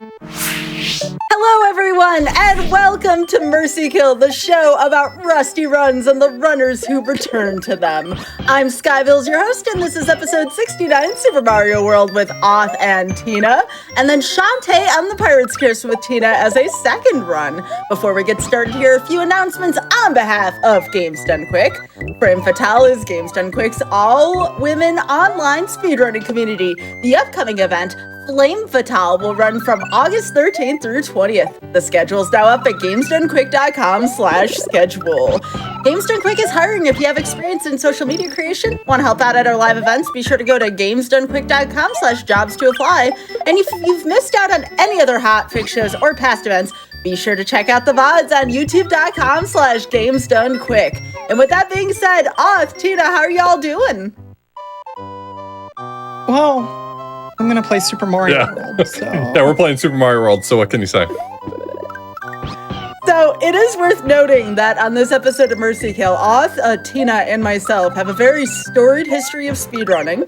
Hello, everyone, and welcome to Mercy Kill, the show about rusty runs and the runners who return to them. I'm Skyvilles, your host, and this is episode 69, Super Mario World with Oth and Tina, and then Shantae on the Pirate's Curse with Tina as a second run. Before we get started here, a few announcements on behalf of Games Done Quick. Frame Fatale is Games Done Quick's all-women online speedrunning community. The upcoming event, Flame Fatale, will run from August 13th through 20th. The schedule's now up at gamesdonequick.com/schedule. Games Done Quick is hiring. If you have experience in social media creation, want to help out at our live events, be sure to go to gamesdonequick.com/jobs to apply. And if you've missed out on any other Hotfix shows or past events, be sure to check out the VODs on youtube.com/gamesdonequick. And with that being said, Oth, Tina, how are y'all doing? Well, I'm going to play Super Mario World, so... Yeah, we're playing Super Mario World, so what can you say? So it is worth noting that on this episode of Mercy Kill, Oth, Tina, and myself have a very storied history of speedrunning.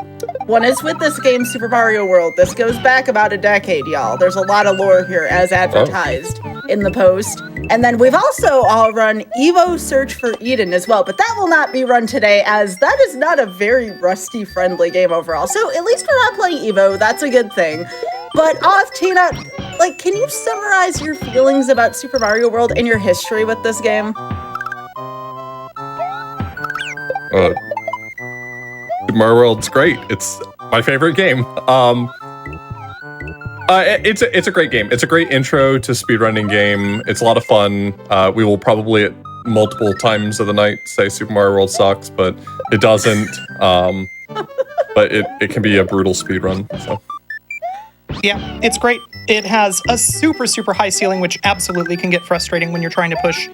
One is with this game, Super Mario World. This goes back about a decade, y'all. There's a lot of lore here as advertised in the post. And then we've also all run Evo Search for Eden as well, but that will not be run today as that is not a very rusty-friendly game overall. So at least we're not playing Evo. That's a good thing. But Oth, Tina, can you summarize your feelings about Super Mario World and your history with this game? Super Mario World's great. It's my favorite game. It's a great game. It's a great intro to speedrunning game. It's a lot of fun. We will probably at multiple times of the night say Super Mario World sucks, but it doesn't. But it can be a brutal speedrun. So. Yeah, it's great. It has a super, super high ceiling, which absolutely can get frustrating when you're trying to push,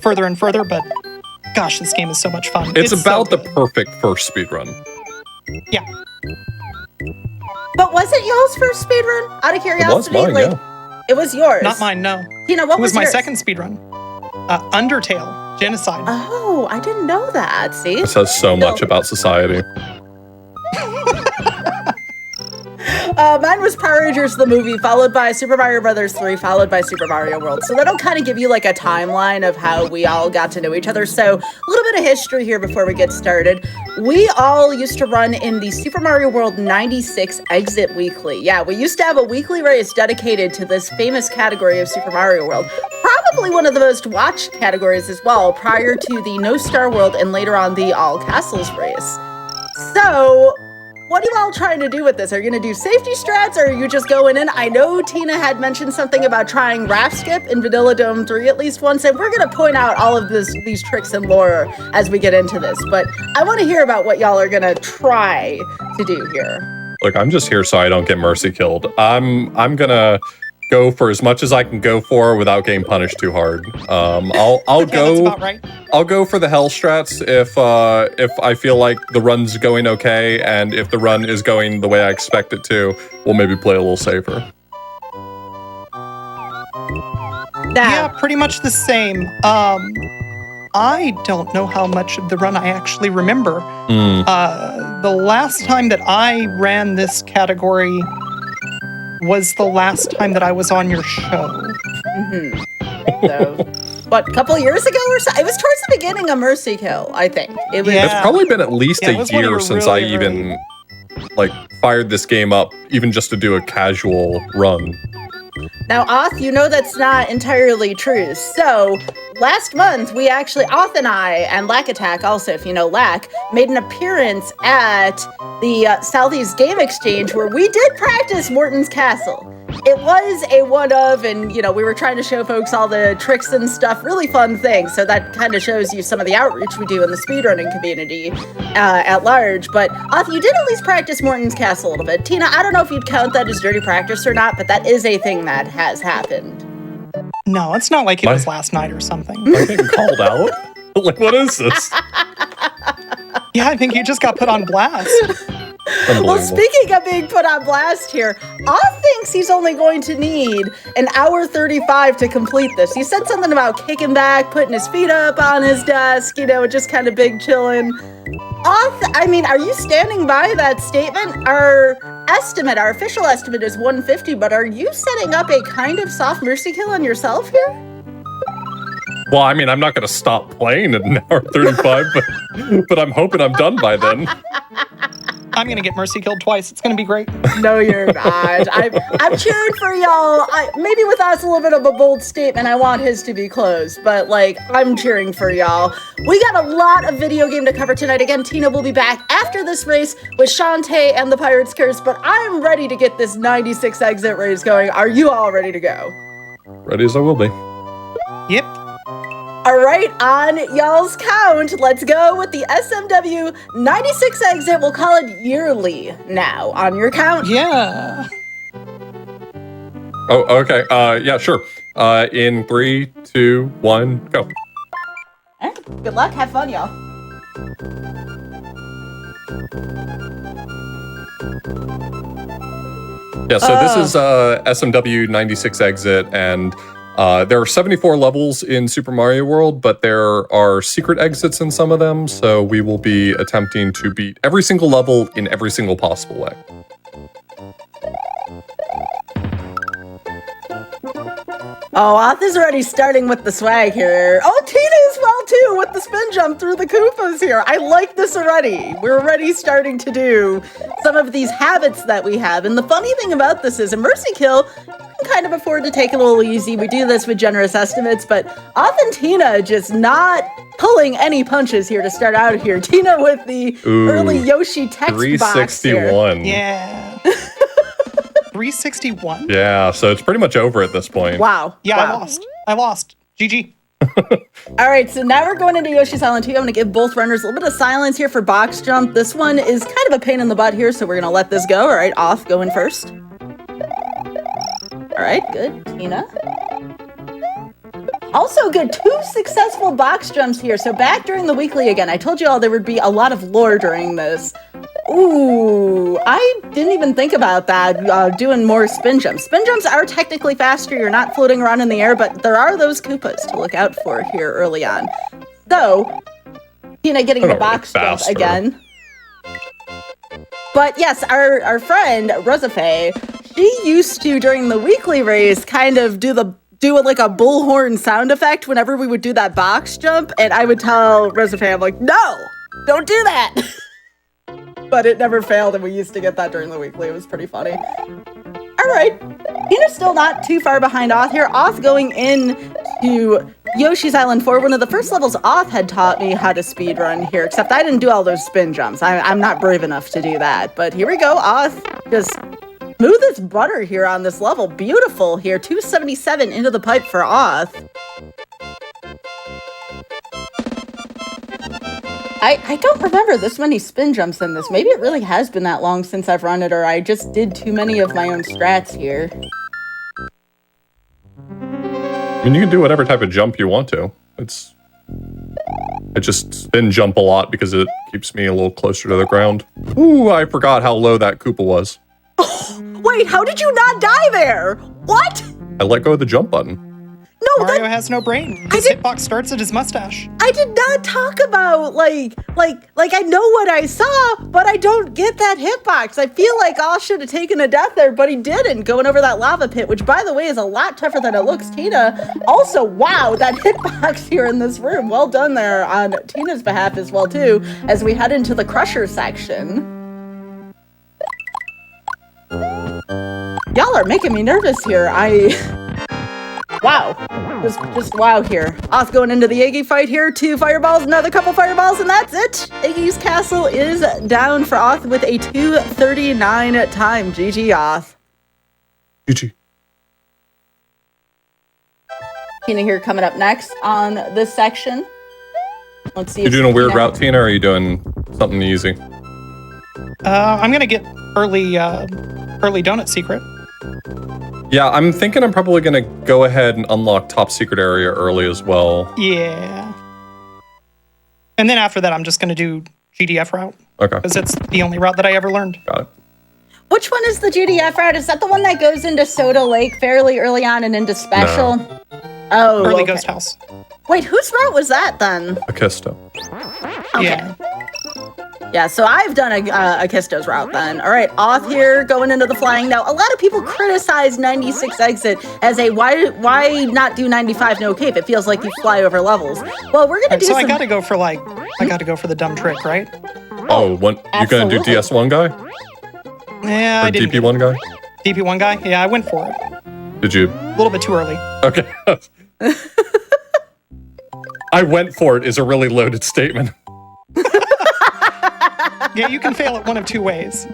further and further, but gosh, this game is so much fun. It's about the perfect first speedrun. Yeah. But was it y'all's first speedrun? Out of curiosity? It was mine, yeah. It was yours? Not mine, no. Tina, what was yours? It was my yours? second speedrun. Undertale, Genocide. Oh, I didn't know that. See? It says so much about society. Mine was Power Rangers the movie, followed by Super Mario Bros. 3, followed by Super Mario World. So that'll kind of give you a timeline of how we all got to know each other. So a little bit of history here before we get started. We all used to run in the Super Mario World 96 Exit Weekly. Yeah, we used to have a weekly race dedicated to this famous category of Super Mario World. Probably one of the most watched categories as well, prior to the No Star World and later on the All Castles race. So... what are you all trying to do with this? Are you going to do safety strats, or are you just going in? I know Tina had mentioned something about trying Raft Skip in Vanilla Dome 3 at least once, and we're going to point out all of these tricks and lore as we get into this. But I want to hear about what y'all are going to try to do here. Look, I'm just here so I don't get mercy killed. I'm going to go for as much as I can go for without getting punished too hard. I'll That's about right. I'll go for the hell strats if I feel like the run's going okay, and if the run is going the way I expect it to, we'll maybe play a little safer. Yeah, pretty much the same. I don't know how much of the run I actually remember. The last time that I ran this category was the last time that I was on your show. Mm-hmm. So, what, a couple years ago or so? It was towards the beginning of Mercy Kill, I think. It was. It's probably been at least a when you year were since really I even fired this game up, even just to do a casual run. Now, Oth, you know that's not entirely true. So, last month, we actually, Oth and I, and Lack Attack also, if you know Lack, made an appearance at the Southeast Game Exchange where we did practice Morton's Castle. It was a one-of, and, we were trying to show folks all the tricks and stuff, really fun things, so that kind of shows you some of the outreach we do in the speedrunning community at large. But, Oth, you did at least practice Morton's Castle a little bit. Tina, I don't know if you'd count that as dirty practice or not, but that is a thing that has happened. No, it's not like it was last night or something. I'm getting called out? What is this? Yeah, I think you just got put on blast. Well, speaking of being put on blast here, Oth thinks he's only going to need an hour 35 to complete this. He said something about kicking back, putting his feet up on his desk, just kind of big chilling. Oth, I mean, are you standing by that statement? Our official estimate is 150, but are you setting up a kind of soft mercy kill on yourself here? Well, I mean, I'm not going to stop playing at an hour 35, but I'm hoping I'm done by then. I'm going to get mercy killed twice. It's going to be great. No, you're not. I'm cheering for y'all. Maybe with us a little bit of a bold statement. I want his to be closed, but like, I'm cheering for y'all. We got a lot of video game to cover tonight. Again, Tina will be back after this race with Shantae and the Pirate's Curse, but I'm ready to get this 96 exit race going. Are you all ready to go? Ready as I will be. Yep. All right, on y'all's count, let's go with the SMW 96 exit. We'll call it yearly now. On your count? Yeah. Oh, okay. Yeah, sure. In 3, 2, 1, go. All right, good luck. Have fun, y'all. Yeah, so this is SMW 96 exit, and there are 74 levels in Super Mario World, but there are secret exits in some of them, so we will be attempting to beat every single level in every single possible way. Oh, Oth is already starting with the swag here. Oh, Tina as well, too, with the spin jump through the Koopas here. I like this already. We're already starting to do some of these habits that we have. And the funny thing about this is a mercy kill, you can kind of afford to take it a little easy. We do this with generous estimates, but Oth and Tina just not pulling any punches here to start out here. Tina with the early Yoshi text box here. 361. Yeah. 361? Yeah, so it's pretty much over at this point. Wow. Yeah, wow. I lost. GG. All right, so now we're going into Yoshi's Island 2. I'm going to give both runners a little bit of silence here for box jump. This one is kind of a pain in the butt here, so we're going to let this go. All right, Off going first. All right, good. Tina. Also good, 2 successful box jumps here. So back during the weekly again, I told you all there would be a lot of lore during this. Ooh, I didn't even think about that, doing more spin jumps. Spin jumps are technically faster. You're not floating around in the air, but there are those Koopas to look out for here early on. So, Tina getting the box jump again. But yes, our friend, Rosafe, she used to, during the weekly race, kind of do like a bullhorn sound effect whenever we would do that box jump, and I would tell Rosafe, I'm like, no, don't do that. But it never failed, and we used to get that during the weekly. It was pretty funny. All right, Tina's still not too far behind Oth here. Oth going in to Yoshi's Island 4. One of the first levels Oth had taught me how to speedrun here, except I didn't do all those spin jumps. I'm not brave enough to do that. But here we go, Oth. Just smooth as butter here on this level. Beautiful here. 277 into the pipe for Oth. I don't remember this many spin jumps in this. Maybe it really has been that long since I've run it, or I just did too many of my own strats here. I mean, you can do whatever type of jump you want to. I just spin jump a lot because it keeps me a little closer to the ground. Ooh, I forgot how low that Koopa was. Wait, how did you not die there? What? I let go of the jump button. No, Mario has no brain. His hitbox starts at his mustache. I did not talk about, like I know what I saw, but I don't get that hitbox. I feel like Oz should have taken a death there, but he didn't, going over that lava pit, which, by the way, is a lot tougher than it looks. Tina, also, wow, that hitbox here in this room. Well done there on Tina's behalf as well, too, as we head into the Crusher section. Y'all are making me nervous here. Wow. Just wow here. Off going into the Iggy fight here. 2 fireballs, another couple fireballs, and that's it. Iggy's castle is down for Oth with a 2:39 time. GG, Oth. GG. Tina here coming up next on this section. Let's see. You doing a weird route, Tina, or are you doing something easy? I'm gonna get early donut secret. Yeah, I'm thinking I'm probably going to go ahead and unlock top secret area early as well. Yeah. And then after that, I'm just going to do GDF route. Okay. Because it's the only route that I ever learned. Got it. Which one is the GDF route? Is that the one that goes into Soda Lake fairly early on and into Special? No. Oh, Early okay. Ghost House. Wait, whose route was that then? Akisto. Okay. Yeah. Yeah, so I've done a Kistos route then. All right, Auth here going into the flying. Now, a lot of people criticize 96 exit as a why not do 95 no cape? It feels like you fly over levels. Well, we're gonna do so I gotta go for the dumb trick, right? Oh, you're gonna do DS1 guy? Yeah, or I didn't. DP1 guy? DP1 guy? Yeah, I went for it. Did you? A little bit too early. Okay. I went for it is a really loaded statement. Yeah, you can fail it one of two ways.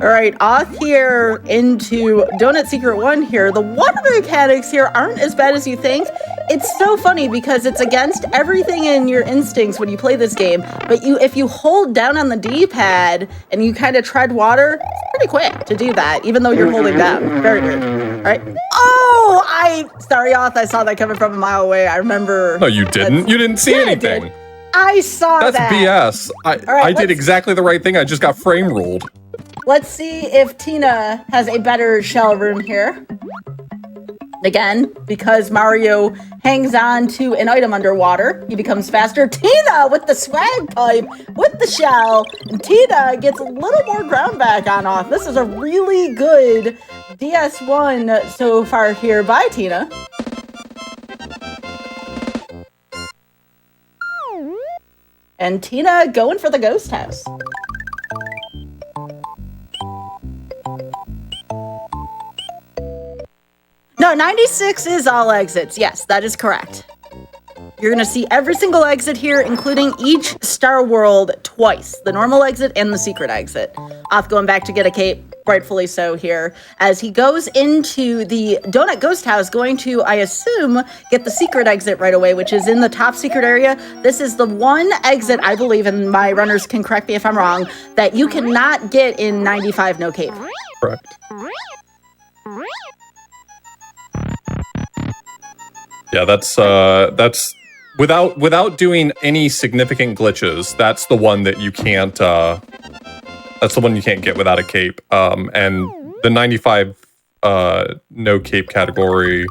All right, Auth here into Donut Secret 1 here. The water mechanics here aren't as bad as you think. It's so funny because it's against everything in your instincts when you play this game, but if you hold down on the D-pad and you kind of tread water, it's pretty quick to do that, even though you're holding down. Very good. All right. Oh, sorry, Auth, I saw that coming from a mile away. I remember. No, you didn't. You didn't see anything. I saw that. That's BS. I did exactly the right thing. I just got frame ruled. Let's see if Tina has a better shell room here. Again, because Mario hangs on to an item underwater, he becomes faster. Tina with the swag pipe, with the shell, and Tina gets a little more ground back on Auth. This is a really good DS1 so far here. Bye, Tina. And Tina going for the ghost house. No, 96 is all exits. Yes, that is correct. You're going to see every single exit here, including each Star World twice. The normal exit and the secret exit. Auth going back to get a cape, rightfully so here. As he goes into the Donut Ghost House, going to, I assume, get the secret exit right away, which is in the top secret area. This is the one exit, I believe, and my runners can correct me if I'm wrong, that you cannot get in 95 no cape. Correct. Yeah, that's without doing any significant glitches. That's the one that you can't. That's the one you can't get without a cape. And the 95 no cape category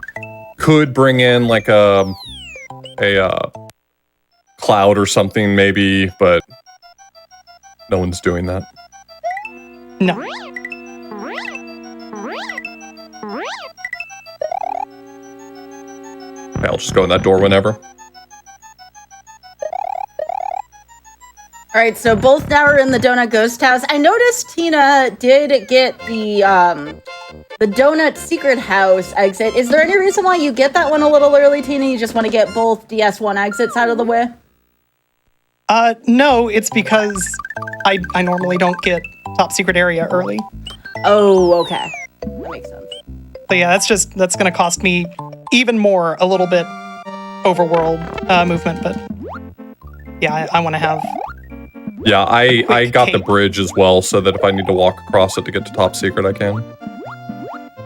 could bring in like a cloud or something maybe, but no one's doing that. No. Okay, I'll just go in that door whenever. All right, so both now are in the Donut Ghost House. I noticed Tina did get the Donut Secret House exit. Is there any reason why you get that one a little early, Tina? You just want to get both DS1 exits out of the way? No, it's because I normally don't get top secret area early. Oh, okay. That makes sense. But yeah, that's gonna cost me even more, a little bit overworld movement, but yeah, I want to have. Yeah, I got cape. the bridge as well, so that if I need to walk across it to get to top secret, I can.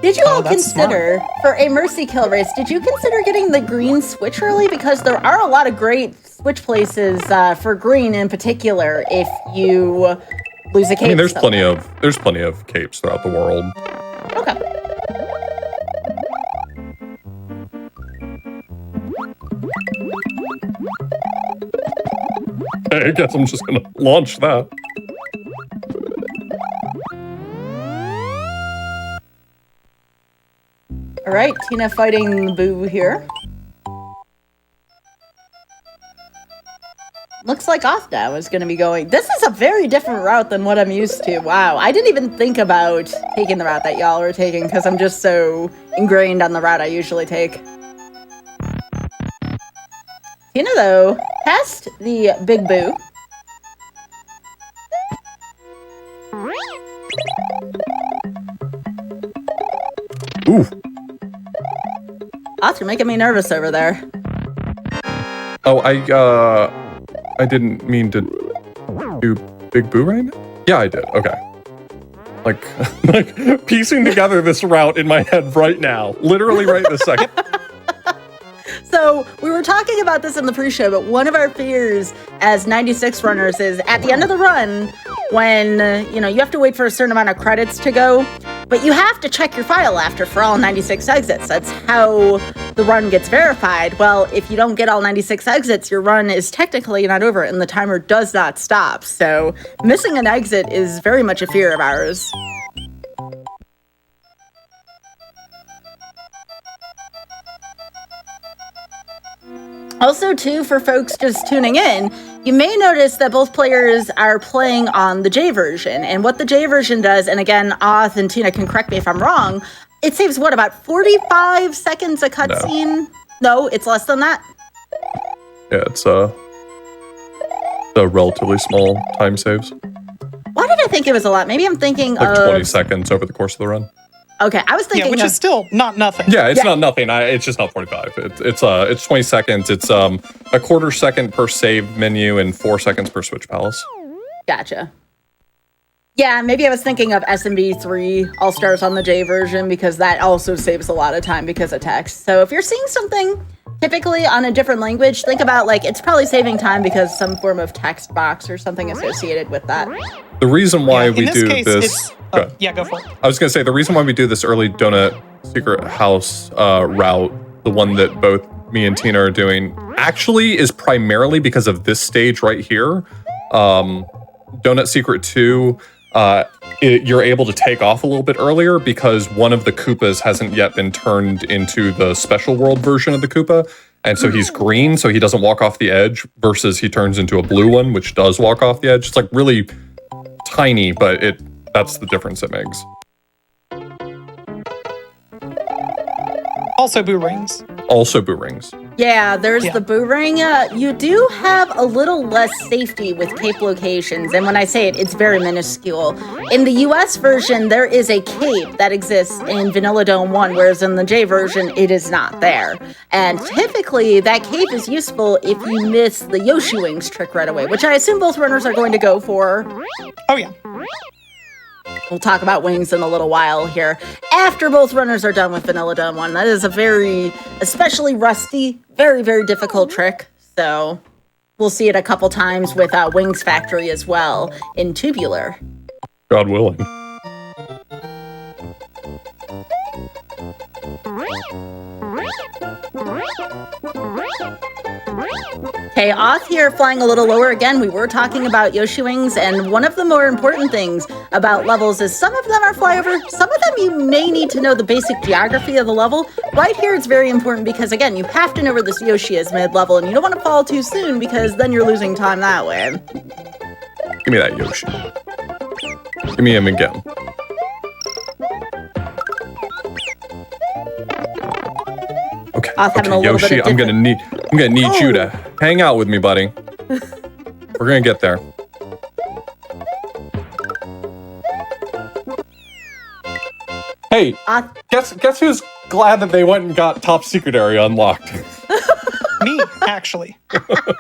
Did you all consider, smart. for a Mercy Kill race, did you consider getting the green switch early? Because there are a lot of great switch places for green in particular if you lose a cape. I mean, there's plenty of capes throughout the world. Okay. I guess I'm just gonna launch that. All right, Tina fighting Boo here. Looks like Auth now is going to be going. This is a very different route than what I'm used to. Wow, I didn't even think about taking the route that y'all are taking because I'm just so ingrained on the route I usually take. Tina, though, past the Big Boo. Ooh. Auth, you're making me nervous over there. Oh, I didn't mean to do Big Boo right now? Yeah, I did. Okay. Like piecing together this route in my head right now. Literally right this second. So we were talking about this in the pre-show, but one of our fears as 96 runners is at the end of the run, when, you have to wait for a certain amount of credits to go, But you have to check your file after for all 96 exits. That's how the run gets verified. Well, if you don't get all 96 exits, your run is technically not over and the timer does not stop. So missing an exit is very much a fear of ours. Also, too, for folks just tuning in, you may notice that both players are playing on the J version. And what the J version does, and again, Oth and Tina can correct me if I'm wrong, it saves, what, about 45 seconds a cutscene? No, it's less than that? Yeah, it's a relatively small time saves. Why did I think it was a lot? Maybe I'm thinking like 20 seconds over the course of the run. Okay, I was thinking, which is still not nothing. Yeah, it's not nothing. It's just not 45. It's 20 seconds. It's a quarter second per save menu and 4 seconds per switch palace. Gotcha. Yeah, maybe I was thinking of SMB 3 All Stars on the J version because that also saves a lot of time because of text. So if you're seeing something typically on a different language, think about like it's probably saving time because some form of text box or something associated with that. The reason why we do this. Go for it. I was going to say, the reason why we do this early donut secret house route, the one that both me and Tina are doing, actually is primarily because of this stage right here. Donut Secret 2, you're able to take off a little bit earlier because one of the Koopas hasn't yet been turned into the special world version of the Koopa. And so he's green, so he doesn't walk off the edge, versus he turns into a blue one, which does walk off the edge. It's like really tiny, but that's the difference it makes. Also boo rings. Yeah, there's the boo ring. You do have a little less safety with cape locations, and when I say it, it's very minuscule. In the US version, there is a cape that exists in Vanilla Dome 1, whereas in the J version, it is not there. And typically, that cape is useful if you miss the Yoshi Wings trick right away, which I assume both runners are going to go for. Oh, yeah. We'll talk about wings in a little while here. After both runners are done with Vanilla Dome 1, that is a especially rusty, very, very difficult trick. So we'll see it a couple times with Wings Factory as well in Tubular. God willing. Okay, Oth here flying a little lower again. We were talking about Yoshi Wings, and one of the more important things about levels is some of them are flyover, some of them you may need to know the basic geography of the level. Right here it's very important because, again, you have to know where this Yoshi is mid-level, and you don't want to fall too soon because then you're losing time that way. Give me that Yoshi. Give me him again. Okay, Yoshi, I'm gonna need you to hang out with me, buddy. We're gonna get there. Hey, guess who's glad that they went and got top secret area unlocked? Me, actually.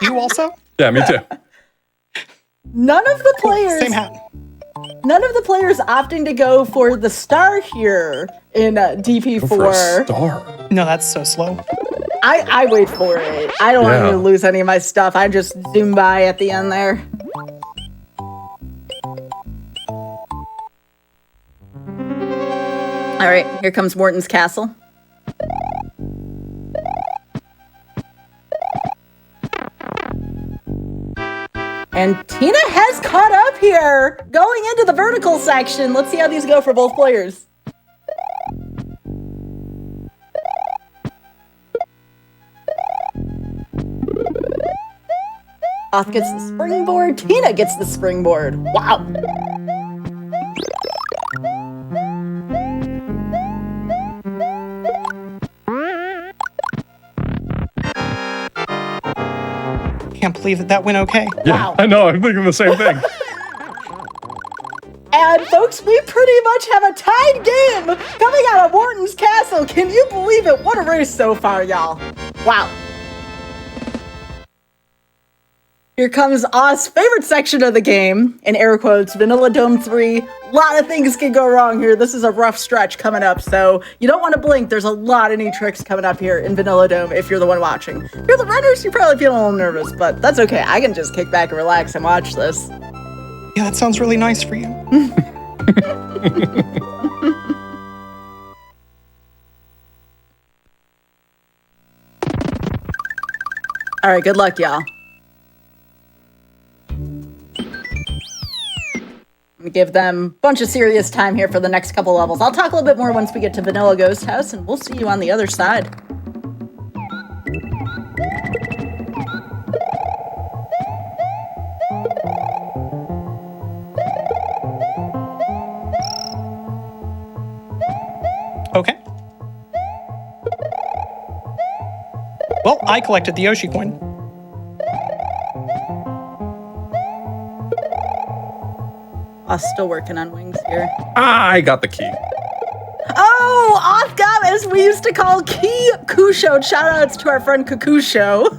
You also? Yeah, me too. None of the players. Same hat. None of the players opting to go for the star here in DP4. Go for a star. No, that's so slow. I wait for it. I don't want to lose any of my stuff. I just zoom by at the end there. All right, here comes Morton's Castle. And Tina has caught up here, going into the vertical section. Let's see how these go for both players. Oth gets the springboard. Tina gets the springboard. Wow. Can't believe that went okay. Yeah, Wow. I know. I'm thinking the same thing. And folks, we pretty much have a tied game coming out of Morton's Castle. Can you believe it? What a race so far, y'all. Wow. Here comes Oth's favorite section of the game, in air quotes, Vanilla Dome 3. A lot of things can go wrong here. This is a rough stretch coming up, so you don't want to blink. There's a lot of new tricks coming up here in Vanilla Dome if you're the one watching. If you're the runners, you're probably feeling a little nervous, but that's okay. I can just kick back and relax and watch this. Yeah, that sounds really nice for you. All right, good luck, y'all. We give them a bunch of serious time here for the next couple levels. I'll talk a little bit more once we get to Vanilla Ghost House, and we'll see you on the other side. Okay. Well, I collected the Yoshi coin. I'm still working on wings here. I got the key. Oh, Othgum, as we used to call Key Kusho. Shout outs to our friend Kukusho.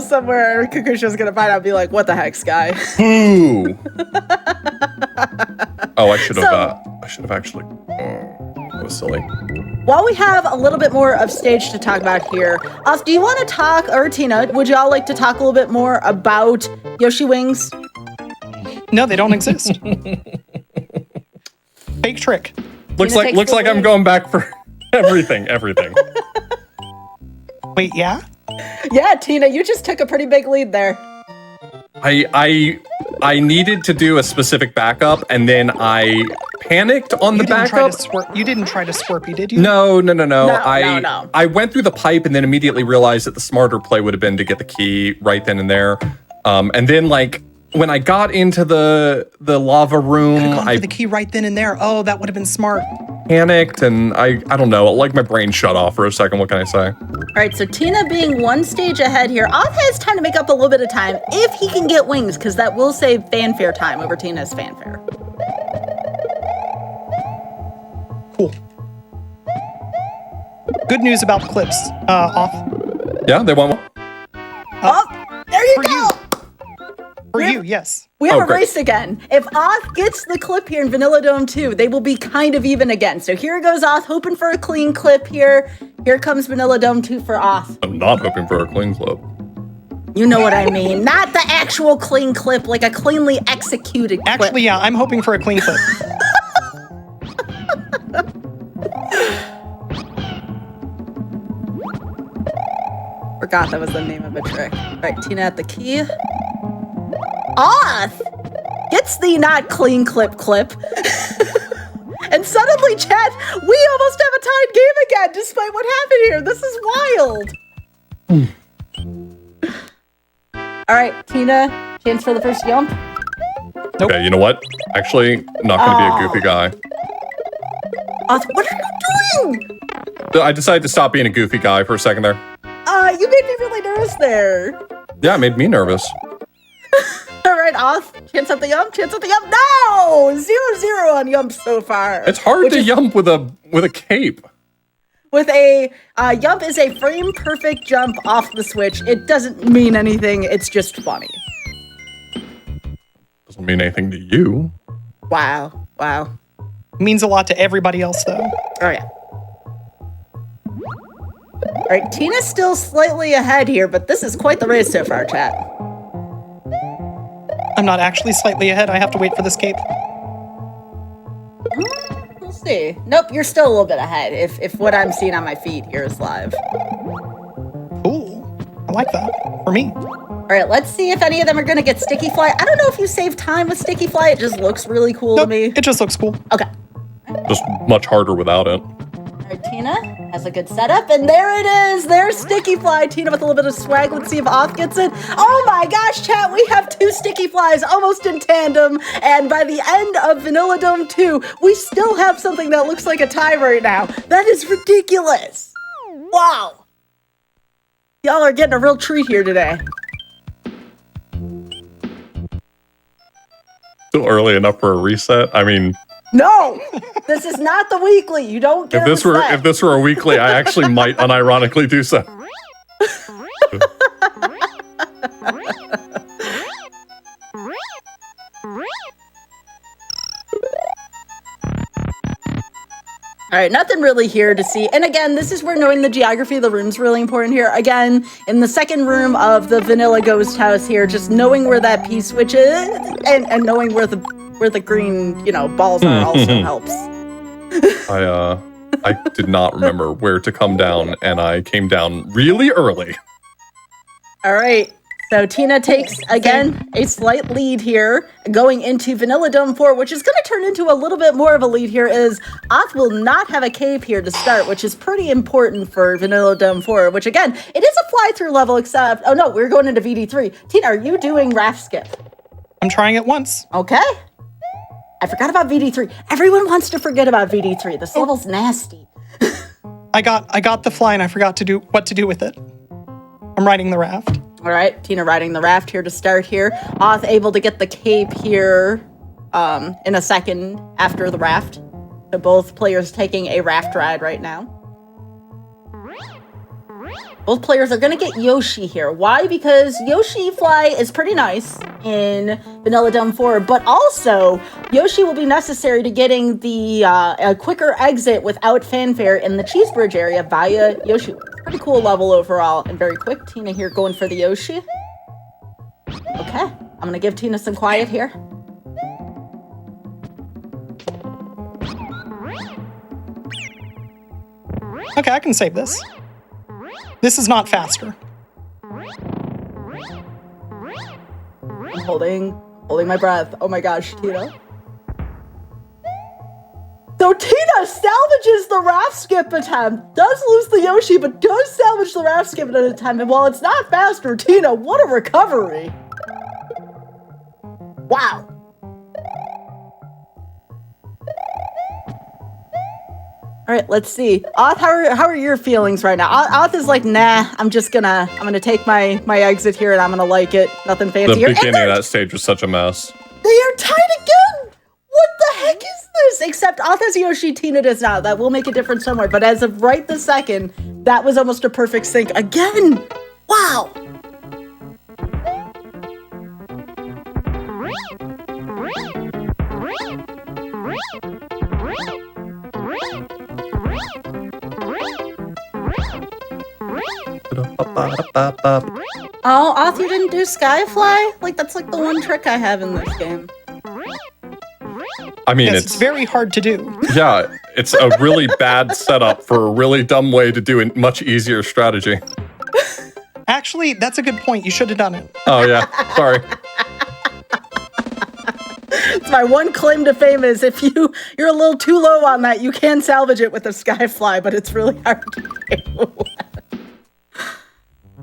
Somewhere Kukusho's gonna find out and be like, what the heck, Sky? Ooh. Oh, I should have actually. That was silly. While we have a little bit more of stage to talk about here, Oth, do you want to talk, or Tina, would y'all like to talk a little bit more about Yoshi Wings? No, they don't exist. Fake trick. Looks like I'm going back for everything. Wait, yeah? Yeah, Tina, you just took a pretty big lead there. I needed to do a specific backup, and then I panicked on the backup. You didn't try to Scorpy, did you? No. No. I went through the pipe and then immediately realized that the smarter play would have been to get the key right then and there. And then, like, when I got into the lava room, I the key right then and there. Oh, that would have been smart. Panicked, and I don't know, like my brain shut off for a second. What can I say? All right, so Tina being one stage ahead here, Oth has time to make up a little bit of time if he can get wings, because that will save fanfare time over Tina's fanfare. Cool. Good news about clips. Off. Yeah, they want one. Oh, there you go! For you, yes. We have a great. race again. If Oth gets the clip here in Vanilla Dome 2, they will be kind of even again. So here goes Oth, hoping for a clean clip here. Here comes Vanilla Dome 2 for Oth. I'm not hoping for a clean clip. You know what I mean. Not the actual clean clip, like a cleanly executed clip. Actually, yeah, I'm hoping for a clean clip. Forgot that was the name of a trick. All right, Tina at the key. Oth gets the not clean clip. And suddenly, chat, we almost have a tied game again, despite what happened here. This is wild. All right, Tina, chance for the first jump. Nope. Okay, you know what? Actually, not going to be a goofy guy. Oth, what are you doing? I decided to stop being a goofy guy for a second there. You made me really nervous there. Yeah, it made me nervous. All right, Oth, chance at the yump, No! 0-0 on yump so far. It's hard to yump with a cape. With a yump is a frame perfect jump off the switch. It doesn't mean anything. It's just funny. Doesn't mean anything to you. Wow. Means a lot to everybody else, though. Oh yeah. All right, Tina's still slightly ahead here, but this is quite the race so far, chat. I'm not actually slightly ahead. I have to wait for this cape. We'll see. Nope, you're still a little bit ahead if what I'm seeing on my feed here is live. Cool. I like that. For me. All right, let's see if any of them are going to get Sticky Fly. I don't know if you save time with Sticky Fly. It just looks really cool to me. It just looks cool. Okay. Just much harder without it. All right, Tina has a good setup, and there it is. There's Sticky Fly. Tina with a little bit of swag. Let's see if Oth gets it. Oh my gosh, chat, we have 2 Sticky Flies almost in tandem, and by the end of Vanilla Dome 2, we still have something that looks like a tie right now. That is ridiculous. Wow. Y'all are getting a real treat here today. Still early enough for a reset. I mean, no, this is not the weekly. You don't get if this were a weekly, I actually might unironically do so. All right, nothing really here to see. And again, this is where knowing the geography of the room is really important here. Again, in the second room of the Vanilla Ghost House here, just knowing where that P-switch is and knowing where the green, balls are also helps. I did not remember where to come down, and I came down really early. All right. So Tina takes, again, a slight lead here. Going into Vanilla Dome 4, which is going to turn into a little bit more of a lead here, is Oth will not have a cave here to start, which is pretty important for Vanilla Dome 4, which, again, it is a fly-through level, except... Oh, no, we're going into VD3. Tina, are you doing raft skip? I'm trying it once. Okay. I forgot about VD3. Everyone wants to forget about VD3. This level's nasty. I got the fly, and I forgot what to do with it. I'm riding the raft. All right, Tina riding the raft here to start here. Oth able to get the cape here in a second after the raft. So both players taking a raft ride right now. Both players are going to get Yoshi here. Why? Because Yoshi Fly is pretty nice in Vanilla Dome 4, but also Yoshi will be necessary to getting the a quicker exit without fanfare in the Cheese Bridge area via Yoshi. Pretty cool level overall and very quick. Tina here going for the Yoshi. Okay, I'm going to give Tina some quiet here. Okay, I can save this. This is not faster. I'm holding my breath. Oh my gosh, Tina. So Tina salvages the raft skip attempt, does lose the Yoshi, but does salvage the raft skip attempt. And while it's not faster, Tina, what a recovery. Wow. All right, let's see. Oth, how are your feelings right now? Oth is like, nah, I'm gonna take my exit here and I'm gonna like it. Nothing fancy here. The beginning of that stage was such a mess. They are tied again. What the heck is this? Except Oth has Yoshi, Tina does not. That will make a difference somewhere. But as of right this second, that was almost a perfect sync again. Wow. Oh, Oth, you didn't do Skyfly? Like, that's like the one trick I have in this game. I mean, yes, it's very hard to do. Yeah, it's a really bad setup for a really dumb way to do a much easier strategy. Actually, that's a good point. You should have done it. Oh, yeah. Sorry. It's my one claim to fame is if you're a little too low on that, you can salvage it with a Skyfly, but it's really hard to do.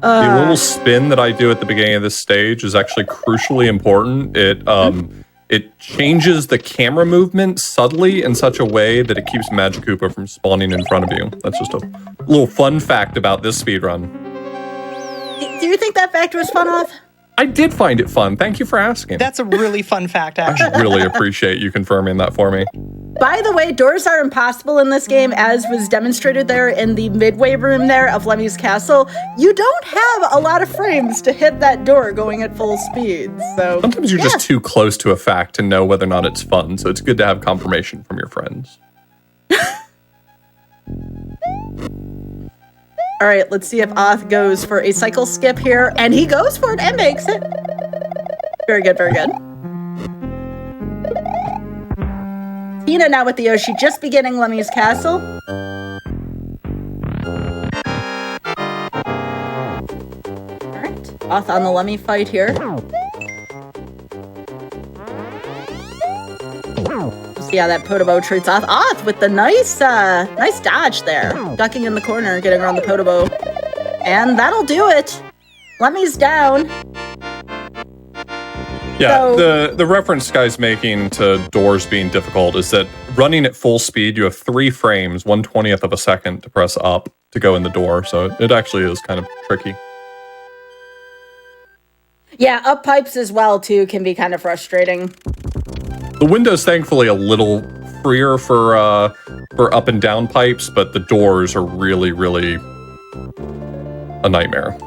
The little spin that I do at the beginning of this stage is actually crucially important. It changes the camera movement subtly in such a way that it keeps Magikoopa from spawning in front of you. That's just a little fun fact about this speedrun. Do you think that fact was fun, Oth? I did find it fun. Thank you for asking. That's a really fun fact, actually. I really appreciate you confirming that for me. By the way, doors are impossible in this game, as was demonstrated there in the midway room there of Lemmy's Castle. You don't have a lot of frames to hit that door going at full speed, so... Sometimes you're just too close to a fact to know whether or not it's fun, so it's good to have confirmation from your friends. All right, let's see if Oth goes for a cycle skip here, and he goes for it and makes it. Very good, very good. Tina now with the Yoshi, just beginning Lemmy's Castle. All right, Oth on the Lemmy fight here. See how that Podobo treats Oth. Oth with the nice dodge there. Ducking in the corner, getting around the Podobo. And that'll do it. Lemmy's down. Yeah, the reference Guy's making to doors being difficult is that running at full speed, you have 3 frames, 1/20th of a second to press up to go in the door. So it actually is kind of tricky. Yeah, up pipes as well, too, can be kind of frustrating. The window's thankfully a little freer for up and down pipes, but the doors are really, really a nightmare.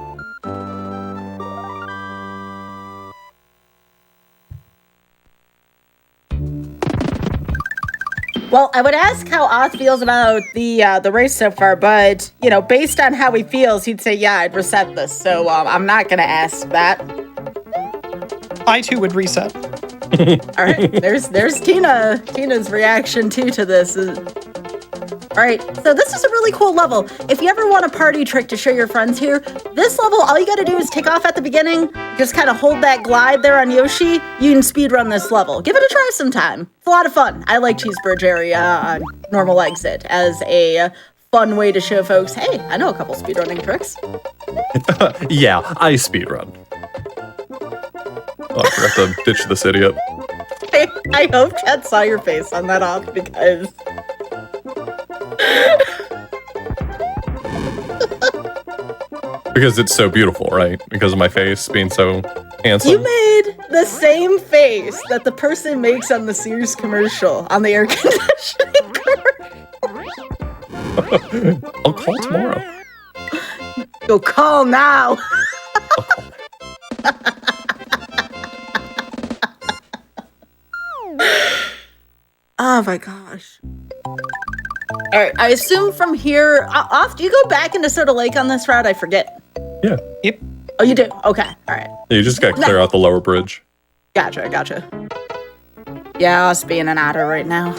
Well, I would ask how Oth feels about the race so far, but, you know, based on how he feels, he'd say, yeah, I'd reset this. So I'm not going to ask that. I, too, would reset. All right, there's Tina. Tina's reaction, too, to this. All right, so this is a really cool level. If you ever want a party trick to show your friends here, this level, all you gotta do is take off at the beginning, just kind of hold that glide there on Yoshi. You can speedrun this level. Give it a try sometime. It's a lot of fun. I like Cheeseburger area on normal exit as a fun way to show folks, hey, I know a couple speedrunning tricks. Yeah, I speedrun. Oh, I forgot to ditch this idiot. I hope Chat saw your face on that off because... Because it's so beautiful, right? Because of my face being so handsome. You made the same face that the person makes on the Sears commercial, on the air conditioning commercial. I'll call tomorrow. Go call now. Oh my gosh. All right, I assume from here, do you go back into Soda Lake on this route? I forget. Yeah. Yep. Oh, you do? Okay, all right. You just gotta clear out the lower bridge. Gotcha. Yeah, us being an otter right now.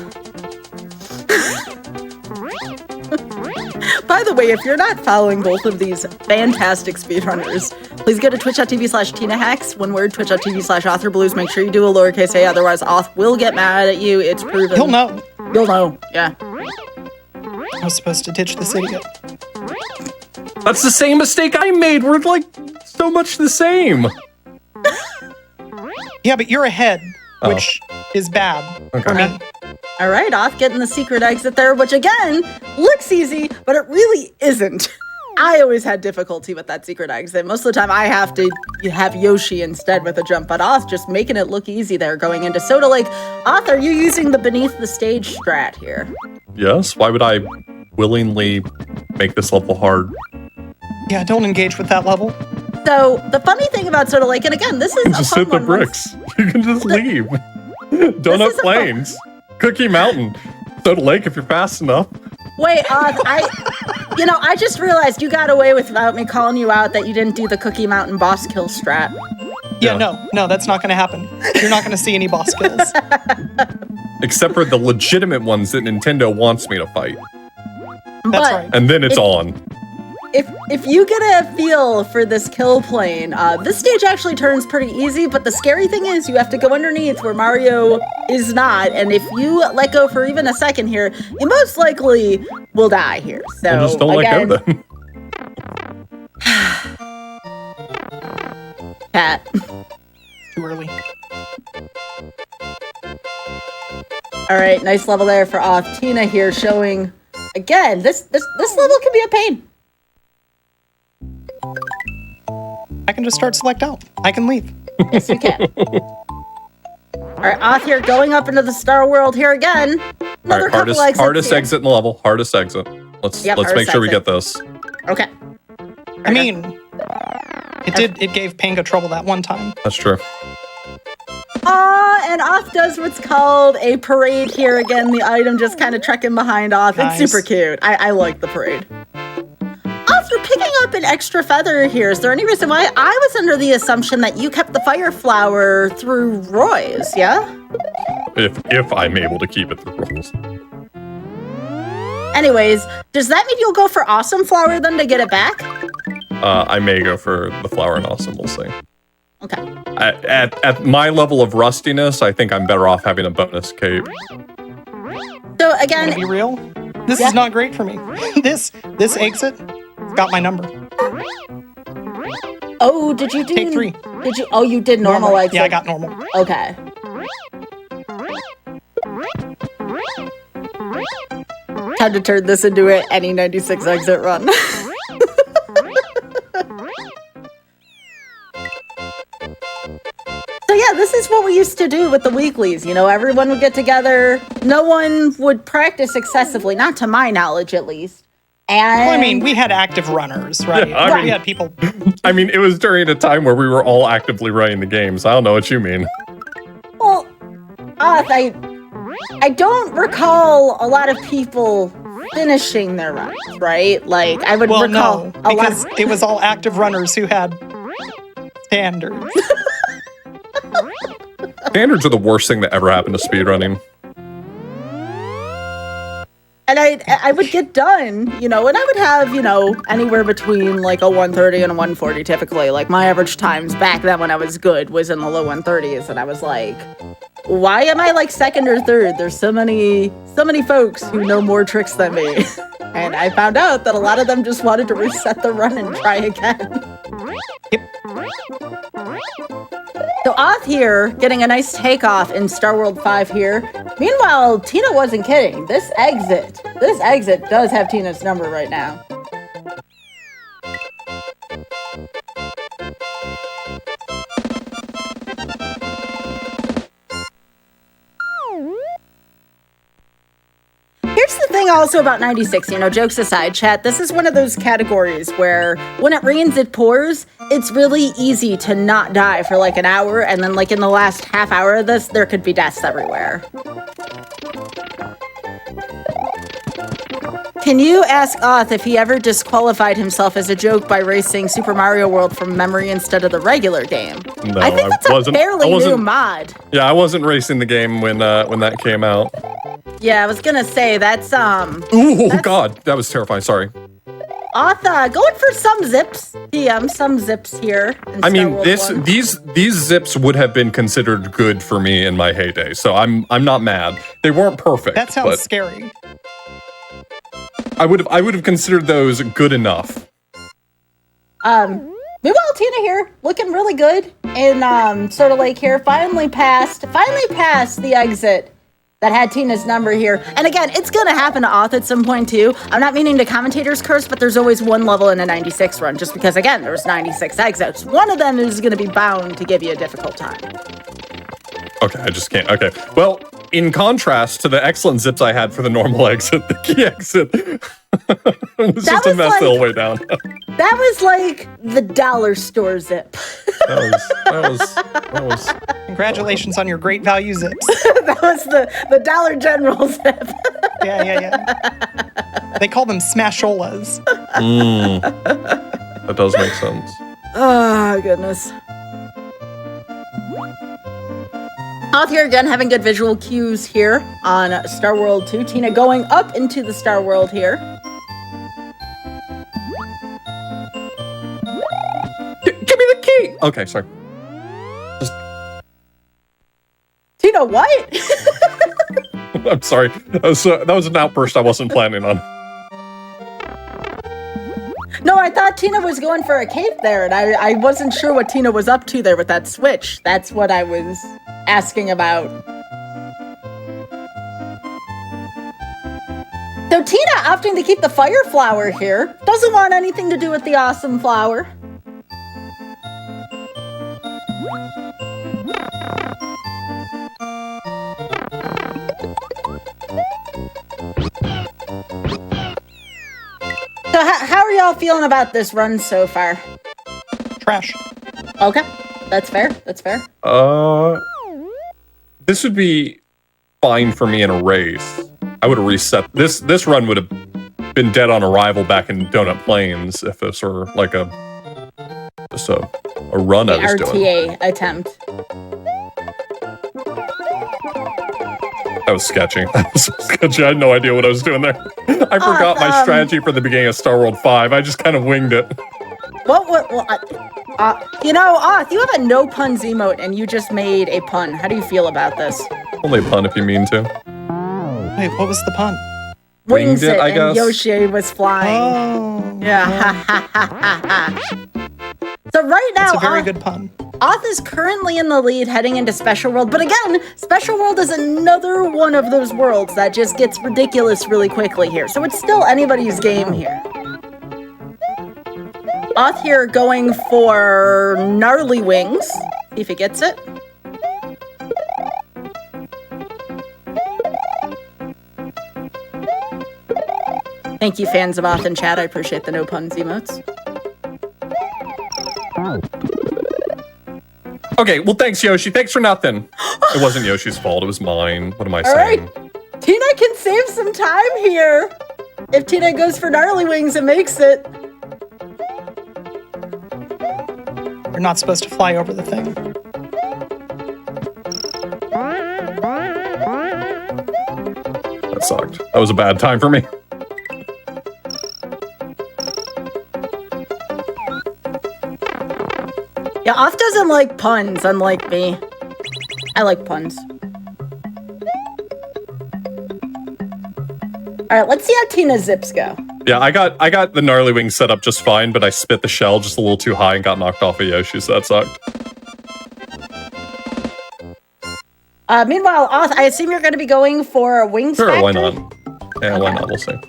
By the way, if you're not following both of these fantastic speedrunners, please go to twitch.tv/TinaHacks, one word, twitch.tv/AuthorBlues. Make sure you do a lowercase a, otherwise Auth will get mad at you. It's proven. He'll know. You'll know, yeah. I was supposed to ditch this idiot. That's the same mistake I made. We're like so much the same. Yeah, but you're ahead, which is bad for me. All right, Auth getting the secret exit there, which again, looks easy, but it really isn't. I always had difficulty with that secret exit. Most of the time I have to have Yoshi instead with a jump, but Auth just making it look easy there going into Soda Lake. Auth, are you using the beneath the stage strat here? Yes, why would I willingly make this level hard? Yeah, don't engage with that level. So the funny thing about Soda Lake, and again, this is Just a hit the fun one bricks. You can just leave. Donut Plains, Cookie Mountain, Soda Lake if you're fast enough. Wait, I just realized you got away without me calling you out that you didn't do the Cookie Mountain boss kill strat. Yeah, no, that's not going to happen. You're not going to see any boss kills. Except for the legitimate ones that Nintendo wants me to fight. That's right. And then it's on. If you get a feel for this kill plane, this stage actually turns pretty easy, but the scary thing is you have to go underneath where Mario is not, and if you let go for even a second here, you most likely will die here. So Well, just don't again, let go then. Pat. Too early. All right, nice level there for Auth. Tina here showing, again, this level can be a pain. I can just start select out. I can leave. Yes, you can. All right, Auth here going up into the Star World here again. Another All right, couple exits hardest here. exit in the level. Hardest exit. Let's make sure we get this. Okay. I mean, it gave Panga trouble that one time. That's true. And Auth does what's called a parade here again. The item just kind of trekking behind Auth. Nice. It's super cute. I like the parade. Auth, you're picking up an extra feather here. Is there any reason why? I was under the assumption that you kept the fire flower through Roy's, yeah? If I'm able to keep it through rolls. Anyways, does that mean you'll go for Awesome Flower then to get it back? I may go for the flower and awesome. We'll see. Okay. At my level of rustiness, I think I'm better off having a bonus cape. So again, To be real, this is not great for me. This exit got my number. oh, did you do Take 3. Did you? Oh, you did normal exit. Yeah, I got normal. Okay. Time to turn this into an any 96 exit run. So yeah, this is what we used to do with the weeklies. You know, everyone would get together. No one would practice excessively, not to my knowledge at least. And Well, I mean, we had active runners, right? Yeah, I mean- we had people. I mean, it was during a time where we were all actively running the games. I don't know what you mean. well, I don't recall a lot of people finishing their runs, right? Like I would Well, recall no, a lot because of it was all active runners who had standards. Standards are the worst thing that ever happened to speedrunning. And I would get done, and I would have, anywhere between like a 130 and a 140 typically. Like my average times back then when I was good was in the low 130s. And I was like, why am I like second or third? There's so many folks who know more tricks than me. And I found out that a lot of them just wanted to reset the run and try again. Yep. So Oth here, getting a nice takeoff in Star World 5 here. Meanwhile, Tina wasn't kidding. This exit does have Tina's number right now. Here's the thing also about 96, jokes aside, chat, this is one of those categories where when it rains, it pours. It's really easy to not die for like an hour, and then like in the last half hour of this, there could be deaths everywhere. Can you ask Oth if he ever disqualified himself as a joke by racing Super Mario World from memory instead of the regular game? No, I think that's a fairly new mod. Yeah, I wasn't racing the game when that came out. Yeah, I was gonna say that's God, that was terrifying. Sorry. Oth, going for some zips. Some zips here. I mean, these zips would have been considered good for me in my heyday, so I'm not mad. They weren't perfect. That sounds scary. I would have considered those good enough. Meanwhile, Tina here, looking really good in Soda Lake here. Finally passed the exit that had Tina's number here. And again, it's gonna happen to Oth at some point too. I'm not meaning to commentator's curse, but there's always one level in a 96 run, just because again, there's 96 exits. One of them is gonna be bound to give you a difficult time. Okay, I just can't. Okay, well, in contrast to the excellent zips I had for the normal exit, the key exit was just a mess the whole way down. That was like the dollar store zip. That was. Congratulations on your great value zips. That was the Dollar General zip. Yeah. They call them smasholas. That does make sense. Oh, goodness. Oth here again, having good visual cues here on Star World 2. Tina going up into the Star World here. Give me the key! Okay, sorry. Tina, what? I'm sorry. That was an outburst I wasn't planning on. No, I thought Tina was going for a cape there, and I wasn't sure what Tina was up to there with that switch. That's what I was asking about. So Tina opting to keep the fire flower here. Doesn't want anything to do with the awesome flower. So how are y'all feeling about this run so far? Trash. Okay, that's fair. This would be fine for me in a race. I would have reset. This run would have been dead on arrival back in Donut Plains if this were like a run I was doing. RTA attempt. That was sketchy. I had no idea what I was doing there. I forgot my strategy for the beginning of Star World 5. I just kind of winged it. Oth, you have a no puns emote and you just made a pun. How do you feel about this? Only a pun if you mean to. Wait, what was the pun? Winged it, I guess. And Yoshi was flying. Oh. Yeah. So right now, that's a very good pun. Oth is currently in the lead heading into Special World, but again, Special World is another one of those worlds that just gets ridiculous really quickly here. So it's still anybody's game here. Oth here going for Gnarly Wings. See if he gets it. Thank you, fans of Oth in chat. I appreciate the no puns emotes. Okay, well, thanks, Yoshi. Thanks for nothing. It wasn't Yoshi's fault. It was mine. What am I saying? All right. Tina can save some time here. If Tina goes for Gnarly Wings and makes it. You're not supposed to fly over the thing. That sucked. That was a bad time for me. Yeah, Off doesn't like puns, unlike me. I like puns. All right, let's see how Tina's zips go. Yeah, I got the gnarly wing set up just fine, but I spit the shell just a little too high and got knocked off of Yoshi, so that sucked. Meanwhile, Oth, I assume you're going to be going for a wings factory? Sure, why not? Yeah, okay. Why not? We'll see.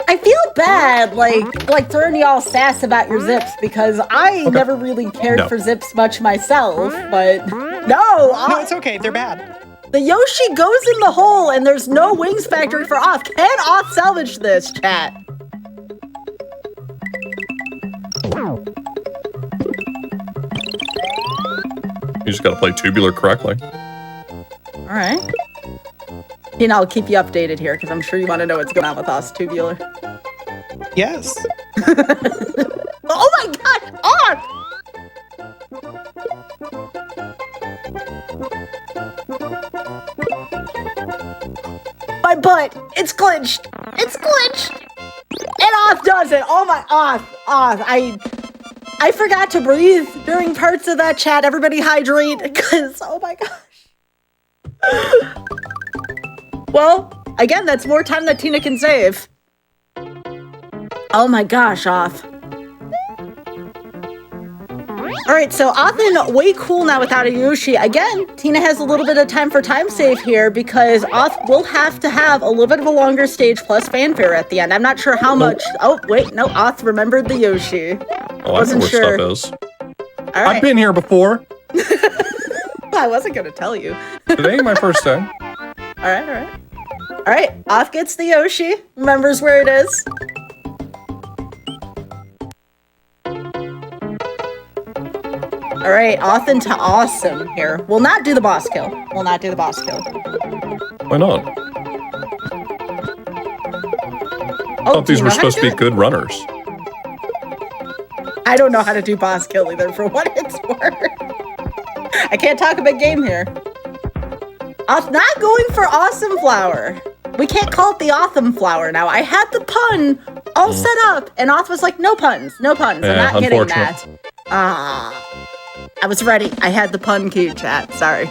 I feel bad, like throwing y'all sass about your zips because I never really cared for zips much myself, but no, it's okay. They're bad. The Yoshi goes in the hole and there's no wings factory for Oth. Can Oth salvage this, chat? You just gotta play tubular correctly. All right. Tina, I'll keep you updated here because I'm sure you want to know what's going on with Oth's tubular. Yes. Oh my god, Oth! My butt! It's glitched! It's glitched! And Oth does it! Oh my, Oth! I forgot to breathe during parts of that chat. Everybody hydrate, because, oh my gosh. Well, again, that's more time that Tina can save. Oh my gosh, Oth. Alright, so Othin, way cool now without a Yoshi. Again, Tina has a little bit of time for time save here because Oth will have to have a little bit of a longer stage plus fanfare at the end. I'm not sure how much. Oh, wait, no, Oth remembered the Yoshi. Oh, I know where stuff is. All right. I've been here before. I wasn't going to tell you. Today ain't my first time. All right, Oth gets the Yoshi. Remembers where it is. All right, Oth into awesome here. We'll not do the boss kill. We'll not do the boss kill. Why not? I thought these were supposed to be good runners. I don't know how to do boss kill either, for what it's worth. I can't talk a big game here. Oth not going for Awesome Flower. We can't call it the Awesome Flower now. I had the pun all set up, and Oth was like, no puns, no puns. Yeah, I'm not getting that. I was ready. I had the pun key, chat. Sorry.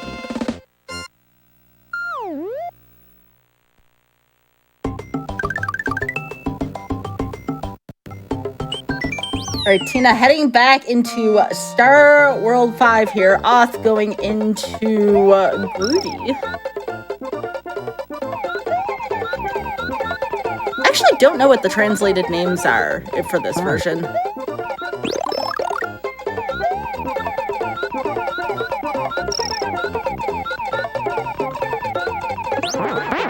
All right, Tina heading back into Star World 5 here. Oth going into Groovy. I actually don't know what the translated names are for this version.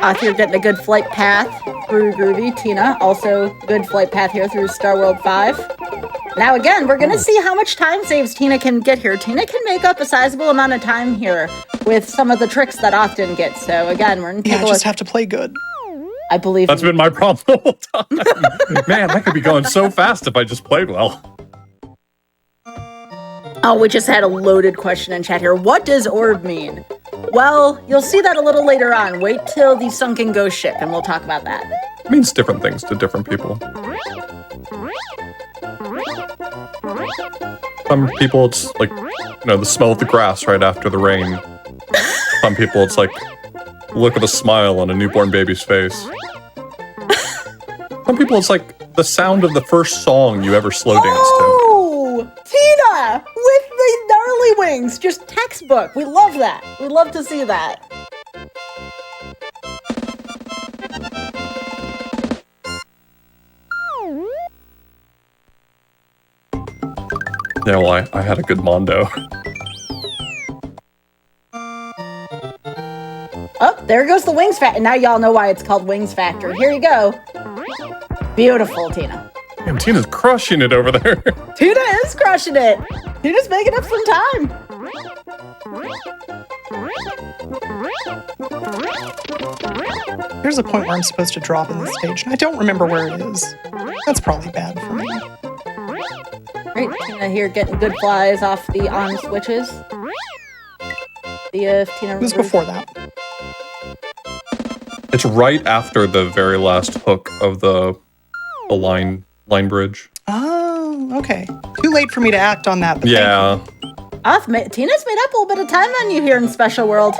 Oth, you're getting a good flight path through Groovy. Tina, also good flight path here through Star World 5. Now again, we're gonna see how much time saves Tina can get here. Tina can make up a sizable amount of time here with some of the tricks that Oth didn't get. So again, we're gonna take a look. Just have to play good. I believe that's been my problem the whole time. Man, I could be going so fast if I just played well. Oh, we just had a loaded question in chat here. What does orb mean? Well, you'll see that a little later on. Wait till the sunken ghost ship, and we'll talk about that. It means different things to different people. Some people, it's like, you know, the smell of the grass right after the rain. Some people, it's like, look at the smile on a newborn baby's face. Some people, it's like the sound of the first song you ever slow dance to. Oh, Tina with the gnarly wings, just textbook. We love that. We love to see that. Yeah, well, I had a good Mondo. Oh, there goes the Wings Factory. Now y'all know why it's called Wings Factory. Here you go. Beautiful, Tina. Damn, Tina's crushing it over there. Tina is crushing it. Tina's making up some time. There's a point where I'm supposed to drop in this stage, and I don't remember where it is. That's probably bad for me. Great, Tina here getting good flies off the on switches. See if Tina It was before that. It's right after the very last hook of the line bridge. Oh, okay. Too late for me to act on that. But Yeah. Tina's made up a little bit of time on you here in Special World.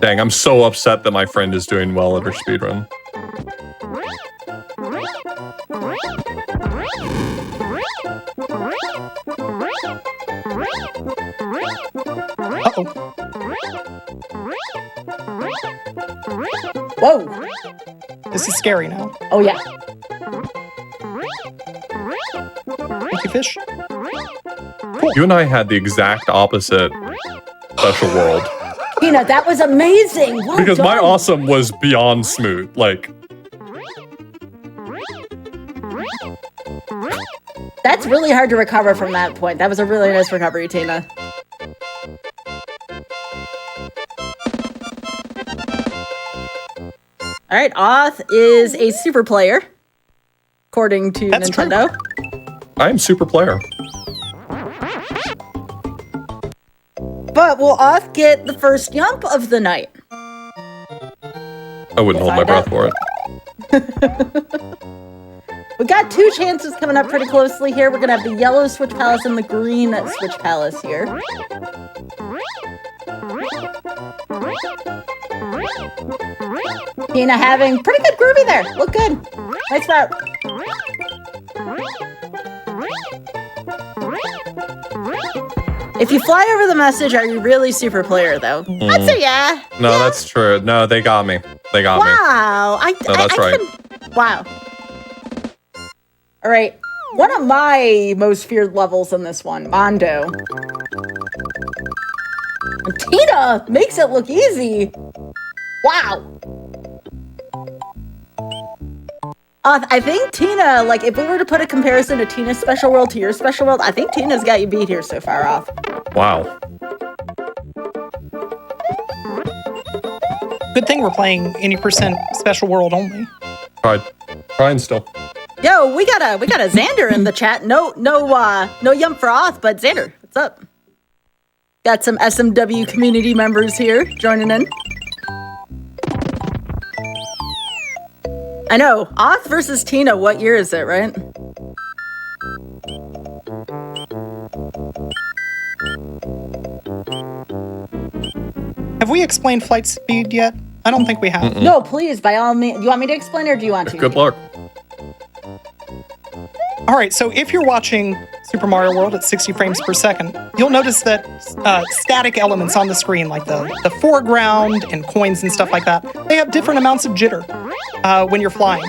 Dang, I'm so upset that my friend is doing well at her speedrun. Uh-oh. Whoa. This is scary now. Oh, yeah. Thank you, fish. You and I had the exact opposite Special World. Tina, that was amazing. Well Because my done. awesome was beyond smooth. Like, That's really hard to recover from that point. That was a really nice recovery, Tina. All right, Oth is a super player, according to That's Nintendo. I am super player. But will Oth get the first jump of the night? I wouldn't hold my Find breath out. for it. We got two chances coming up pretty closely here. We're gonna have the yellow Switch Palace and the green Switch Palace here. Tina having pretty good groovy there. Look good. Nice route. If you fly over the message, are you really super player though? I'd say yeah. No, Yeah. that's true. No, they got me. They got me. Wow. No, that's right. Wow. All right. One of my most feared levels in this one, Mondo. And Tina makes it look easy. Wow. I think Tina, like, if we were to put a comparison to Tina's Special World to your Special World, I think Tina's got you beat here so far off. Wow. Good thing we're playing any percent Special World only. Trying still. Yo, we got a Xander in the chat. No yum for Oth, but Xander, what's up? Got some SMW community members here joining in. I know, Oth versus Tina, what year is it, right? Have we explained flight speed yet? I don't think we have. No, please, by all means. Do you want me to explain or do you want to? Good luck. All right, so if you're watching Super Mario World at 60 frames per second, you'll notice that static elements on the screen, like the foreground and coins and stuff like that, they have different amounts of jitter when you're flying.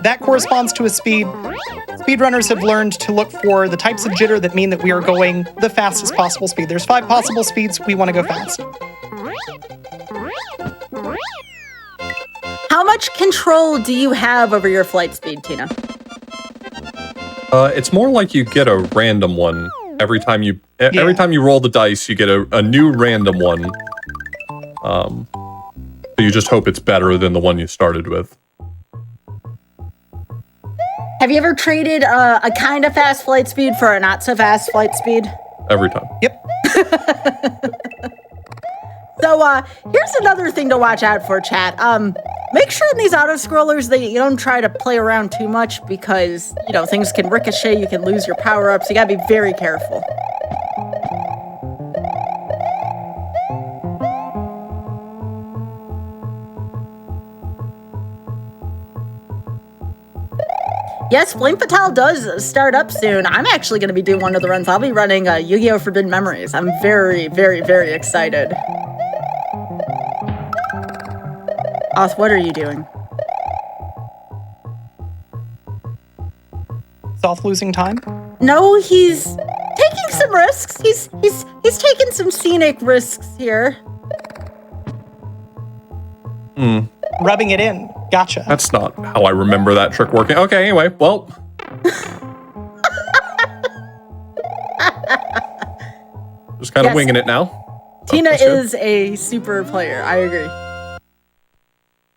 That corresponds to a speed. Speedrunners have learned to look for the types of jitter that mean that we are going the fastest possible speed. There's 5 possible speeds. We want to go fast. How much control do you have over your flight speed, Tina? It's more like you get a random one every time you roll the dice. You get a new random one. So you just hope it's better than the one you started with. Have you ever traded a kind of fast flight speed for a not so fast flight speed? Every time. Yep. So here's another thing to watch out for, chat. Make sure in these auto-scrollers that you don't try to play around too much because, you know, things can ricochet, you can lose your power-ups, you gotta be very careful. Yes, Flame Fatale does start up soon. I'm actually going to be doing one of the runs. I'll be running Yu-Gi-Oh! Forbidden Memories. I'm very, very, very excited. Oth, what are you doing? Soft losing time. No, he's taking some risks. He's taking some scenic risks here. Rubbing it in. Gotcha. That's not how I remember that trick working. Okay, anyway, well. Just kind of winging it now. Tina That's good. is a super player. I agree.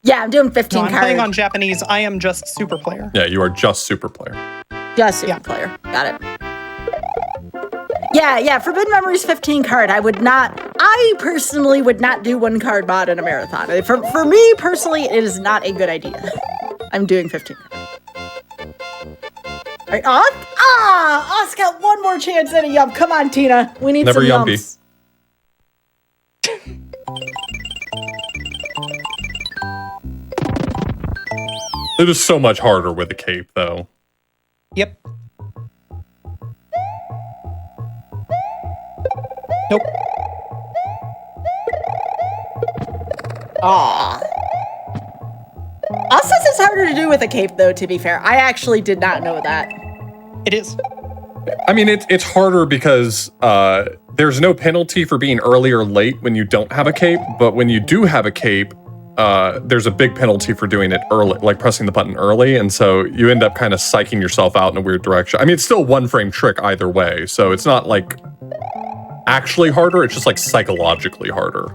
Yeah, I'm doing 15 No, I'm cards. playing on Japanese. I am just super player. Yeah, you are just super player. Just super Yeah. player. Got it. Yeah, Forbidden Memories 15 card. I personally would not do 1 card mod in a marathon. For me personally, it is not a good idea. I'm doing 15 card. All right, Oz got one more chance at a yump. Come on, Tina. We need some yumps. It is so much harder with a cape, though. Yep. Nope. Aw. Oz says it's harder to do with a cape, though, to be fair. I actually did not know that. It is. I mean, it's harder because there's no penalty for being early or late when you don't have a cape, but when you do have a cape, there's a big penalty for doing it early, like pressing the button early, and so you end up kind of psyching yourself out in a weird direction. I mean, it's still 1 frame trick either way, so it's not like actually harder, it's just like psychologically harder.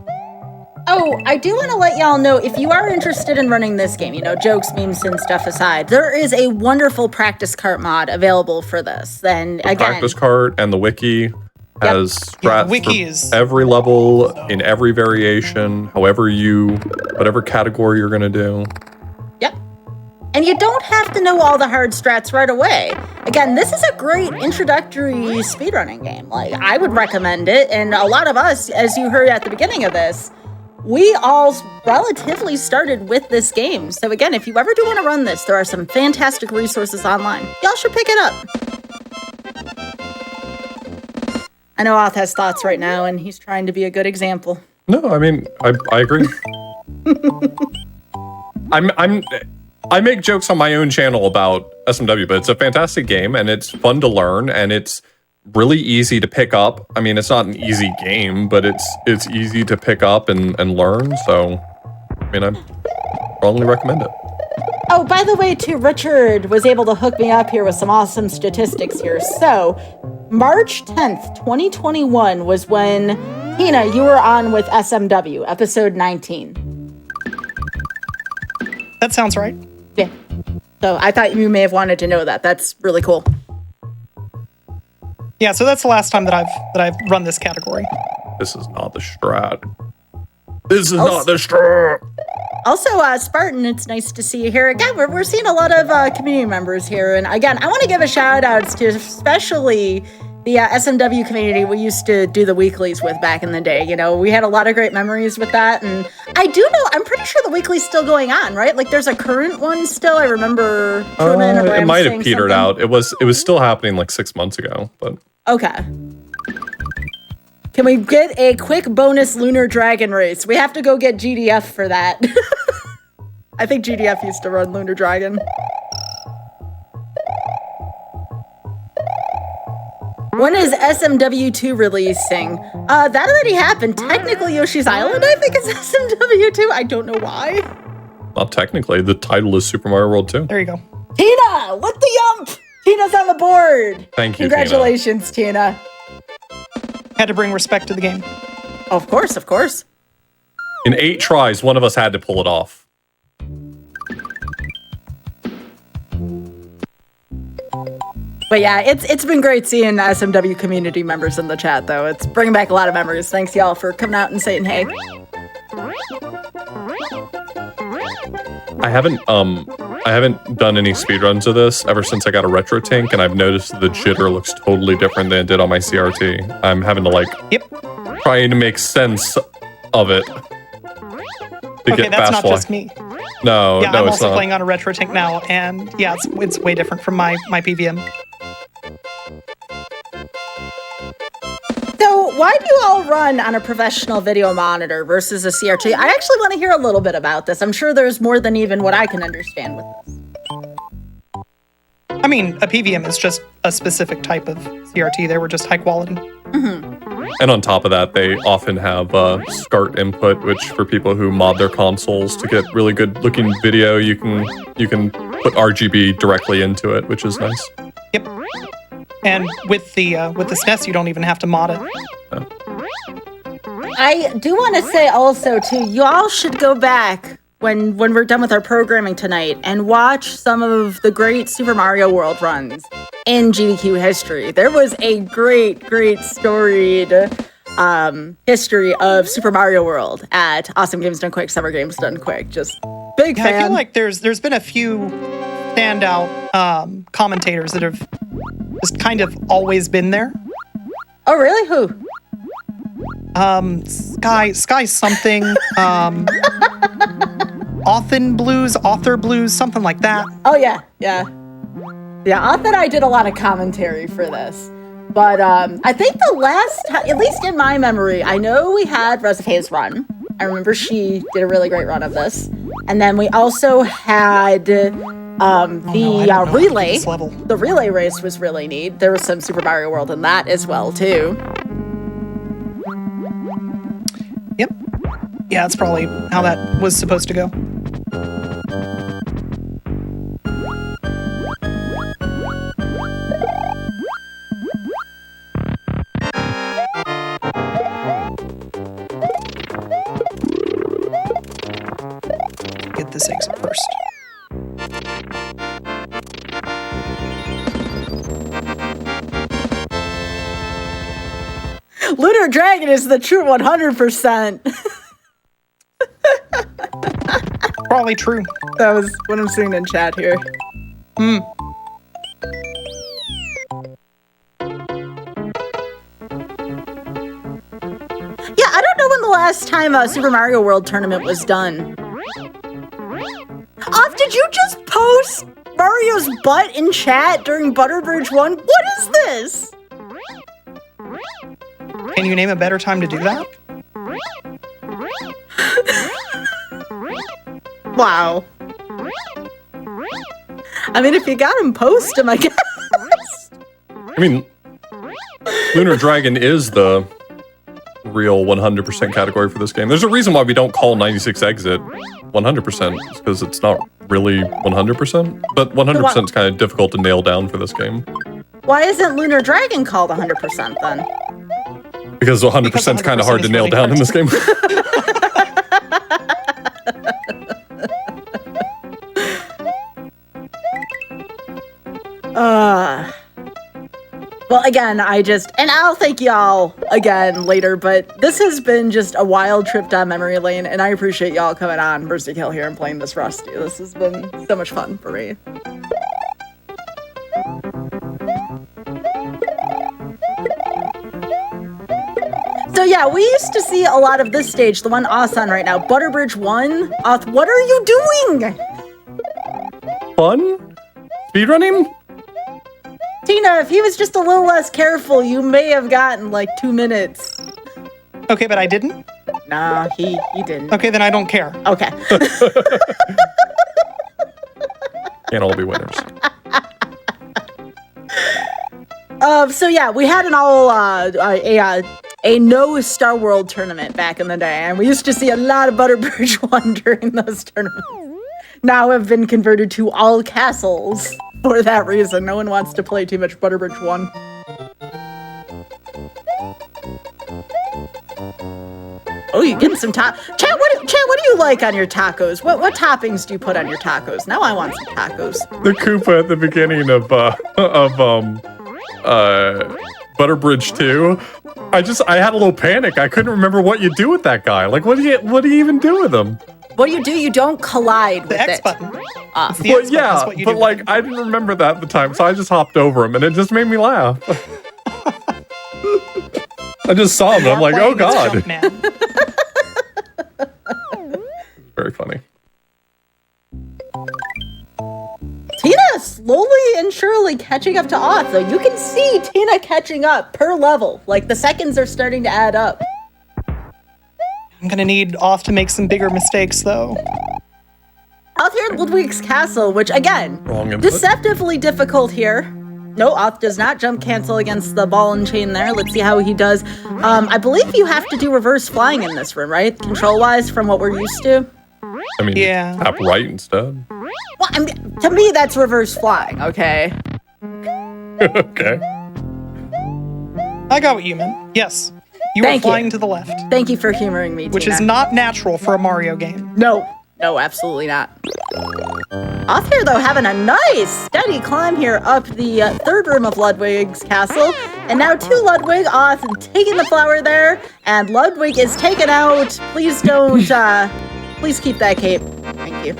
Oh, I do want to let y'all know, if you are interested in running this game, jokes, memes, and stuff aside, there is a wonderful practice cart mod available for this. Then again, practice cart and the wiki has strats for every level, in every variation, whatever category you're going to do. Yep. And you don't have to know all the hard strats right away. Again, this is a great introductory speedrunning game. Like, I would recommend it, and a lot of us, as you heard at the beginning of this, we all relatively started with this game. So again, if you ever do want to run this, there are some fantastic resources online. Y'all should pick it up. I know Oth has thoughts right now, and he's trying to be a good example. No, I mean, I agree. I make jokes on my own channel about SMW, but it's a fantastic game, and it's fun to learn, and it's really easy to pick up. I mean, it's not an easy game, but it's easy to pick up and learn. So, I mean, I strongly recommend it. Oh, by the way, too, Richard was able to hook me up here with some awesome statistics here. So, March 10th, 2021 was when, Tina, you were on with SMW, episode 19. That sounds right. Yeah. So I thought you may have wanted to know that. That's really cool. Yeah, so that's the last time that I've run this category. This is not the strat. This is not the strat. Also, Spartan, it's nice to see you here again. We're seeing a lot of community members here, and again, I want to give a shout out to especially the SMW community we used to do the weeklies with back in the day. We had a lot of great memories with that, and I do know, I'm pretty sure the weekly's still going on, right? Like, there's a current one still. I remember Truman or Bram it might have saying petered something. out. It was still happening like 6 months ago, but okay. Can we get a quick bonus lunar dragon race? We have to go get GDF for that. I think GDF used to run Lunar Dragon. When is SMW2 releasing? That already happened. Technically, Yoshi's Island, I think, is SMW2. I don't know why. not technically. The title is Super Mario World 2. There you go. Tina, with the yump! Tina's on the board. Thank you, Congratulations, Tina. Had to bring respect to the game. Of course, of course. In 8 tries, one of us had to pull it off. But yeah, it's been great seeing SMW community members in the chat, though. It's bringing back a lot of memories. Thanks, y'all, for coming out and saying hey. I haven't done any speedruns of this ever since I got a retro tank, and I've noticed the jitter looks totally different than it did on my CRT. I'm having to trying to make sense of it. Okay, that's not just me. No, yeah, no, I'm it's also not. playing on a retro tank now, and yeah, it's way different from my PVM. So why do you all run on a professional video monitor versus a CRT? I actually want to hear a little bit about this. I'm sure there's more than even what I can understand with this. I mean, a PVM is just a specific type of CRT. They were just high quality. Mm-hmm. And on top of that, they often have SCART input, which for people who mod their consoles to get really good looking video, you can put RGB directly into it, which is nice. Yep. And with the SNES, you don't even have to mod it. Yeah. I do want to say also, too, you all should go back when we're done with our programming tonight and watch some of the great Super Mario World runs. in GDQ history. There was a great storied history of Super Mario World at Awesome Games Done Quick, Summer Games Done Quick. Just big fan. I feel like there's been a few standout commentators that have just kind of always been there. Oh, really? Who? Sky something. Author Blues, something like that. Oh, yeah. Auth and I did a lot of commentary for this. But I think the last time, at least in my memory, I know we had Rosife's run. I remember she did a really great run of this. And then we also had the relay. The relay race was really neat. There was some Super Mario World in that as well, too. Yep. Yeah, that's probably how that was supposed to go. Get this exit first. Lunar Dragon is the true 100%. Probably true. That was what I'm seeing in chat here. Hmm. Yeah, I don't know when the last time a Super Mario World tournament was done. Did you just post Mario's butt in chat during Butterbridge 1? What is this? Can you name a better time to do that? Wow. I mean, if you got him, post him, I guess. I mean, Lunar Dragon is the real 100% category for this game. There's a reason why we don't call 96 Exit 100%, because it's not really 100%, but 100% is kind of difficult to nail down for this game. Why isn't Lunar Dragon called 100% then? Because 100% is kind of hard to nail down in this game. Well, again, and I'll thank y'all again later, but this has been just a wild trip down memory lane, and I appreciate y'all coming on Mercy Kill here and playing this Rusty. This has been so much fun for me. So yeah, we used to see a lot of this stage, the one Oth's on right now, Butterbridge 1. Oth, what are you doing? Fun? Speedrunning? Tina, if he was just a little less careful, you may have gotten like 2 minutes. Okay, but I didn't? Nah, he didn't. Okay, then I don't care. Okay. Can't all be winners. So yeah, we had a no Star World tournament back in the day, and we used to see a lot of Butterbridge 1 during those tournaments. Now have been converted to all castles for that reason. No one wants to play too much Butterbridge 1. Oh, you're getting some Chat, what do you like on your tacos? What toppings do you put on your tacos? Now I want some tacos. The Koopa at the beginning of Butterbridge 2. I had a little panic. I couldn't remember what you do with that guy. Like, what do you even do with him? What do? You don't collide with the X it. Button. Well, yeah, but like, I didn't remember that at the time, so I just hopped over him, and it just made me laugh. I just saw him, and I'm like, oh god. Very funny. Tina slowly and surely catching up to Oth, though. You can see Tina catching up per level. Like, the seconds are starting to add up. I'm gonna need Oth to make some bigger mistakes, though. Oth here at Ludwig's Castle, which, again, deceptively difficult here. No, Oth does not jump cancel against the ball and chain there. Let's see how he does. I believe you have to do reverse flying in this room, right? Control-wise, from what we're used to. I mean, yeah. Tap right instead. Well, I mean, to me, that's reverse flying, okay? Okay. I got what you meant. Yes. You were flying to the left. Thank you for humoring me, Which Tina. is not natural for a Mario game. No, absolutely not. Off here, though, having a nice, steady climb here up the third room of Ludwig's castle. And now to Ludwig, Off taking the flower there. And Ludwig is taken out. Please don't, please keep that cape. Thank you.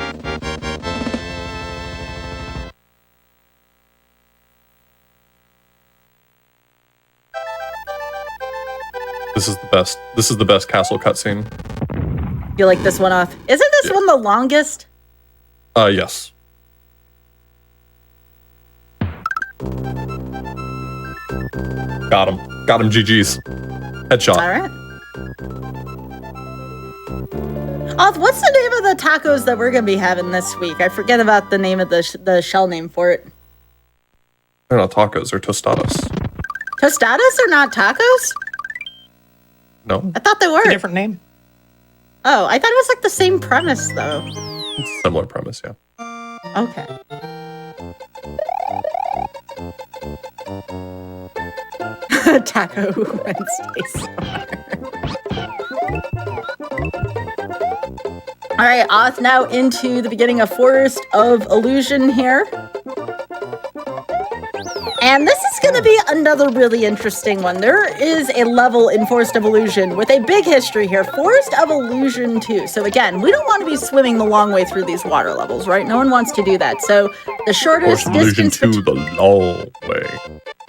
This is the best. This is the best castle cutscene. You like this one, Off? Isn't this one the longest? Yes. Got him. Got him, GG's. Headshot. All right. Off, what's the name of the tacos that we're going to be having this week? I forget about the name of the shell name for it. They're not tacos, they're tostadas. Tostadas are not tacos? No. I thought they were. It's a different name. Oh, I thought it was like the same premise, though. Similar premise, yeah. Okay. Taco Wednesday. All right, Oth, now into the beginning of Forest of Illusion here. And this is going to be another really interesting one. There is a level in Forest of Illusion with a big history here. Forest of Illusion 2. So again, we don't want to be swimming the long way through these water levels, right? No one wants to do that. So the shortest distance... Illusion 2, the long way.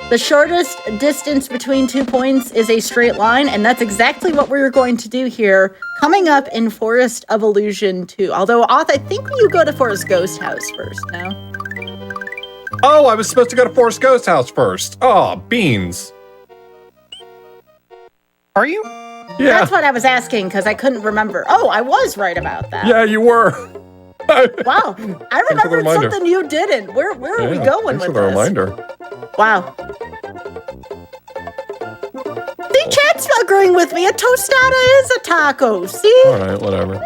The shortest distance between 2 points is a straight line, and that's exactly what we're going to do here, coming up in Forest of Illusion 2. Although, Oth, I think you go to Forest Ghost House first, no? Oh, I was supposed to go to Forest Ghost House first. Oh, beans. Are you? Yeah. That's what I was asking, because I couldn't remember. Oh, I was right about that. Yeah, you were. Wow. I remembered something you didn't. Where are we going with this? A reminder. Wow. The chat's agreeing with me. A tostada is a taco. See? All right, whatever.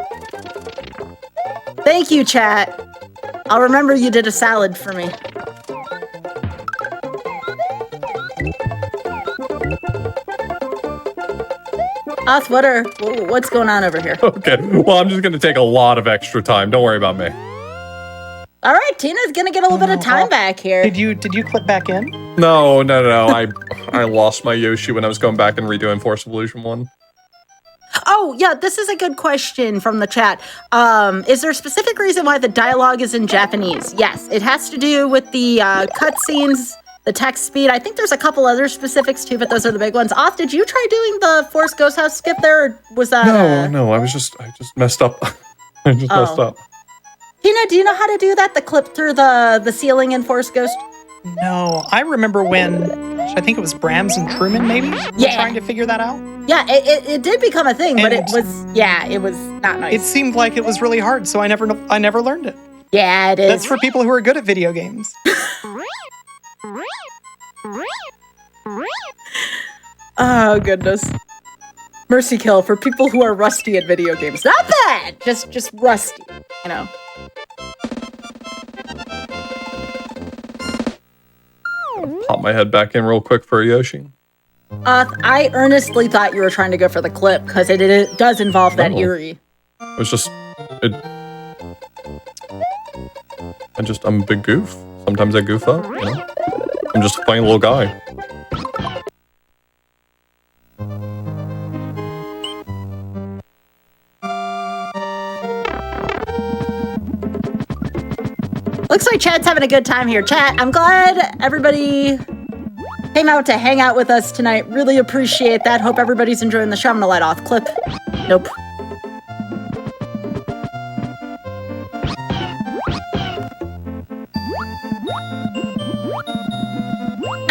Thank you, chat. I'll remember you did a salad for me. Oth, what's going on over here? Okay, well, I'm just going to take a lot of extra time. Don't worry about me. All right, Tina's going to get a little bit of time back here. Did you click back in? No. I lost my Yoshi when I was going back and redoing Force of Illusion 1. Oh, yeah, this is a good question from the chat. Is there a specific reason why the dialogue is in Japanese? Yes, it has to do with the cutscenes, the text speed. I think there's a couple other specifics too, but those are the big ones. Oth, did you try doing the Forest Ghost House skip there, or was that... No, I just messed up. I just messed up. Tina, do you know how to do that? The clip through the ceiling in Forest Ghost? No, I remember when, I think it was Brams and Truman maybe, were trying to figure that out. Yeah, it did become a thing, but it was not nice. It seemed like it was really hard, so I never learned it. Yeah, it is. That's for people who are good at video games. Oh, goodness. Mercy kill for people who are rusty at video games. Not bad, just rusty, you know. Pop my head back in real quick for a Yoshi. I earnestly thought you were trying to go for the clip, because it does involve that eerie. It was just... I'm a big goof. Sometimes I goof up, you know? I'm just a funny little guy. Looks like chat's having a good time here. Chat, I'm glad everybody came out to hang out with us tonight. Really appreciate that. Hope everybody's enjoying the show. I'm gonna light off clip. Nope.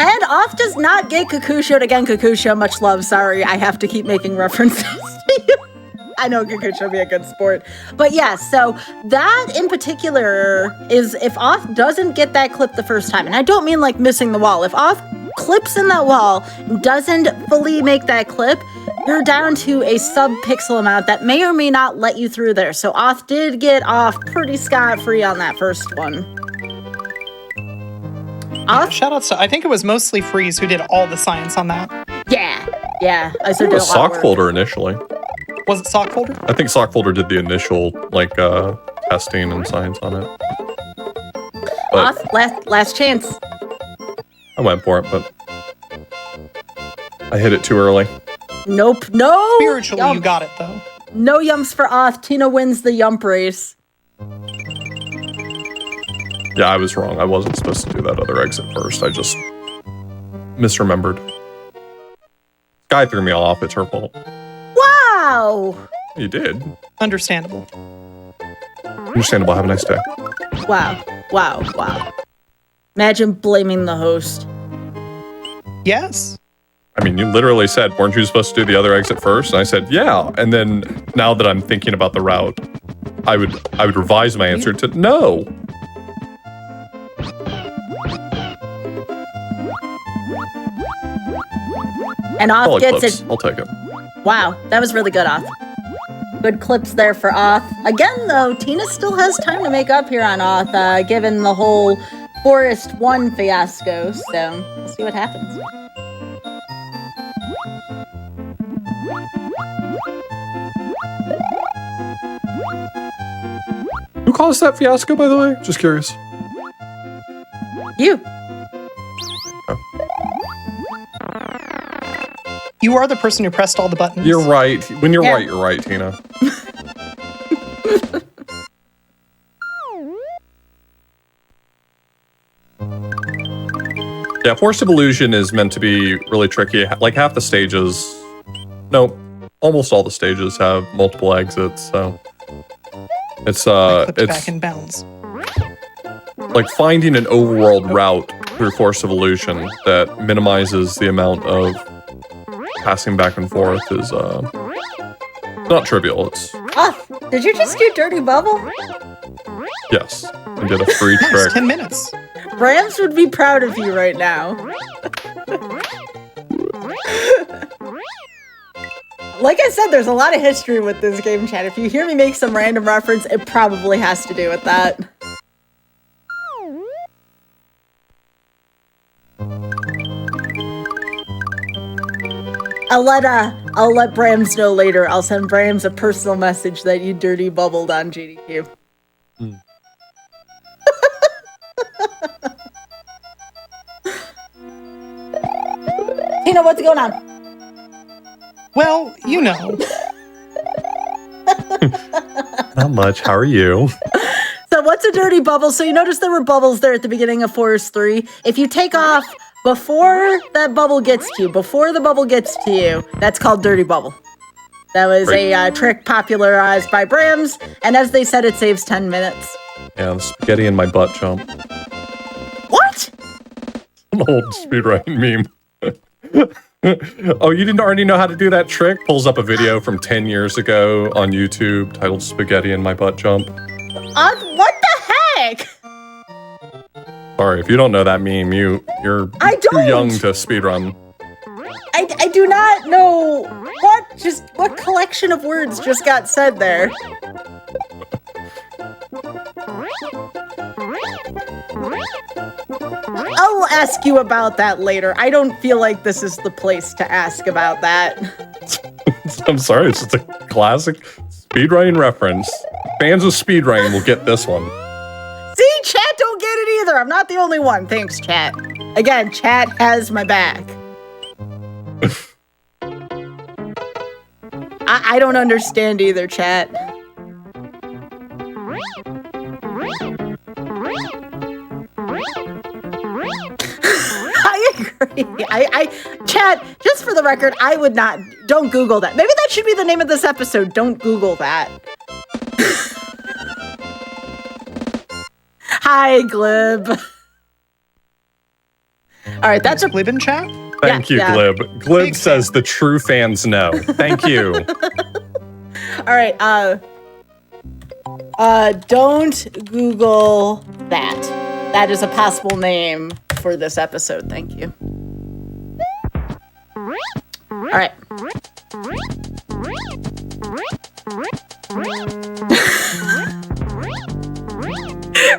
And Off does not get Kakusho'd again. Kakusho, much love. Sorry, I have to keep making references to you. I know Kakusho would be a good sport. But yeah, so that in particular is if Off doesn't get that clip the first time, and I don't mean like missing the wall. If Off clips in that wall, doesn't fully make that clip, you're down to a sub-pixel amount that may or may not let you through there. So Off did get off pretty scot-free on that first one. Off? Shoutouts to, I think it was mostly Freeze who did all the science on that. Yeah. I It was Sockfolder initially. Was it Sockfolder? I think Sockfolder did the initial, testing and science on it. Off, last chance. I went for it, but I hit it too early. Nope, no. Spiritually, you got it, though. No yumps for off. Tina wins the yump race. Yeah, I was wrong. I wasn't supposed to do that other exit first. I just misremembered. Guy threw me off. It's her fault. Wow. You did. Understandable. Understandable. Have a nice day. Wow. Imagine blaming the host. Yes. I mean, you literally said, weren't you supposed to do the other exit first? And I said, yeah. And then now that I'm thinking about the route, I would revise my answer to no. And Off gets clips. it. I'll take it. Wow, that was really good, Off. Good clips there for Off. Again, though, Tina still has time to make up here on Off, given the whole Forest 1 fiasco. So we'll see what happens. Who caused that fiasco, by the way? Just curious. You. You are the person who pressed all the buttons. You're right. When you're right, you're right, Tina. Yeah, Force of Illusion is meant to be really tricky. Like half the stages, no, almost all the stages have multiple exits, so it's back in bounds. Like finding an overworld route through Force of Illusion that minimizes the amount of passing back and forth is not trivial. It's Did you just do Dirty Bubble? yes, I did a free Nice, trick. 10 minutes. Brams would be proud of you right now. Like I said, there's a lot of history with this game, chat. If you hear me make some random reference, it probably has to do with that. I'll let Brams know later. I'll send Brams a personal message that you dirty bubbled on GDQ. Tina, what's going on? Well, you know. Not much. How are you? So what's a dirty bubble? So you notice there were bubbles there at the beginning of Forest 3. If you take off before that bubble gets to you, before the bubble gets to you, that's called dirty bubble. That was a trick popularized by Brams, and as they said, it saves 10 minutes. Yeah, the spaghetti in my butt jump. What? An old speedrunning meme. Oh, you didn't already know how to do that trick? Pulls up a video from 10 years ago on YouTube titled Spaghetti in My Butt Jump. What the heck? Sorry, if you don't know that meme, you're too young to speedrun. I do not know what collection of words just got said there. I'll ask you about that later. I don't feel like this is the place to ask about that. I'm sorry, it's just a classic speedrunning reference. Fans of speedrunning will get this one. See, chat don't get it either. I'm not the only one. Thanks, chat. Again, chat has my back. I don't understand either, chat. I agree. Chat, just for the record, I would not, don't Google that. Maybe that should be the name of this episode. Don't Google that. Hi, Glib. All right, that's a Glib in chat? Thank you, Glib. Glib says the true fans know. Thank you. All right, don't Google that. That is a possible name for this episode. Thank you. All right.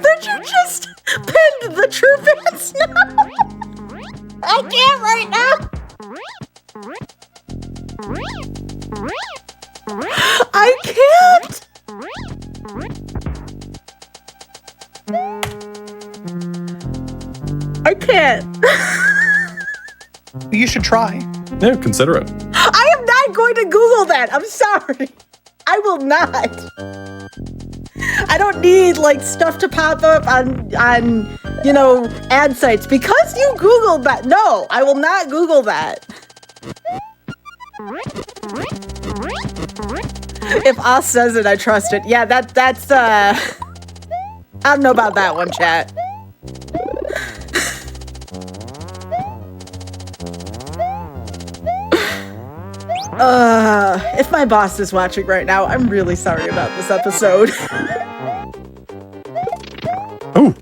Richard just pinned the true fans now. I can't right now. I can't. can't. You should try. Yeah, consider it. I am not going to Google that. I'm sorry. I will not. I don't need like stuff to pop up on ad sites because you Googled that. No, I will not Google that. If Oz says it, I trust it. Yeah, that's I don't know about that one, chat. If my boss is watching right now, I'm really sorry about this episode. Oh,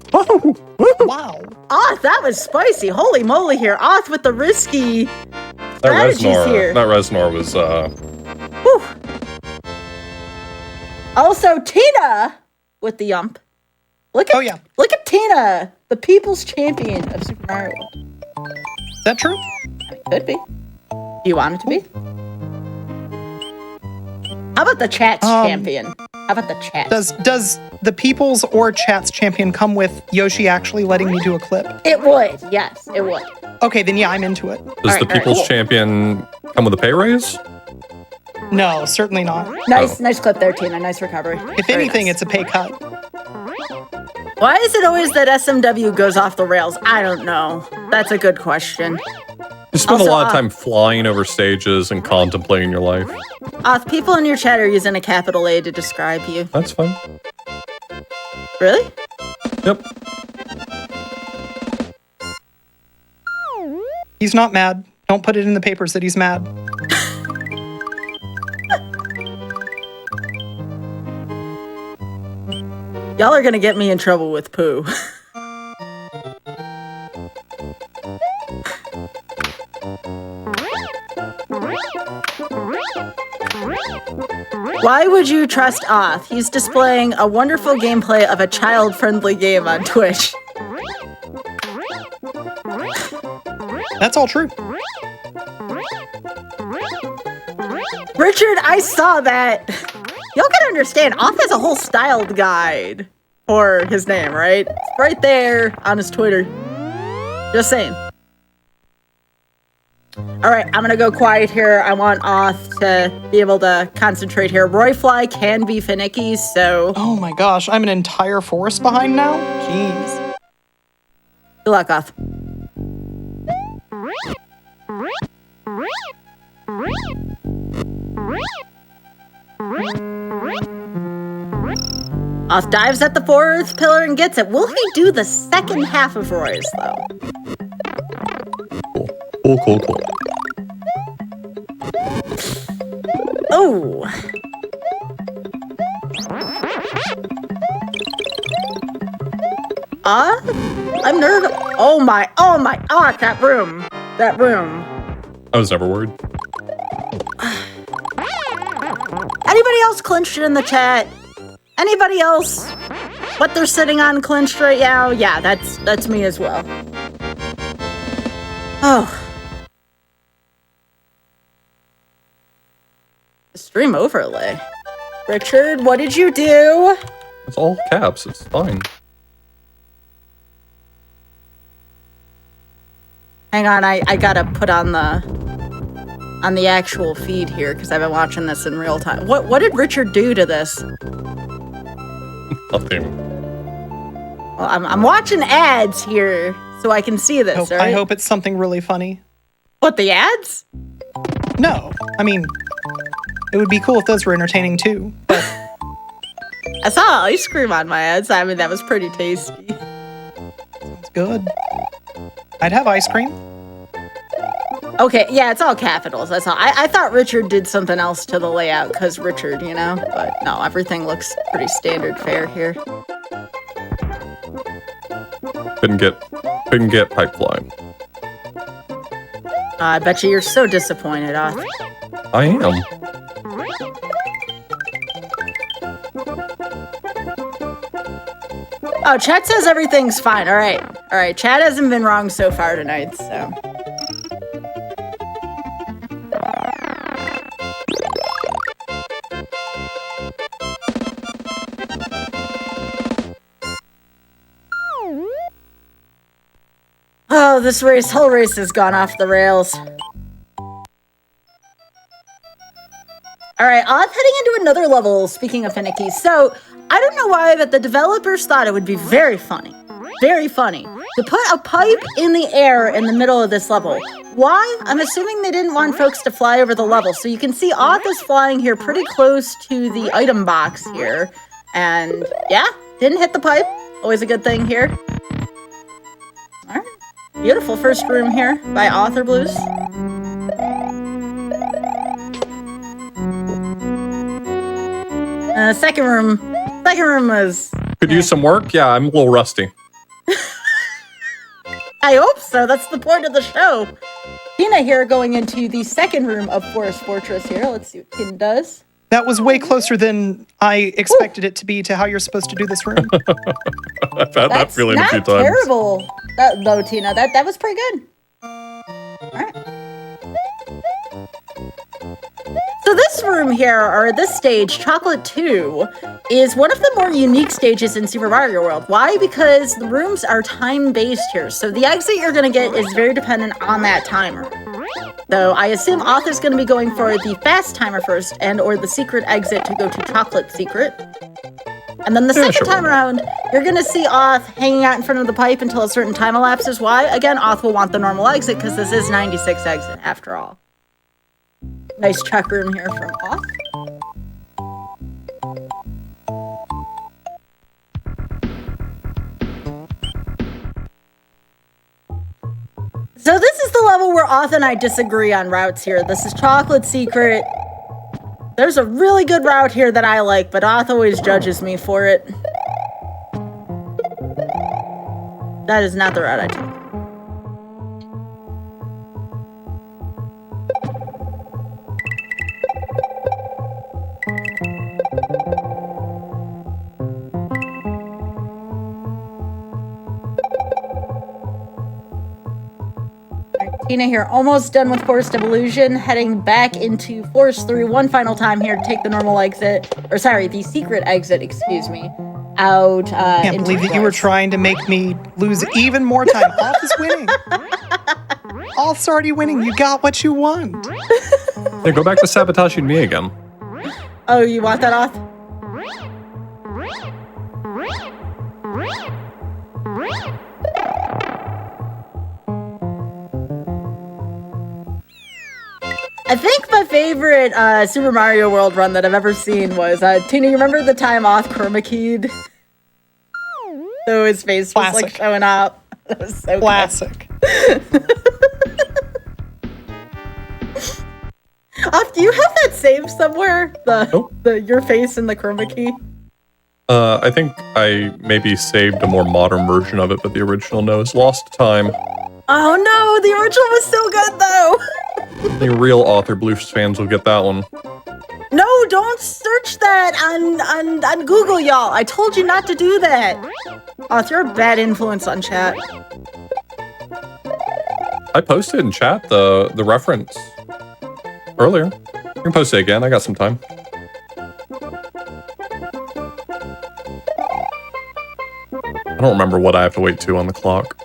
Wow. Oth, that was spicy. Holy moly here. Oth with the risky strategies here. That Reznor was, Whew. Also, Tina with the yump. Look at Tina, the people's champion of Super Mario World. Is that true? Could be. Do you want it to be? How about the chat's champion? How about the chat? Does the people's or chat's champion come with Yoshi actually letting me do a clip? It would. Yes, it would. Okay, then yeah, I'm into it. Does the people's champion come with a pay raise? No, certainly not. Nice clip there, Tina. Nice recovery. If anything, it's a pay cut. Why is it always that SMW goes off the rails? I don't know. That's a good question. You spend a lot of time flying over stages and contemplating your life. People in your chat are using a capital A to describe you. That's fine. Really? Yep. He's not mad. Don't put it in the papers that he's mad. Y'all are gonna get me in trouble with poo. Why would you trust Oth? He's displaying a wonderful gameplay of a child-friendly game on Twitch. That's all true. Richard, I saw that. Y'all gotta understand, Oth has a whole styled guide for his name, right? It's right there on his Twitter. Just saying. All right, I'm gonna go quiet here. I want Oth to be able to concentrate here. Royfly can be finicky, so... Oh my gosh, I'm an entire forest behind now? Jeez. Good luck, Oth. Oth dives at the fourth pillar and gets it. Will he do the second half of Roy's, though? Cool. Oh. I'm nervous. Oh my, that room. I was never worried. Anybody else clinched in the chat? Anybody else? What they're sitting on clinched right now? Yeah, that's me as well. Oh. Stream overlay. Richard, what did you do? It's all caps. It's fine. Hang on, I gotta put on the actual feed here because I've been watching this in real time. What did Richard do to this? Nothing. Well, I'm watching ads here so I can see this. Right? I hope it's something really funny. What, the ads? No, I mean, it would be cool if those were entertaining too, but... I saw ice cream on my ads. I mean, that was pretty tasty. Sounds good. I'd have ice cream. Okay, yeah, it's all capitals. That's all. I thought Richard did something else to the layout because Richard, you know? But no, everything looks pretty standard fare here. Couldn't get pipeline. I bet you're so disappointed, Oth. I am. Oh, chat says everything's fine. All right. Chat hasn't been wrong so far tonight, so. Oh, this whole race has gone off the rails. All right, Off heading into another level, speaking of finicky. So, I don't know why, but the developers thought it would be very funny, to put a pipe in the air in the middle of this level. Why? I'm assuming they didn't want folks to fly over the level. So you can see Off is flying here pretty close to the item box here. And yeah, didn't hit the pipe. Always a good thing here. All right, beautiful first room here by Author Blues. Second room was... Could use some work? Yeah, I'm a little rusty. I hope so. That's the point of the show. Tina here going into the second room of Forest Fortress here. Let's see what Tina does. That was way closer than I expected it to be to how you're supposed to do this room. I've had that feeling a few times. That's not terrible, though, Tina. That was pretty good. All right. So this room here, or this stage, Chocolate 2, is one of the more unique stages in Super Mario World. Why? Because the rooms are time-based here. So the exit you're going to get is very dependent on that timer. Though I assume Author's going to be going for the fast timer first, and or the secret exit to go to Chocolate Secret. And then the second time around, you're going to see Auth hanging out in front of the pipe until a certain time elapses. Why? Again, Auth will want the normal exit because this is 96 exit after all. Nice check room here from Auth. So this is the level where Auth and I disagree on routes here. This is Chocolate Secret. There's a really good route here that I like, but Auth always judges me for it. That is not the route I take. Tina here, almost done with Forest of Illusion, heading back into Forest 3 one final time here to take the normal exit, or sorry, the secret exit, excuse me, out I can't believe that you were trying to make me lose even more time. Auth is winning. Auth's already winning. You got what you want. Yeah, go back to sabotaging me again. Oh, you want that, Auth? I think my favorite Super Mario World run that I've ever seen was, Tina, you remember the time Auth chroma keyed? So his face was like showing up. That was so classic. Auth, do you have that saved somewhere? Your face in the chroma key? I think I maybe saved a more modern version of it, but the original no, is lost to time. Oh no, the original was so good though. The real Author Blues fans will get that one. No, don't search that on Google, y'all. I told you not to do that. Auth, you're a bad influence on chat. I posted in chat the reference earlier. You can post it again. I got some time. I don't remember what I have to wait to on the clock.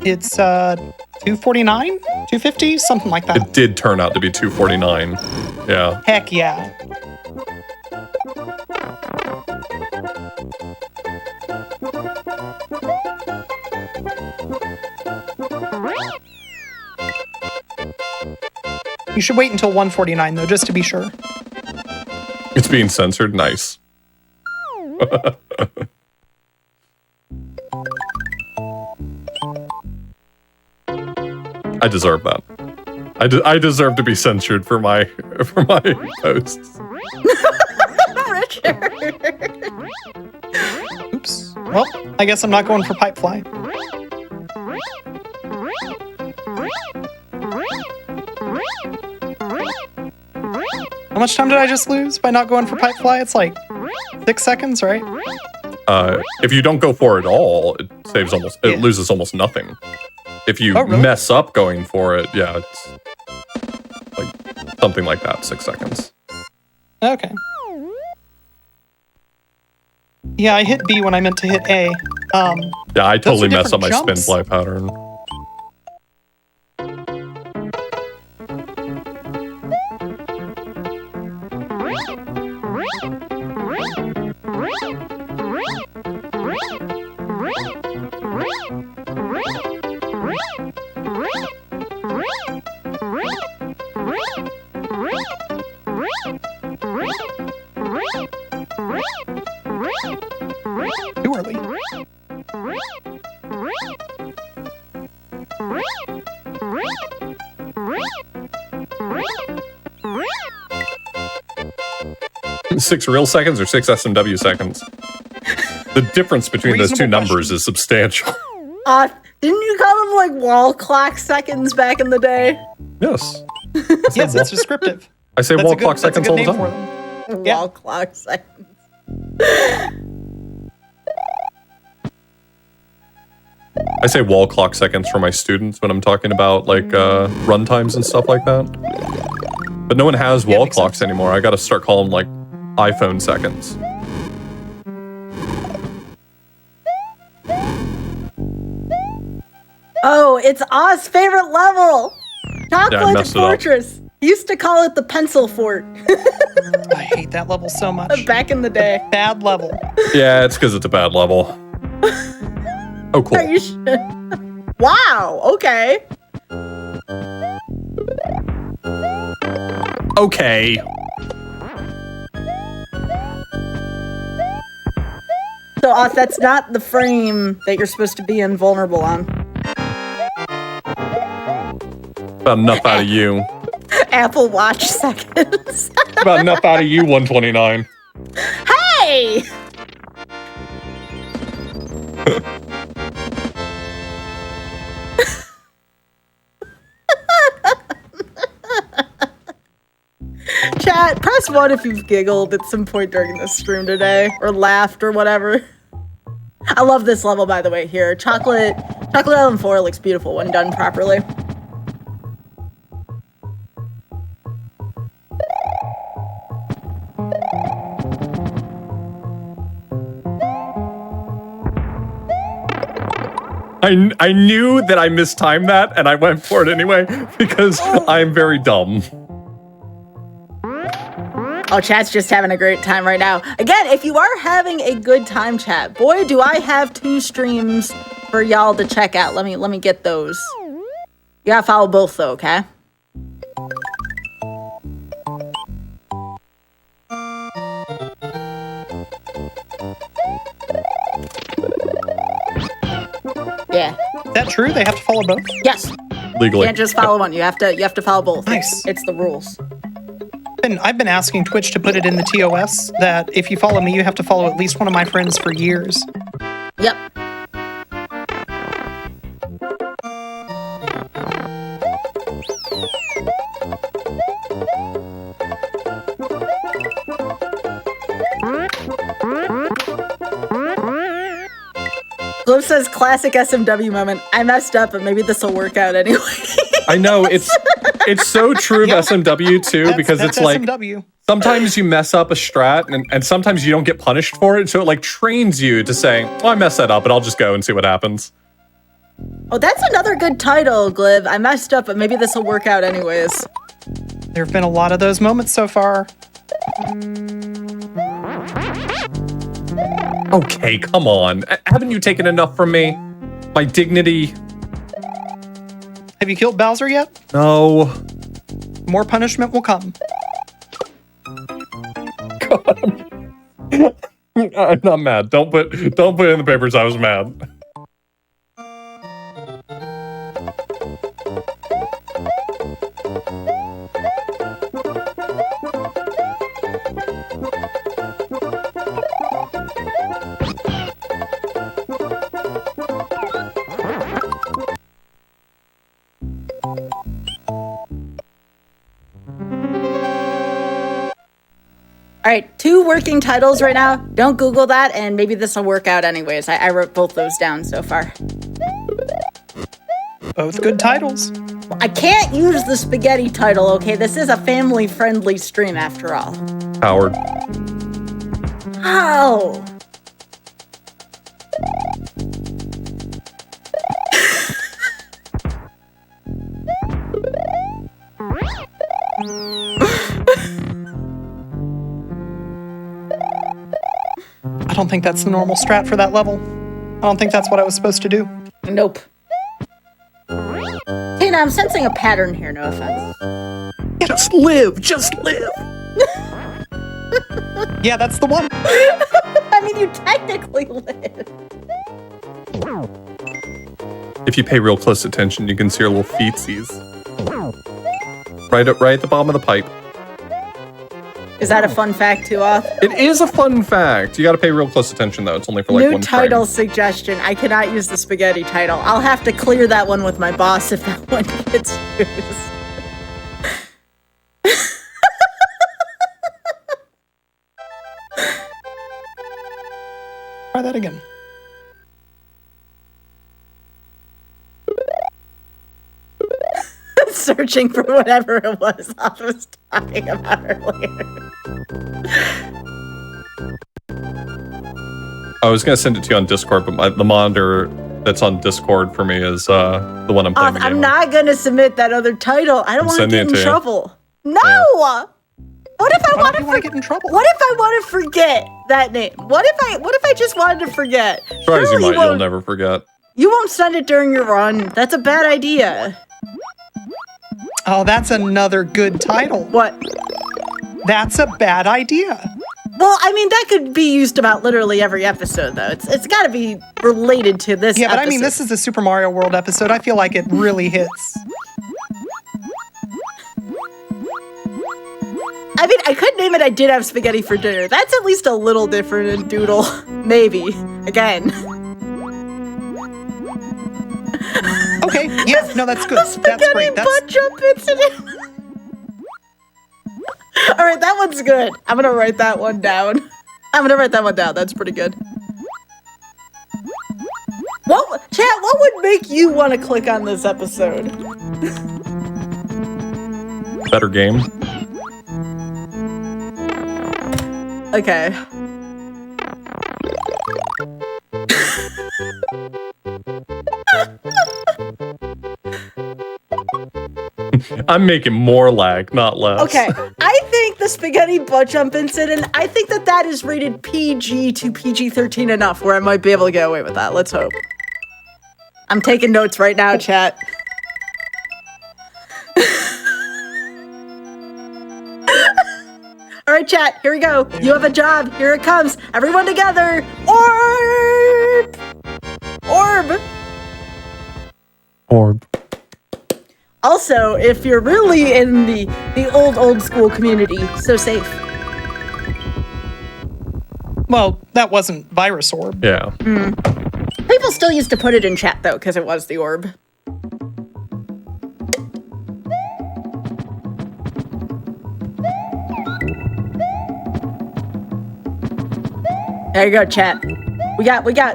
It's 249, 250, something like that. It did turn out to be 249. Yeah. Heck yeah. You should wait until 149 though, just to be sure. It's being censored. Nice. I deserve that. I deserve to be censored for my posts. Richard. Oops. Well, I guess I'm not going for pipe fly. How much time did I just lose by not going for pipe fly? It's like 6 seconds, right? If you don't go for it all, it loses almost nothing. If you mess up going for it, yeah, it's like something like that, 6 seconds. Okay. Yeah, I hit B when I meant to hit A. Yeah, I totally those are messed up my different spin jumps. fly pattern. Too early. Six real seconds or 6 SMW seconds? The difference between those two Reasonable numbers question. is substantial. Didn't you call them like wall clock seconds back in the day? Yes. Yes, it's descriptive. I say That's wall a good, clock that's a seconds good all the name for time. them. Yeah. Wall clock seconds. I say wall clock seconds for my students when I'm talking about like run times and stuff like that. But no one has wall makes clocks sense. anymore. I gotta start calling them like iPhone seconds. Oh, it's Oz's favorite level! Chocolate messed it up. Fortress. He used to call it the pencil fort I hate that level so much. back in the day. Bad level. Yeah, it's because it's a bad level. Oh, cool. Are you sure? Wow, okay. Okay. So, Oz, that's not the frame that you're supposed to be invulnerable on. About enough out of you. Apple Watch seconds. About enough out of you, 129. Hey! Chat, press 1 if you've giggled at some point during this stream today, or laughed, or whatever. I love this level, by the way, here. Chocolate Island 4 looks beautiful when done properly. I knew that I mistimed that, and I went for it anyway, because I'm very dumb. Oh, chat's just having a great time right now. Again, if you are having a good time, chat, boy, do I have 2 streams for y'all to check out. Let me get those. You gotta follow both though, okay? Yeah. Is that true? They have to follow both? Yes. Legally. You can't just follow one. You have to follow both. Nice. It's the rules. And I've been asking Twitch to put it in the TOS that if you follow me, you have to follow at least one of my friends for years. Yep. Glove says classic SMW moment. I messed up, but maybe this will work out anyway. I know, it's so true of SMW too, because That's it's like, SMW. sometimes you mess up a strat, and sometimes you don't get punished for it, so it like trains you to say, well, I messed that up, but I'll just go and see what happens. Oh, that's another good title, Gliv. I messed up, but maybe this will work out anyways. There have been a lot of those moments so far. Okay, come on. Haven't you taken enough from me? My dignity? Have you killed Bowser yet? No. More punishment will come. I'm not mad. Don't put it in the papers I was mad. All right, 2 working titles right now. Don't Google that, and maybe this will work out anyways. I wrote both those down so far. Both good titles. I can't use the spaghetti title, okay? This is a family-friendly stream after all. Howard. Oh. don't think that's the normal strat for that level. I don't think that's what I was supposed to do. Nope. Tina, I'm sensing a pattern here, no offense. Just live, just live. Yeah, that's the one. I mean, you technically live. If you pay real close attention, you can see your little feetsies. Right at the bottom of the pipe. Is that a fun fact too, Off? It is a fun fact. You got to pay real close attention, though. It's only for like New one title frame. suggestion. I cannot use the spaghetti title. I'll have to clear that one with my boss if that one gets used. Try that again. Searching for whatever it was I was talking about earlier. I was going to send it to you on Discord, but the monitor that's on Discord for me is the one I'm playing the game I'm on. not going to submit that other title. I don't want to get in trouble. No! Yeah. What if I want to get in trouble? What if I want to forget that name? What if I just wanted to forget? Surprise you Surely might, you'll never forget. You won't send it during your run. That's a bad idea. Oh, that's another good title. What? That's a bad idea. Well, I mean, that could be used about literally every episode, though. It's got to be related to this Yeah, but episode. I mean, this is a Super Mario World episode. I feel like it really hits. I mean, I could name it I Did Have Spaghetti for Dinner. That's at least a little different in Doodle. Maybe. Again. Okay, yeah, no, that's good. The That's great. spaghetti butt jump incident. All right, that one's good. I'm gonna write that one down. That's pretty good. Chat, what would make you want to click on this episode? Better game. Okay. I'm making more lag, not less. Okay, I think the spaghetti butt jump incident, I think that is rated PG to PG-13 enough where I might be able to get away with that. Let's hope. I'm taking notes right now, chat. All right, chat, here we go. You have a job. Here it comes. Everyone together. Orb! Orb! Orb. Also, if you're really in the old school community, so safe. Well, that wasn't Virus Orb. Yeah. People still used to put it in chat, though, because it was the orb. There you go, chat.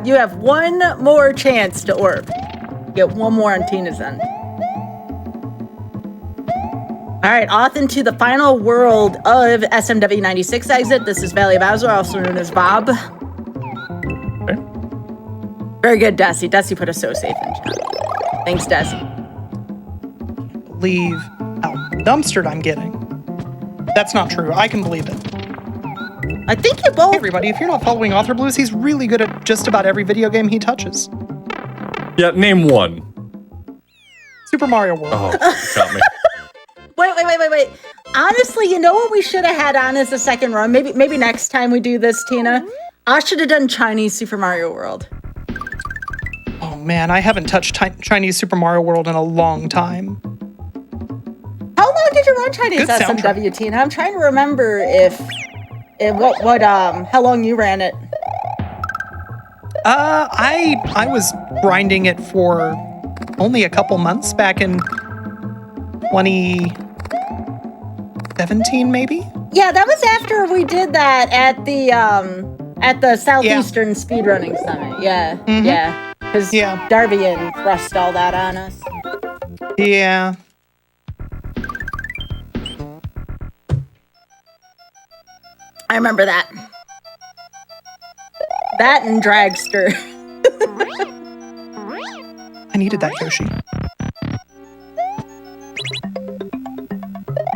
You have one more chance to orb. Get one more on Tina's end. All right, off into the final world of SMW 96 exit. This is Valley of Bowser, also known as Bob. Okay. Very good, Desi. Desi put us so safe in chat. Thanks, Desi. Believe how dumpstered I'm getting. That's not true. I can believe it. I think you both. Hey everybody, if you're not following Author Blues, he's really good at just about every video game he touches. Yeah, name one. Super Mario World. Oh, you got me. Wait. Honestly, you know what we should have had on as a second run? Maybe next time we do this, Tina. I should have done Chinese Super Mario World. Oh man, I haven't touched Chinese Super Mario World in a long time. How long did you run Chinese Good SMW, soundtrack. Tina? I'm trying to remember how long you ran it. I was grinding it for only a couple months back in 2017, maybe? Yeah, that was after we did that at the Southeastern Speedrunning Summit. Yeah, Mhm. yeah. Because Yeah. Darby and thrust all that on us. Yeah. I remember that. That and Dragster. I needed that Yoshi.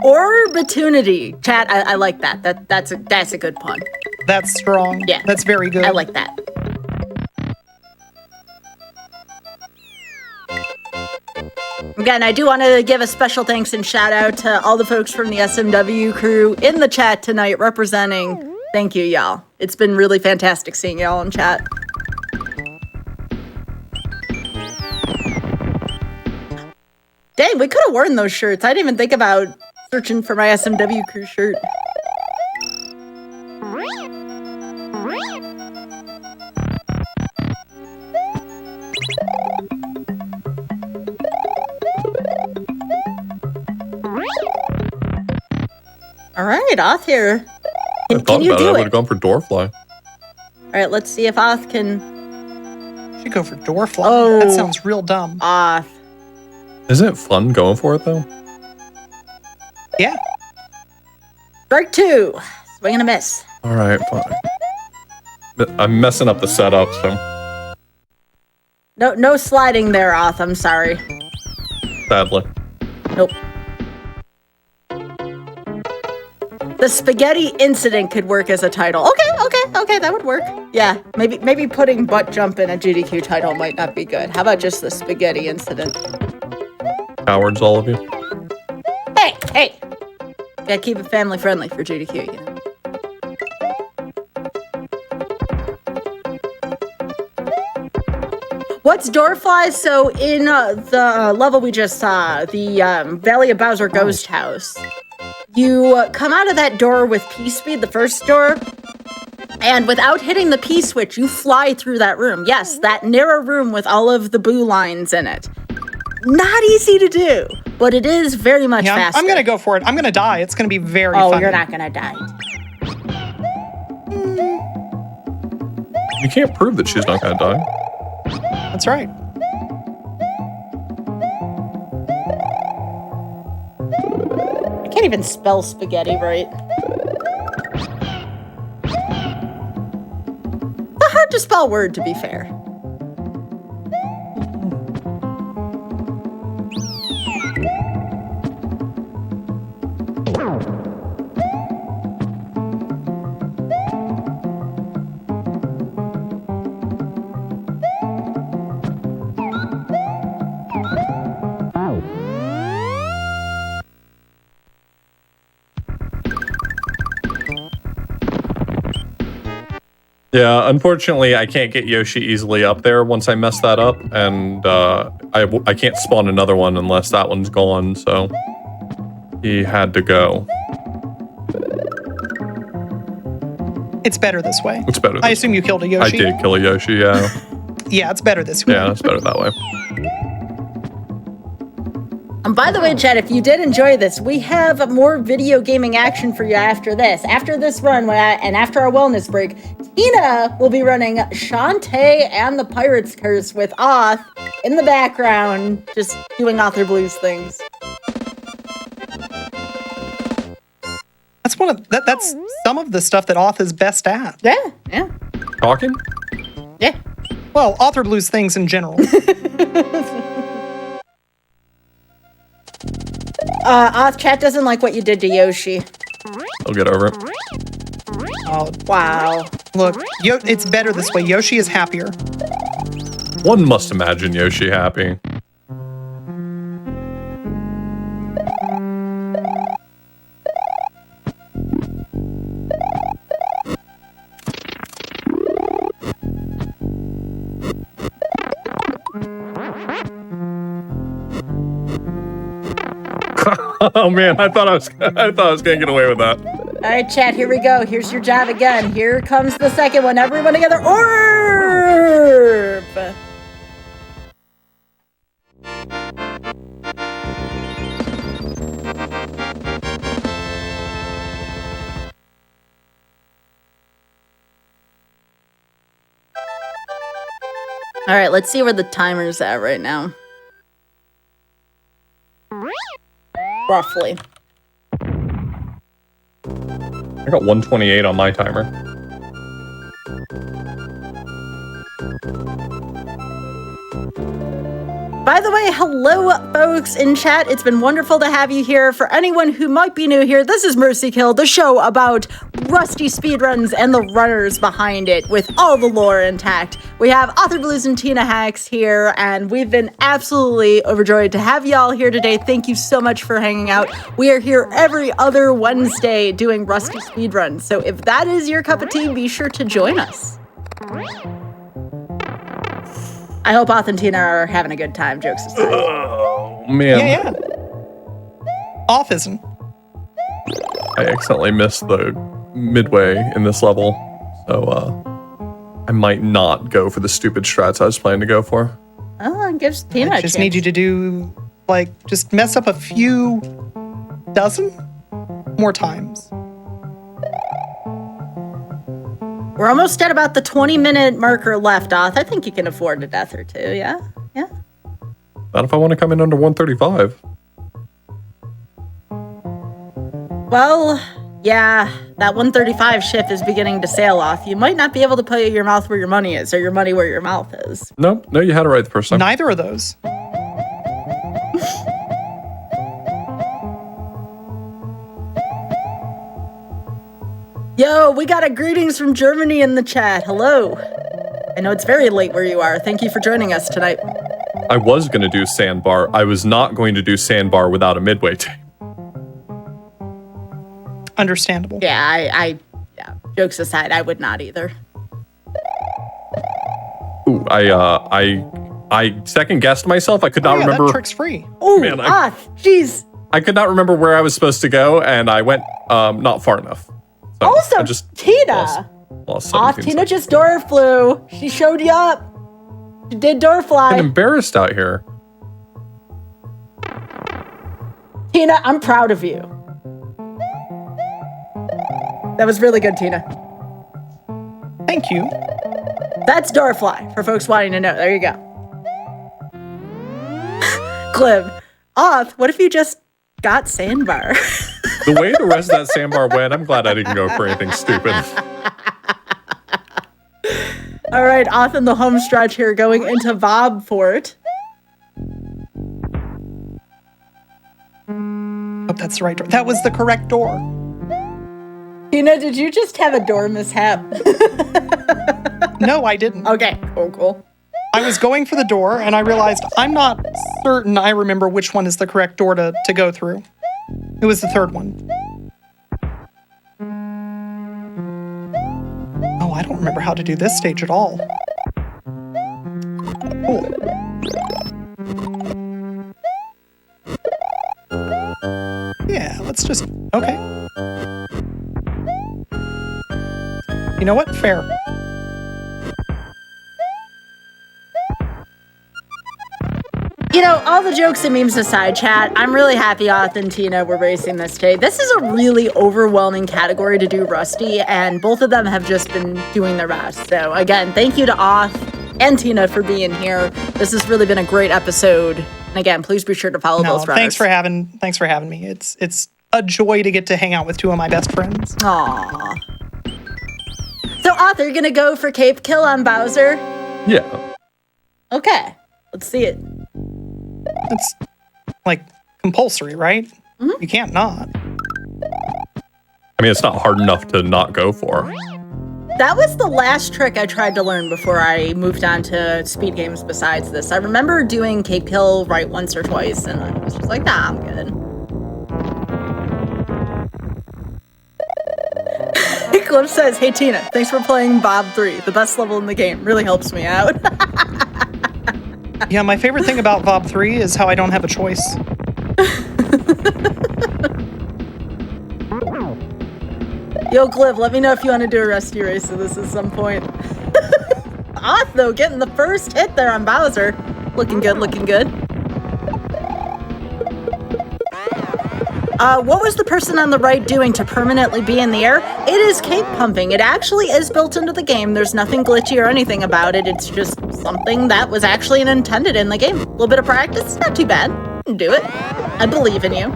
Or Opportunity. Chat, I like that. That's a good pun. That's strong. Yeah. That's very good. I like that. Again, I do want to give a special thanks and shout out to all the folks from the SMW crew in the chat tonight representing. Thank you, y'all. It's been really fantastic seeing y'all in chat. Dang, we could have worn those shirts. I didn't even think about searching for my SMW crew shirt. All right, Oth here. Can you do it? I would have gone for Doorfly. All right, let's see if Oth can. Should go for Doorfly. Oh. That sounds real dumb. Oth. Isn't it fun going for it, though? Yeah. Strike 2. Swing and a miss. All right, fine. I'm messing up the setup, so... No sliding there, Oth. I'm sorry. Sadly. Nope. The spaghetti incident could work as a title. Okay, that would work. Yeah, maybe putting butt jump in a GDQ title might not be good. How about just the spaghetti incident? Cowards, all of you. Hey! Gotta keep it family friendly for GDQ, you know. What's Doorfly? So in the level we just saw, the Valley of Bowser Ghost House, you come out of that door with P speed, the first door, and without hitting the P switch, you fly through that room. Yes, that narrow room with all of the boo lines in it. Not easy to do, but it is very much faster. I'm gonna go for it. I'm gonna die. It's gonna be very funny. funny. You're not gonna die. You can't prove that she's not gonna die. That's right. I can't even spell spaghetti right. It's a hard to spell word, to be fair. Yeah, unfortunately, I can't get Yoshi easily up there once I mess that up, and I can't spawn another one unless that one's gone, so he had to go. It's better this way. It's better. I assume you killed a Yoshi. I did kill a Yoshi, yeah. Yeah, it's better this way. Yeah, it's better that way. And by the way, Chad, if you did enjoy this, we have more video gaming action for you after this. After this run, and after our wellness break, Tina will be running Shantae and the Pirate's Curse with Oth in the background, just doing Author Blues things. That's some of the stuff that Oth is best at. Yeah. Talking? Yeah. Well, Author Blues things in general. Oth, chat doesn't like what you did to Yoshi. I'll get over it. Oh, wow. Look, it's better this way. Yoshi is happier. One must imagine Yoshi happy. Oh man, I thought I was gonna get away with that. All right, chat, here we go. Here's your job again. Here comes the second one. Everyone together. Orb! All right, let's see where the timer's at right now. Roughly. I got 128 on my timer. By the way, hello, folks in chat. It's been wonderful to have you here. For anyone who might be new here, this is Mercy Kill, the show about rusty speedruns and the runners behind it with all the lore intact. We have Author Blues and Tina Hacks here, and we've been absolutely overjoyed to have y'all here today. Thank you so much for hanging out. We are here every other Wednesday doing rusty speedruns, so if that is your cup of tea, be sure to join us. I hope Auth and Tina are having a good time, jokes aside. Oh, man. Yeah. Auth isn't. I accidentally missed the midway in this level, so I might not go for the stupid strats I was planning to go for. Oh, it gives Tina a chance. I just need you to do, just mess up a few dozen more times. We're almost at about the 20-minute marker left, Auth. I think you can afford a death or two, yeah? Yeah? Not if I want to come in under 135. Well, yeah, that 135 ship is beginning to sail off. You might not be able to put your mouth where your money is, or your money where your mouth is. No, you had it right the first time. Neither of those. Yo, we got a greetings from Germany in the chat. Hello. I know it's very late where you are. Thank you for joining us tonight. I was going to do sandbar. I was not going to do sandbar without a midway tape. Understandable. Yeah, yeah, jokes aside, I would not either. Ooh, I second guessed myself. I could not remember. That trick's free. Oh, Man, jeez. I could not remember where I was supposed to go, and I went not far enough. So Also, I just Tina. lost Tina seconds. just door flew. She showed you up. She did door fly. I'm embarrassed out here. Tina, I'm proud of you. That was really good, Tina. Thank you. That's Doorfly, for folks wanting to know. There you go. Clip. Auth, what if you just got sandbar? The way the rest of that sandbar went, I'm glad I didn't go for anything stupid. All right, Auth in the home stretch here, going into Vob Fort. Hope that's the right door. That was the correct door. Tina, did you just have a door mishap? No, I didn't. Okay, cool. I was going for the door, and I realized I'm not certain I remember which one is the correct door to go through. It was the third one. Oh, I don't remember how to do this stage at all. Cool. Yeah, let's just... Okay. You know what? Fair. You know, all the jokes and memes aside, chat, I'm really happy Auth and Tina were racing this today. This is a really overwhelming category to do Rusty, and both of them have just been doing their best. So again, thank you to Auth and Tina for being here. This has really been a great episode. And again, please be sure to follow both runners. Thanks for having me. It's a joy to get to hang out with two of my best friends. Aww. So Auth, are you gonna go for Cape Kill on Bowser? Yeah. Okay, let's see it. It's compulsory, right? Mm-hmm. You can't not. I mean, it's not hard enough to not go for. That was the last trick I tried to learn before I moved on to speed games besides this. I remember doing Cape Kill right once or twice, and I was just like, nah, I'm good. Cliff says, hey Tina, thanks for playing Bob 3, the best level in the game. Really helps me out. Yeah, my favorite thing about Vob 3 is how I don't have a choice. Yo, Cliff, let me know if you want to do a Rusty race of this at some point. Auth, though, getting the first hit there on Bowser. Looking good, looking good. What was the person on the right doing to permanently be in the air? It is cape pumping. It actually is built into the game. There's nothing glitchy or anything about it. It's just something that was actually intended in the game. A little bit of practice, not too bad. You can do it. I believe in you.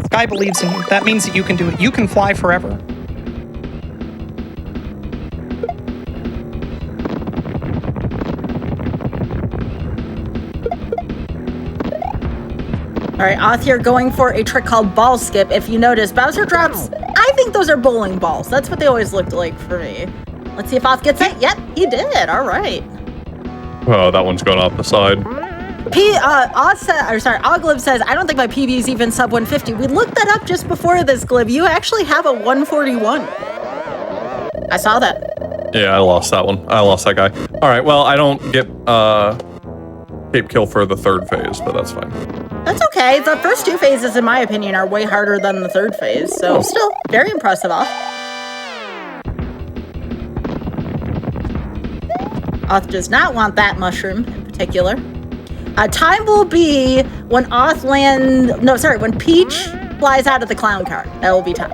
Sky believes in you. That means that you can do it. You can fly forever. All right, Oth here going for a trick called ball skip. If you notice, Bowser drops, I think those are bowling balls. That's what they always looked like for me. Let's see if Oth gets it. Yep, he did. All right. Oh, that one's going off the side. Oglib says, I don't think my PB is even sub 150. We looked that up just before this, Glib. You actually have a 141. I saw that. Yeah, I lost that one. I lost that guy. All right, well, I don't get cape kill for the third phase, but that's fine. That's okay. The first two phases, in my opinion, are way harder than the third phase. So still very impressive, Oth. Oth does not want that mushroom in particular. Time will be when when Peach flies out of the clown car. That will be time.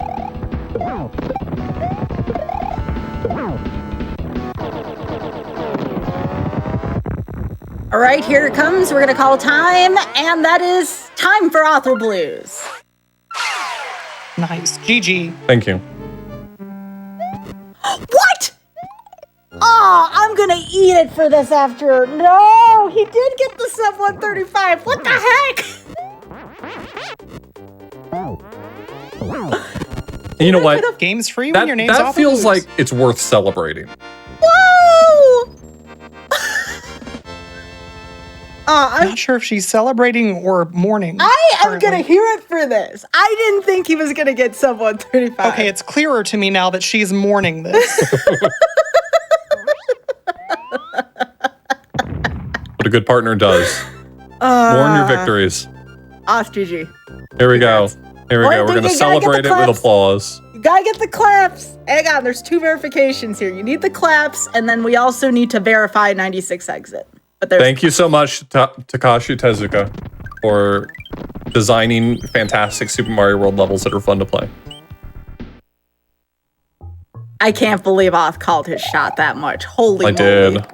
All right, here it comes. We're going to call time, and that is time for Author Blues. Nice. GG. Thank you. What? Oh, I'm going to eat it for this after. No, he did get the sub 135. What the heck? You know what? Game's free when your name's that Author feels Blues. like it's worth celebrating. Whoa! I'm not sure if she's celebrating or mourning. I am going to hear it for this. I didn't think he was going to get sub 135. Okay, it's clearer to me now that she's mourning this. What a good partner does. Mourn your victories. Off, GG. Here we go. Here we go. We're going to celebrate it with applause. You gotta get the claps. Hang on, there's two verifications here. You need the claps, and then we also need to verify 96 exit. But thank you so much, Takashi Tezuka, for designing fantastic Super Mario World levels that are fun to play. I can't believe Oth called his shot that much. Holy moly. did.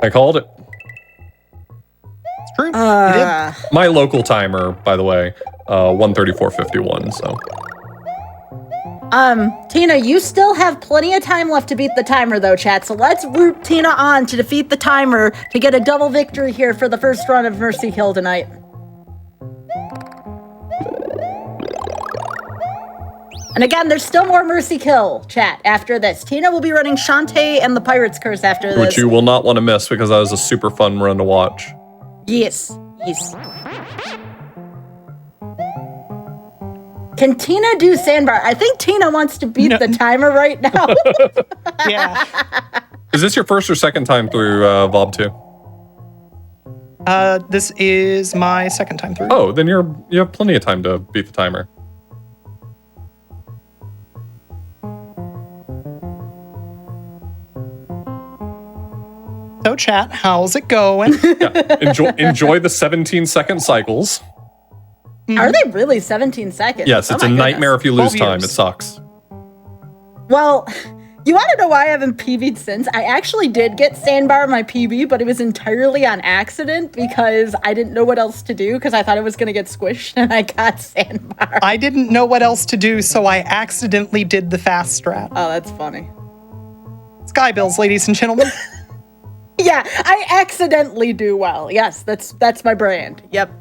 I called it. It's true. You did. My local timer, by the way, 134.51, so. Tina, you still have plenty of time left to beat the timer, though, chat. So let's root Tina on to defeat the timer to get a double victory here for the first run of Mercy Kill tonight. And again, there's still more Mercy Kill, chat, after this. Tina will be running Shantae and the Pirate's Curse after this. Which you will not want to miss because that was a super fun run to watch. Yes, yes. Can Tina do sandbar? I think Tina wants to beat the timer right now. Yeah. Is this your first or second time through VOB 2? This is my second time through. Oh, then you have plenty of time to beat the timer. So chat, how's it going? Yeah. Enjoy the 17-second cycles. Are they really 17 seconds? Yes, it's a nightmare if you lose 12 time. years. It sucks. Well, you want to know why I haven't PB'd since? I actually did get sandbar my PB, but it was entirely on accident because I didn't know what else to do because I thought it was going to get squished and I got sandbar. I didn't know what else to do, so I accidentally did the fast strat. Oh, that's funny. Sky Bills, ladies and gentlemen. Yeah, I accidentally do well. Yes, that's my brand. Yep.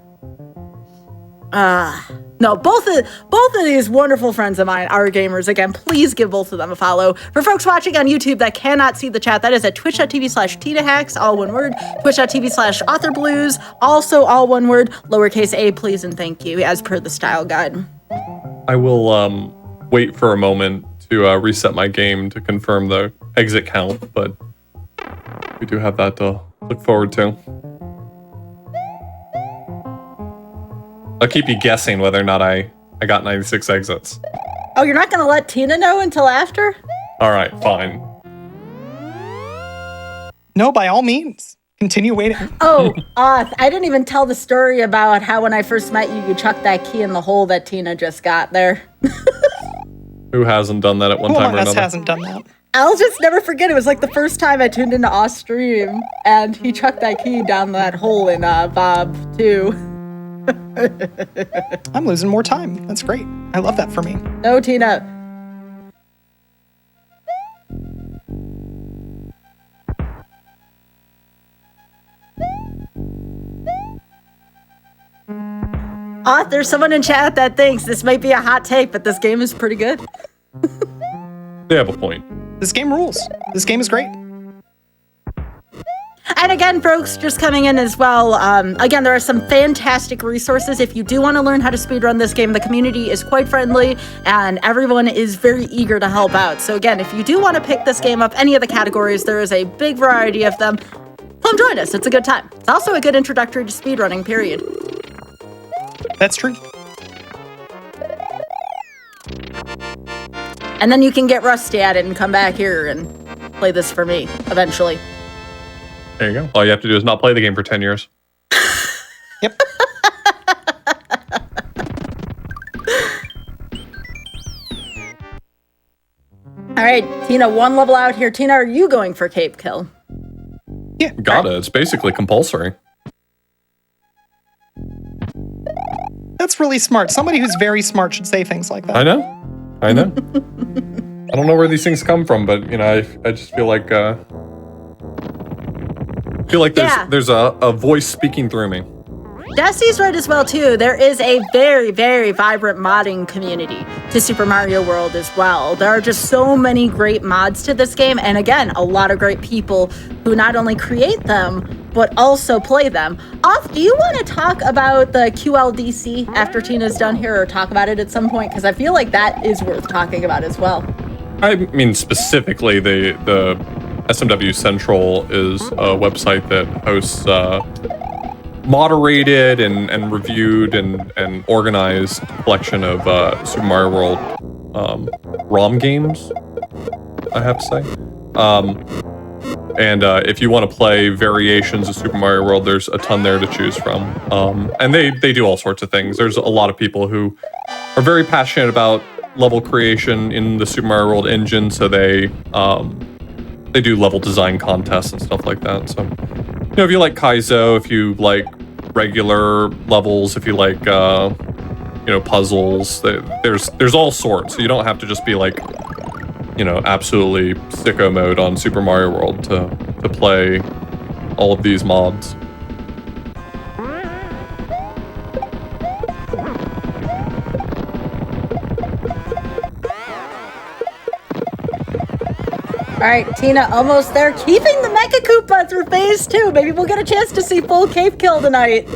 No, both of these wonderful friends of mine are gamers. Again, please give both of them a follow. For folks watching on YouTube that cannot see the chat, that is at twitch.tv/TinaHacks, all one word, twitch.tv/AuthorBlues, also all one word, lowercase a, please and thank you, as per the style guide. I will wait for a moment to reset my game to confirm the exit count, but we do have that to look forward to. I'll keep you guessing whether or not I got 96 exits. Oh, you're not going to let Tina know until after? All right, fine. No, by all means. Continue waiting. Oh, I didn't even tell the story about how when I first met you, you chucked that key in the hole that Tina just got there. Who hasn't done that at one Who time among or us another? hasn't done that? I'll just never forget. It was like the first time I tuned into Oz stream, and he chucked that key down that hole in VOB 2. I'm losing more time. That's great. I love that for me. No, Tina. There's someone in chat that thinks this might be a hot take, but this game is pretty good. They have a point. This game rules. This game is great. And again, folks, just coming in as well, again, there are some fantastic resources. If you do want to learn how to speedrun this game, the community is quite friendly, and everyone is very eager to help out. So again, if you do want to pick this game up, any of the categories, there is a big variety of them. Come join us. It's a good time. It's also a good introductory to speedrunning, period. That's true. And then you can get rusty at it and come back here and play this for me, eventually. There you go. All you have to do is not play the game for 10 years. Yep. All right, Tina, one level out here. Tina, are you going for Cape Kill? Yeah. Got it. It's basically compulsory. That's really smart. Somebody who's very smart should say things like that. I know. I don't know where these things come from, but I just feel like there's a voice speaking through me. Desi's right as well, too. There is a very, very vibrant modding community to Super Mario World as well. There are just so many great mods to this game, and again, a lot of great people who not only create them, but also play them. Do you want to talk about the QLDC after Tina's done here, or talk about it at some point? Because I feel like that is worth talking about as well. I mean, specifically, the SMW Central is a website that hosts moderated and reviewed and organized collection of Super Mario World ROM games, I have to say. And if you want to play variations of Super Mario World, there's a ton there to choose from. And they do all sorts of things. There's a lot of people who are very passionate about level creation in the Super Mario World engine, so they do level design contests and stuff like that. So, if you like Kaizo, if you like regular levels, if you like, puzzles, there's all sorts. So you don't have to just be like, absolutely sicko mode on Super Mario World to play all of these mods. All right, Tina, almost there. Keeping the Mecha Koopa through phase 2. Maybe we'll get a chance to see full cape kill tonight.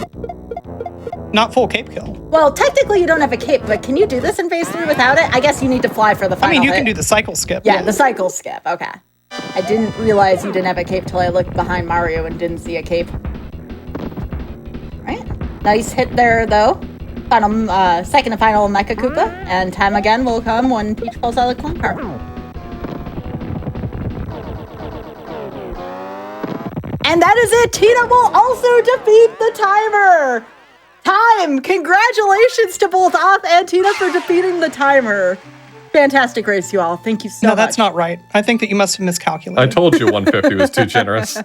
Not full cape kill. Well, technically you don't have a cape, but can you do this in phase 3 without it? I guess you need to fly for the final you hit. can do the cycle skip. Yeah, the cycle skip. Okay. I didn't realize you didn't have a cape till I looked behind Mario and didn't see a cape. All right. Nice hit there, though. Final, second and final Mecha Koopa, and time again will come when Peach falls out of the clone car. And that is it. Tina will also defeat the timer. Time! Congratulations to both Oth and Tina for defeating the timer. Fantastic race, you all. Thank you so much. No, that's not right. I think that you must have miscalculated. I told you 150 was too generous.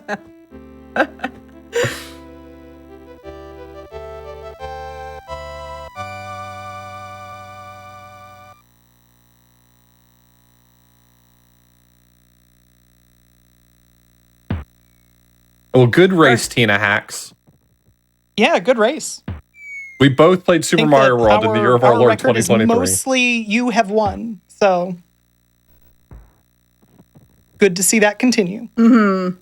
Well, good race, Tina Hacks. Yeah, good race. We both played Super Mario World in the year of our Lord 2023. Mostly you have won, so good to see that continue. Mm-hmm.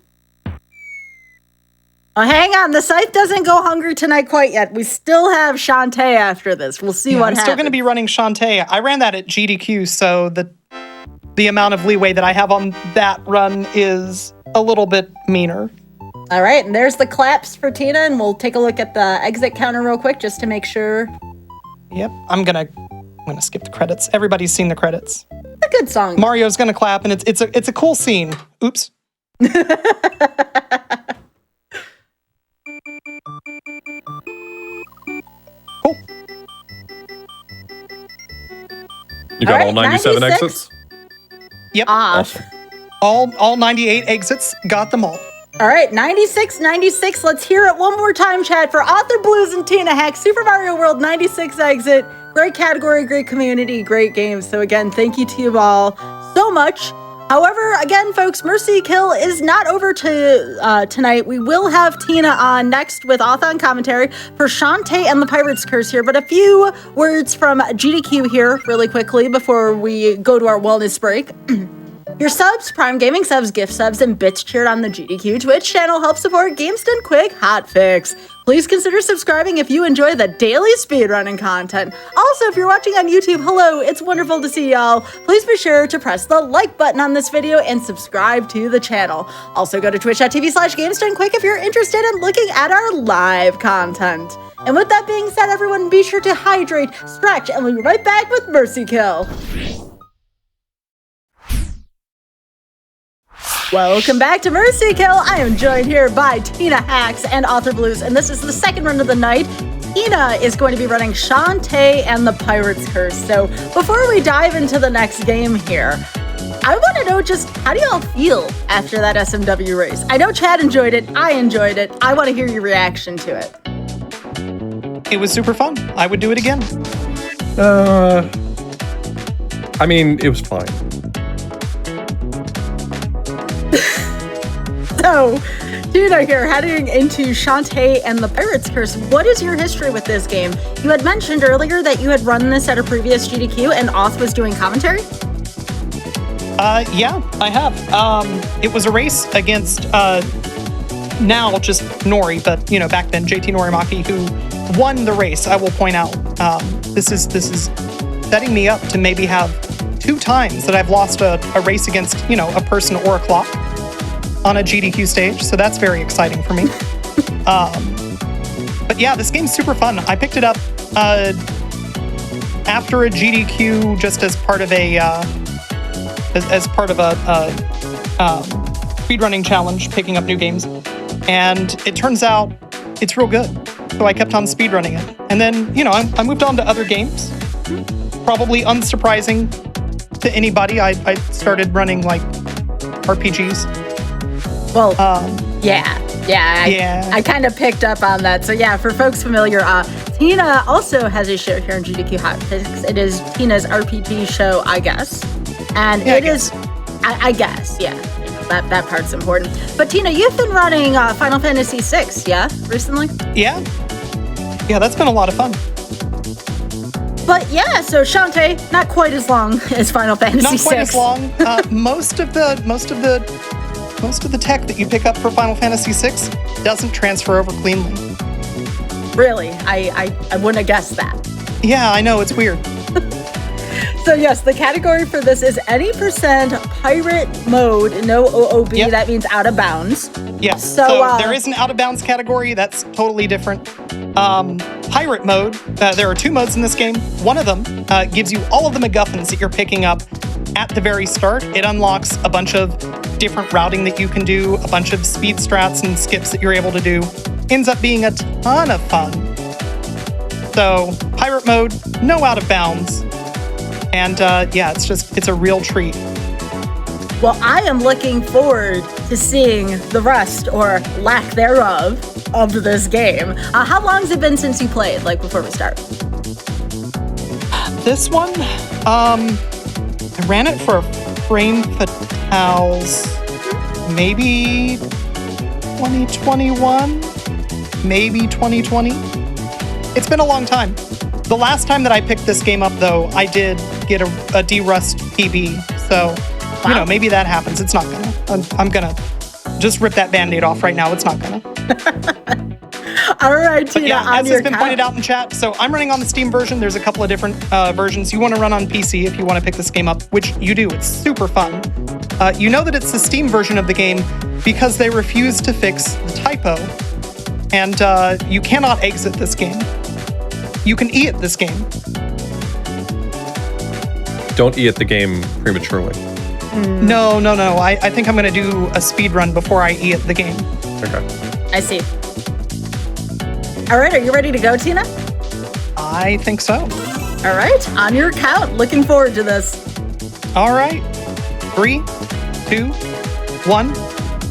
Well, hang on. The site doesn't go hungry tonight quite yet. We still have Shantae after this. We'll see what happens. I'm still going to be running Shantae. I ran that at GDQ, so the amount of leeway that I have on that run is a little bit meaner. All right, and there's the claps for Tina, and we'll take a look at the exit counter real quick just to make sure. Yep, I'm gonna skip the credits. Everybody's seen the credits. It's a good song. Mario's gonna clap, and it's a cool scene. Oops. You got all 97 96? exits? Yep. Awesome. All 98 exits, got them all. All right, 96. Let's hear it one more time, Chad, for Author Blues and Tina Hack. Super Mario World 96 exit. Great category, great community, great games. So again, thank you to you all so much. However, again, folks, Mercy Kill is not over tonight. We will have Tina on next with Authon commentary for Shantae and the Pirate's Curse here. But a few words from GDQ here really quickly before we go to our wellness break. Your subs, Prime Gaming subs, gift subs, and bits cheered on the GDQ Twitch channel help support GDQ Hotfix. Please consider subscribing if you enjoy the daily speedrunning content. Also, if you're watching on YouTube, hello, it's wonderful to see y'all. Please be sure to press the like button on this video and subscribe to the channel. Also, go to twitch.tv/GamesDoneQuick if you're interested in looking at our live content. And with that being said, everyone, be sure to hydrate, stretch, and we'll be right back with Mercy Kill. Welcome back to Mercy Kill. I am joined here by Tina Hacks and Author Blues, and this is the second run of the night. Tina is going to be running Shantae and the Pirate's Curse. So before we dive into the next game here, I want to know just how do y'all feel after that SMW race? I know Chad enjoyed it. I enjoyed it. I want to hear your reaction to it. It was super fun. I would do it again. I mean, it was fine. So, Tina here, heading into Shantae and the Pirate's Curse. What is your history with this game? You had mentioned earlier that you had run this at a previous GDQ and Auth was doing commentary? Yeah, I have. It was a race against, now just Nori, but, you know, back then, JT Norimaki, who won the race, I will point out. This is setting me up to maybe have 2 times that I've lost a race against, you know, a person or a clock on a GDQ stage, so that's very exciting for me. But yeah, this game's super fun. I picked it up after a GDQ, just as part of a speedrunning challenge, picking up new games, and it turns out it's real good. So I kept on speedrunning it, and then you know I moved on to other games. Probably unsurprising to anybody, I started running like RPGs. Well, I kind of picked up on that. So yeah, for folks familiar, Tina also has a show here on GDQ Hotfix. It is Tina's RPG show, I guess. And yeah, I guess, yeah, you know, that part's important. But Tina, you've been running Final Fantasy VI, yeah, recently? Yeah, that's been a lot of fun. But yeah, so Shantae, not quite as long as Final Fantasy VI. Not quite as long. Most of the tech that you pick up for Final Fantasy VI doesn't transfer over cleanly. Really? I wouldn't have guessed that. Yeah, I know, it's weird. So yes, the category for this is any percent pirate mode, no OOB, yep. That means out of bounds. Yes, so there is an out of bounds category, that's totally different. Pirate mode, there are 2 modes in this game. One of them gives you all of the MacGuffins that you're picking up at the very start. It unlocks a bunch of different routing that you can do, a bunch of speed strats and skips that you're able to do. Ends up being a ton of fun. So, pirate mode, no out of bounds. And yeah, it's a real treat. Well, I am looking forward to seeing the rest, or lack thereof, of this game. How long has it been since you played, like before we start? This one, I ran it for Frame Fatales, maybe 2021, maybe 2020. It's been a long time. The last time that I picked this game up, though, I did get a D-Rust PB, so, you know, maybe that happens. It's not gonna. I'm gonna just rip that Band-Aid off right now. It's not gonna. All right, Tina, yeah, as has been pointed out in chat, so I'm running on the Steam version. There's a couple of different versions. You want to run on PC if you want to pick this game up, which you do. It's super fun. You know that it's the Steam version of the game because they refuse to fix the typo, and you cannot exit this game. You can E at this game. Don't E at the game prematurely. No. I think I'm going to do a speed run before I E at the game. Okay. I see. All right, are you ready to go, Tina? I think so. All right, on your count. Looking forward to this. All right. 3, 2, 1,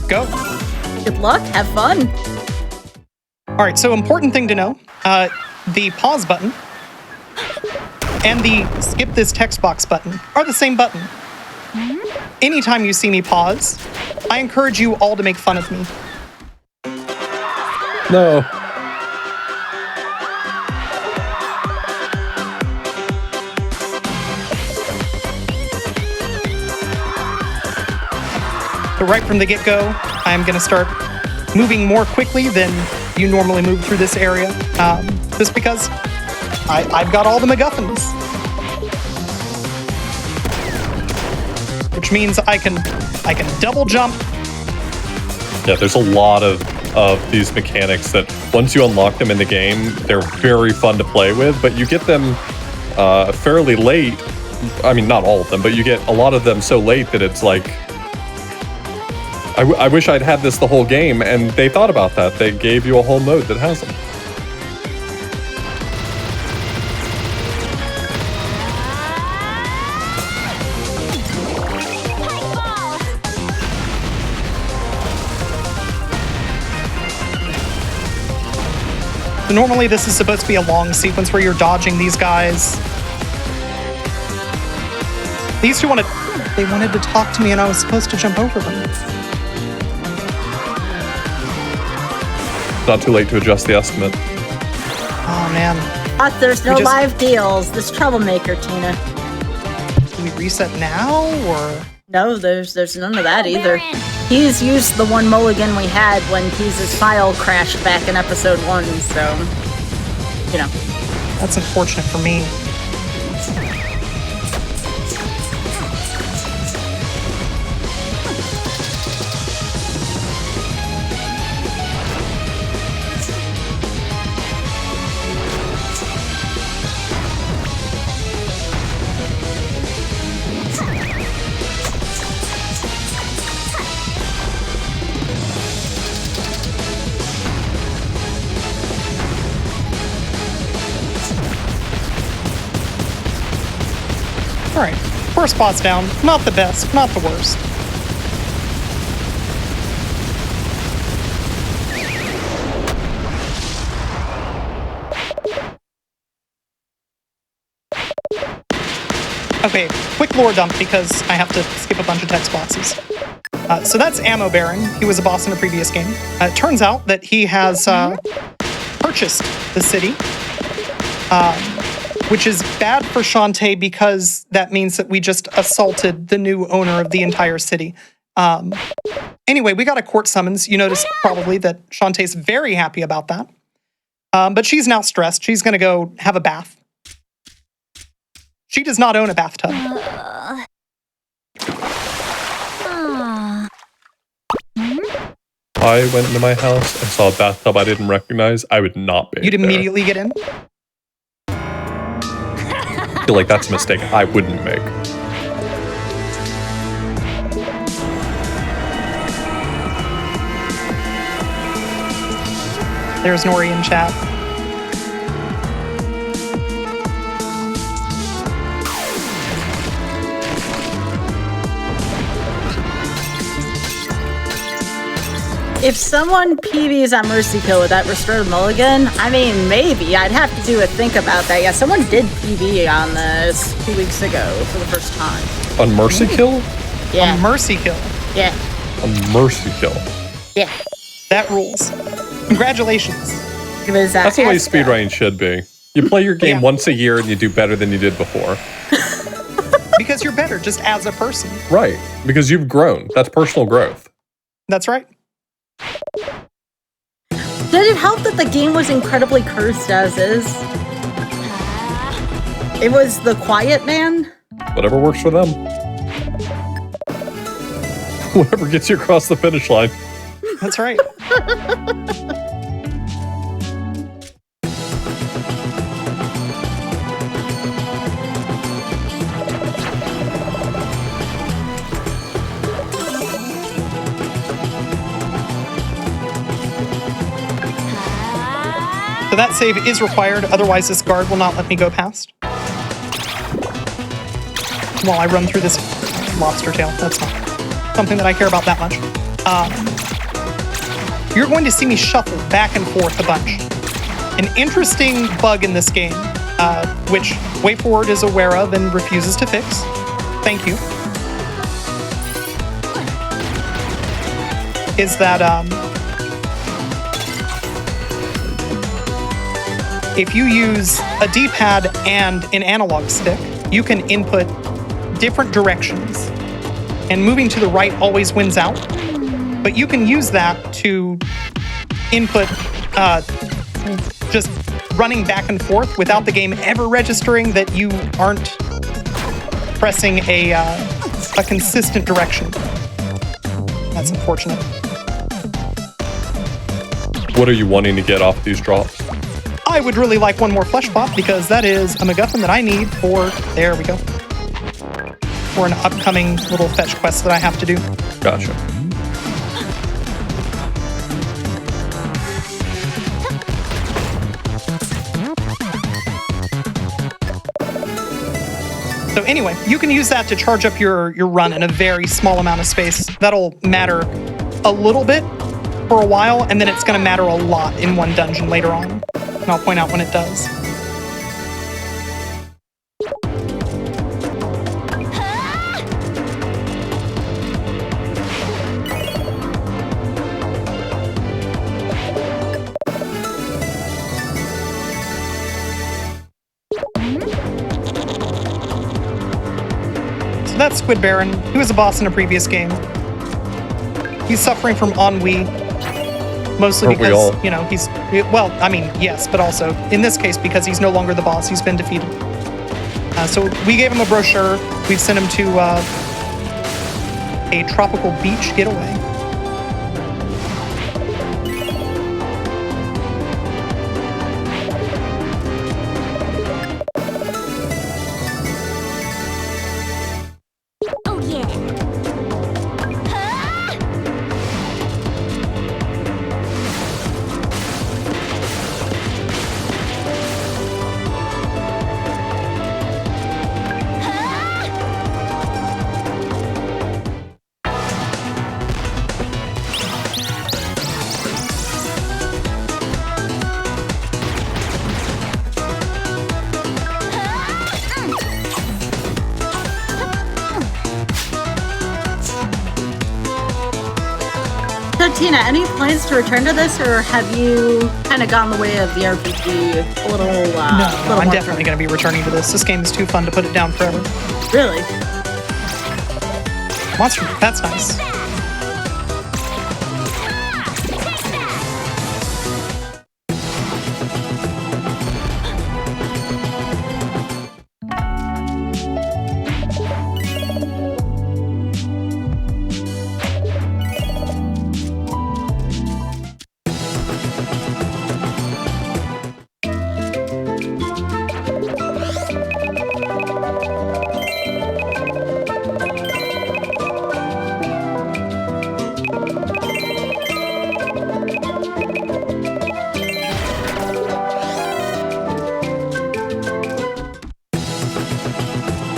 go. Good luck. Have fun. All right, so important thing to know. The pause button and the skip this text box button are the same button. anytime you see me pause, I encourage you all to make fun of me. No. So right from the get-go, I'm going to start moving more quickly than you normally move through this area, just because I've got all the MacGuffins. Which means I can double jump. Yeah, there's a lot of these mechanics that once you unlock them in the game, they're very fun to play with, but you get them fairly late. I mean, not all of them, but you get a lot of them so late that it's like, I wish I'd had this the whole game, and they thought about that. They gave you a whole mode that has them. Normally, this is supposed to be a long sequence where you're dodging these guys. These two wanted to talk to me, and I was supposed to jump over them. Not too late to adjust the estimate. Oh, man. But there's no live deals. This troublemaker, Tina. Do we reset now, or? No, there's none of that either. He's used the one mulligan we had when his file crashed back in episode 1, so, you know. That's unfortunate for me. Alright, first spot's down. Not the best, not the worst. Okay, quick lore dump because I have to skip a bunch of text boxes. So that's Ammo Baron. He was a boss in a previous game. It turns out that he has purchased the city. Which is bad for Shantae because that means that we just assaulted the new owner of the entire city. Anyway, we got a court summons. You noticed probably that Shantae's very happy about that. But she's now stressed. She's going to go have a bath. She does not own a bathtub. I went into my house and saw a bathtub I didn't recognize. I would not be. You'd immediately get in? I feel like that's a mistake I wouldn't make. There's Nori in chat. If someone PBs on Mercy Kill with that restored mulligan, I mean, maybe. I'd have to do a think about that. Yeah, someone did PB on this 2 weeks ago for the first time. On Mercy Kill? Yeah. A Mercy Kill. Yeah. A Mercy Kill. Yeah. That rules. Congratulations. It was, that's the way speedrunning should be. You play your game once a year and you do better than you did before. Because you're better just as a person. Right. Because you've grown. That's personal growth. That's right. Did it help that the game was incredibly cursed as is? It was the Quiet Man? Whatever works for them. Whatever gets you across the finish line. That's right. So that save is required, otherwise this guard will not let me go past. While I run through this lobster tail, that's not something that I care about that much. You're going to see me shuffle back and forth a bunch. An interesting bug in this game, which WayForward is aware of and refuses to fix. Thank you. is that if you use a D-pad and an analog stick, you can input different directions. And moving to the right always wins out. But you can use that to input just running back and forth without the game ever registering that you aren't pressing a consistent direction. That's unfortunate. What are you wanting to get off these drops? I would really like one more flesh pop because that is a MacGuffin that I need for, there we go, for an upcoming little fetch quest that I have to do. Gotcha. So anyway, you can use that to charge up your run in a very small amount of space. That'll matter a little bit for a while, and then it's going to matter a lot in one dungeon later on. And I'll point out when it does. So that's Squid Baron. He was a boss in a previous game. He's suffering from ennui. Mostly because, you know, he's, well, I mean, yes, but also, in this case, because he's no longer the boss, he's been defeated. So we gave him a brochure. We've sent him to a tropical beach getaway. Oh, yeah. So Tina, any plans to return to this, or have you kind of gone the way of the RPG a little? No, I'm definitely going to be returning to this. This game is too fun to put it down forever. Really? Monster, that's nice.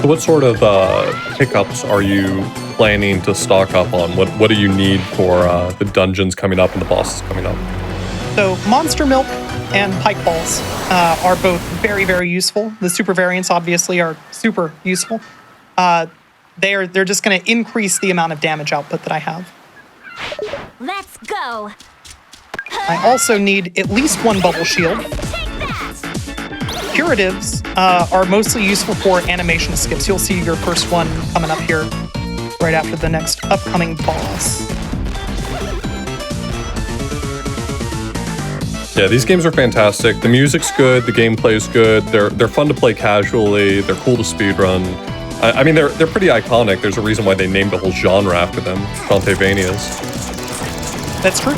What sort of pickups are you planning to stock up on? What do you need for the dungeons coming up and the bosses coming up? So Monster Milk and Pike Balls are both very, very useful. The super variants obviously are super useful. They're just going to increase the amount of damage output that I have. Let's go. I also need at least one bubble shield. Curatives are mostly useful for animation skips. You'll see your first one coming up here right after the next upcoming boss. Yeah, these games are fantastic. The music's good, the gameplay's good. They're fun to play casually. They're cool to speedrun. I mean, they're pretty iconic. There's a reason why they named a whole genre after them, Shantae-vanias. That's true.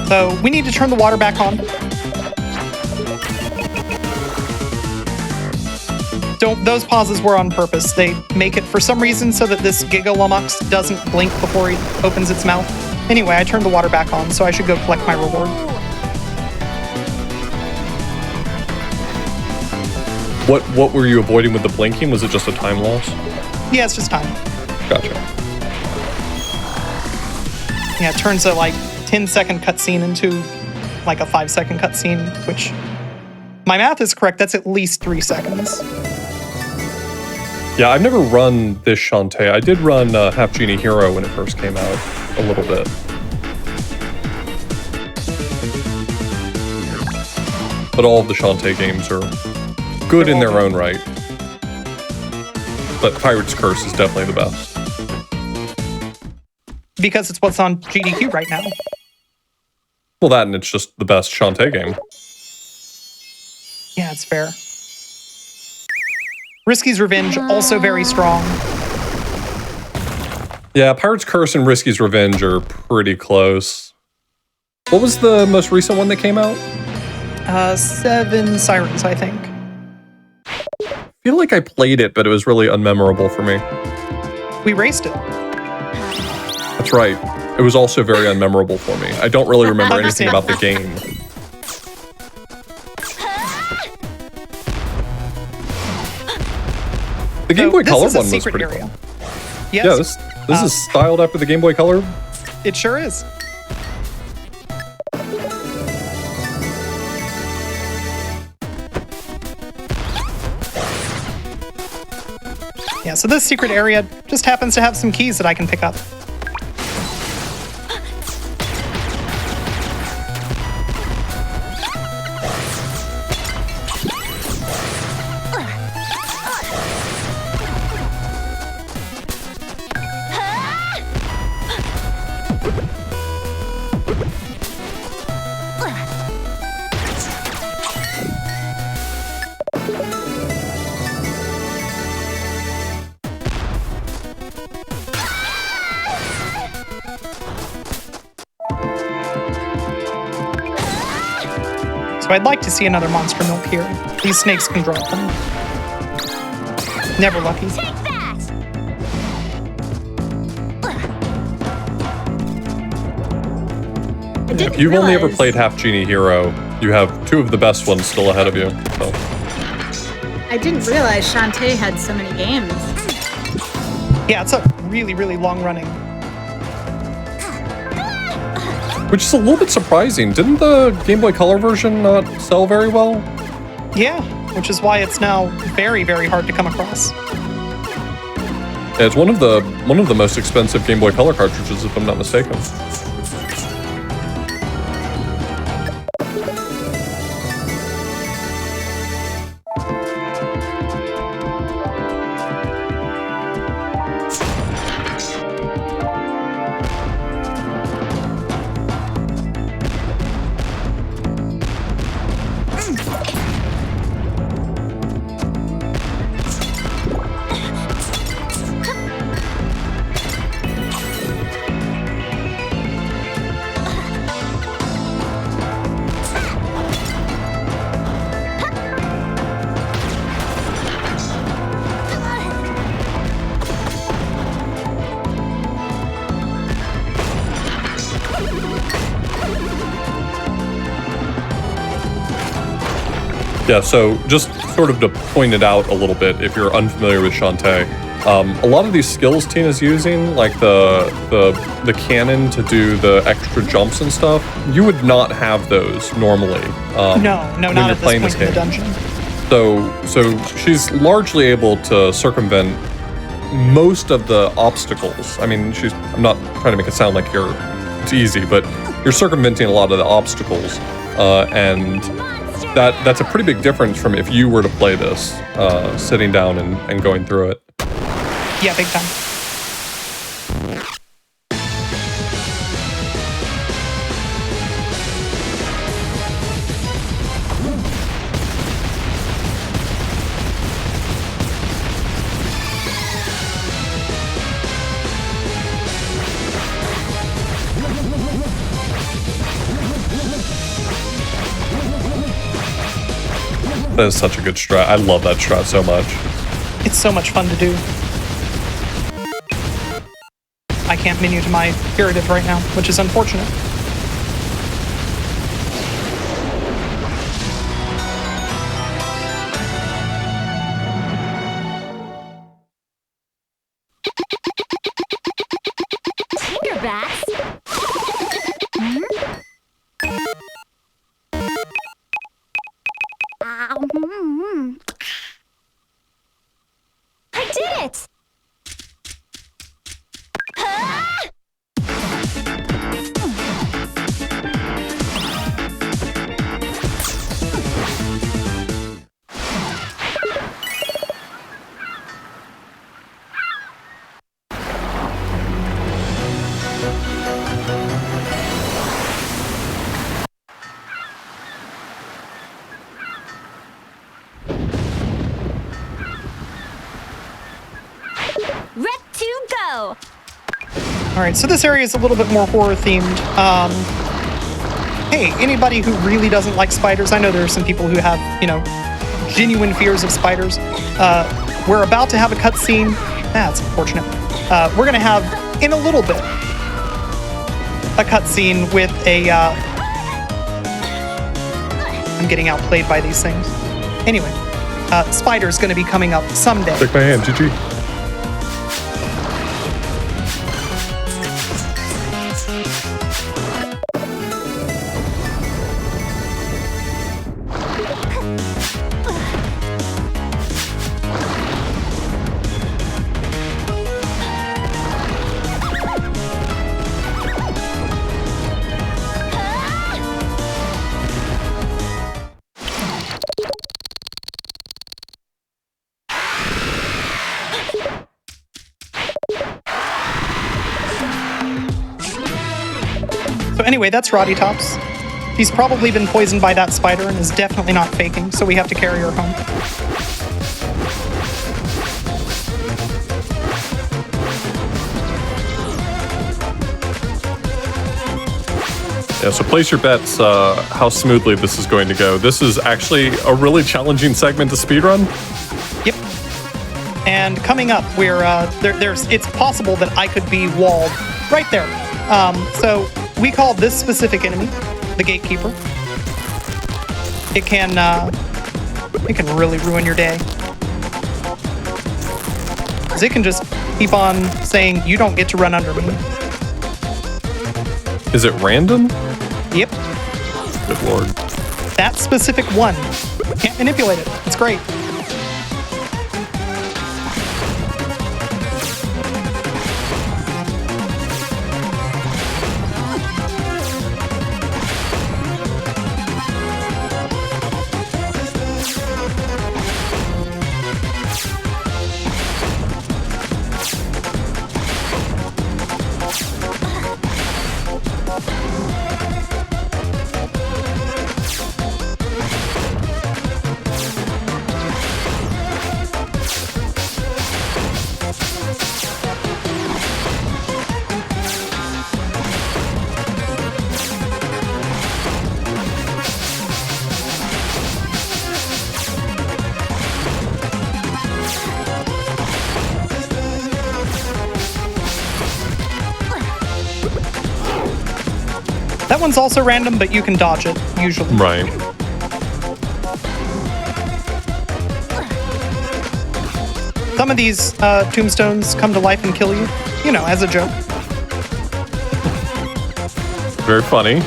So we need to turn the water back on. Those pauses were on purpose. They make it for some reason so that this Giga Lummox doesn't blink before he opens its mouth. Anyway, I turned the water back on, so I should go collect my reward. What were you avoiding with the blinking? Was it just a time loss? Yeah, it's just time. Gotcha. Yeah, it turns to like 10-second cutscene into like a 5-second cutscene, which my math is correct. That's at least 3 seconds. Yeah, I've never run this Shantae. I did run Half Genie Hero when it first came out a little bit. But all of the Shantae games are good in their own right. But Pirate's Curse is definitely the best. Because it's what's on GDQ right now. Well, that and it's just the best Shantae game. Yeah, it's fair. Risky's Revenge, also very strong. Yeah, Pirate's Curse and Risky's Revenge are pretty close. What was the most recent one that came out? 7 Sirens, I think. I feel like I played it, but it was really unmemorable for me. We raced it. That's right. It was also very unmemorable for me. I don't really remember anything about the game. The Game Boy Color one was pretty cool. Yes. Yeah, this is styled after the Game Boy Color. It sure is. Yeah, so this secret area just happens to have some keys that I can pick up. So I'd like to see another monster milk here. These snakes can drop them. Never lucky. Take that! If you've only ever played Half Genie Hero, you have 2 of the best ones still ahead of you. So. I didn't realize Shantae had so many games. Yeah, it's a really, really long running. Which is a little bit surprising. Didn't the Game Boy Color version not sell very well? Yeah, which is why it's now very, very hard to come across. Yeah, it's one of the most expensive Game Boy Color cartridges, if I'm not mistaken. Yeah, so just sort of to point it out a little bit, if you're unfamiliar with Shantae, a lot of these skills Tina's using, like the cannon to do the extra jumps and stuff, you would not have those normally. No, not at this point in the dungeon. So she's largely able to circumvent most of the obstacles. I mean, I'm not trying to make it sound like it's easy, but you're circumventing a lot of the obstacles, and that's a pretty big difference from if you were to play this, sitting down and going through it. Yeah, big time. That is such a good strat. I love that strat so much. It's so much fun to do. I can't menu to my curative right now, which is unfortunate. Tinkerbacks? All right, so this area is a little bit more horror themed. Hey, anybody who really doesn't like spiders, I know there are some people who have, genuine fears of spiders. We're about to have a cutscene. That's unfortunate. We're going to have, in a little bit, a cutscene with a... I'm getting outplayed by these things. Anyway, spider's going to be coming up someday. Take my hand, GG. So anyway, that's Roddy Tops. He's probably been poisoned by that spider and is definitely not faking, so we have to carry her home. Yeah, so place your bets how smoothly this is going to go. This is actually a really challenging segment to speedrun. Yep. And coming up, it's possible that I could be walled right there. So we call this specific enemy the Gatekeeper. It can really ruin your day. 'Cause it can just keep on saying, you don't get to run under me. Is it random? Yep. Good lord. That specific one. Can't manipulate it. It's great. That one's also random, but you can dodge it, usually. Right. Some of these tombstones come to life and kill you, as a joke. Very funny.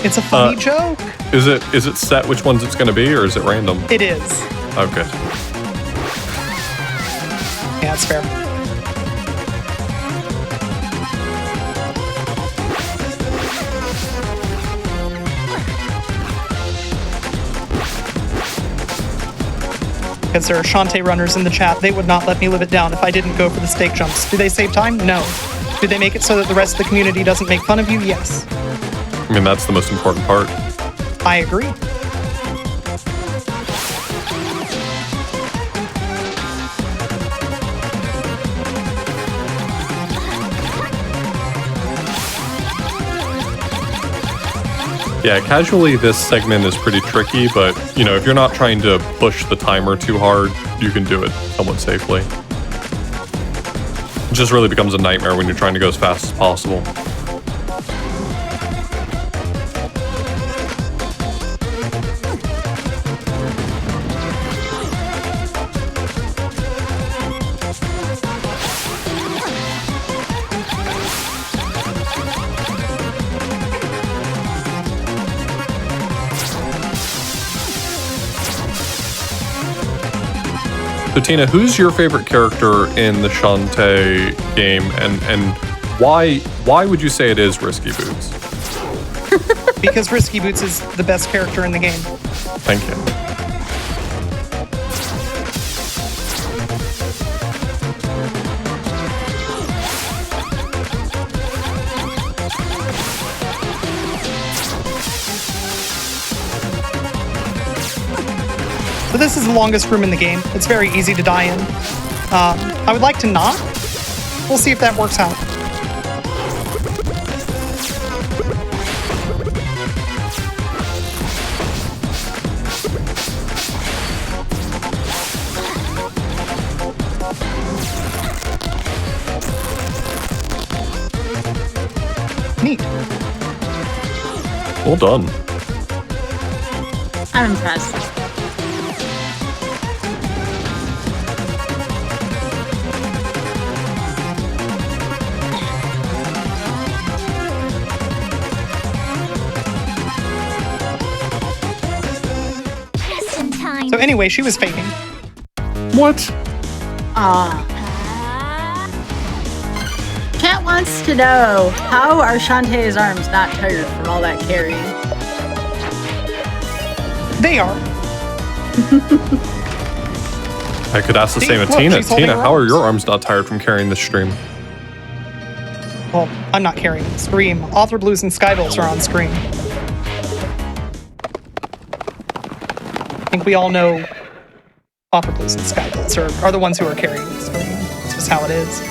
It's a funny joke. Is it set which ones it's going to be, or is it random? It is. Oh, good. Yeah, it's fair. Because there are Shantae runners in the chat, they would not let me live it down if I didn't go for the stake jumps. Do they save time? No. Do they make it so that the rest of the community doesn't make fun of you? Yes. I mean, that's the most important part. I agree. Yeah, casually this segment is pretty tricky, but if you're not trying to push the timer too hard, you can do it somewhat safely. It just really becomes a nightmare when you're trying to go as fast as possible. So Tina, who's your favorite character in the Shantae game, and why would you say it is Risky Boots? Because Risky Boots is the best character in the game. Thank you. So this is the longest room in the game. It's very easy to die in. I would like to not. We'll see if that works out. Well done. I'm impressed. Just in time. So anyway, she was faking. What? Chat wants to know, how are Shantae's arms not tired from all that carrying? They are. I could ask the See, same of look, Tina. she's holding Tina, her how are arms. your arms not tired from carrying this stream? Well, I'm not carrying Scream. Author Blues and Skybills are on Scream. I think we all know Author Blues and Skybills are the ones who are carrying Scream. It's just how it is.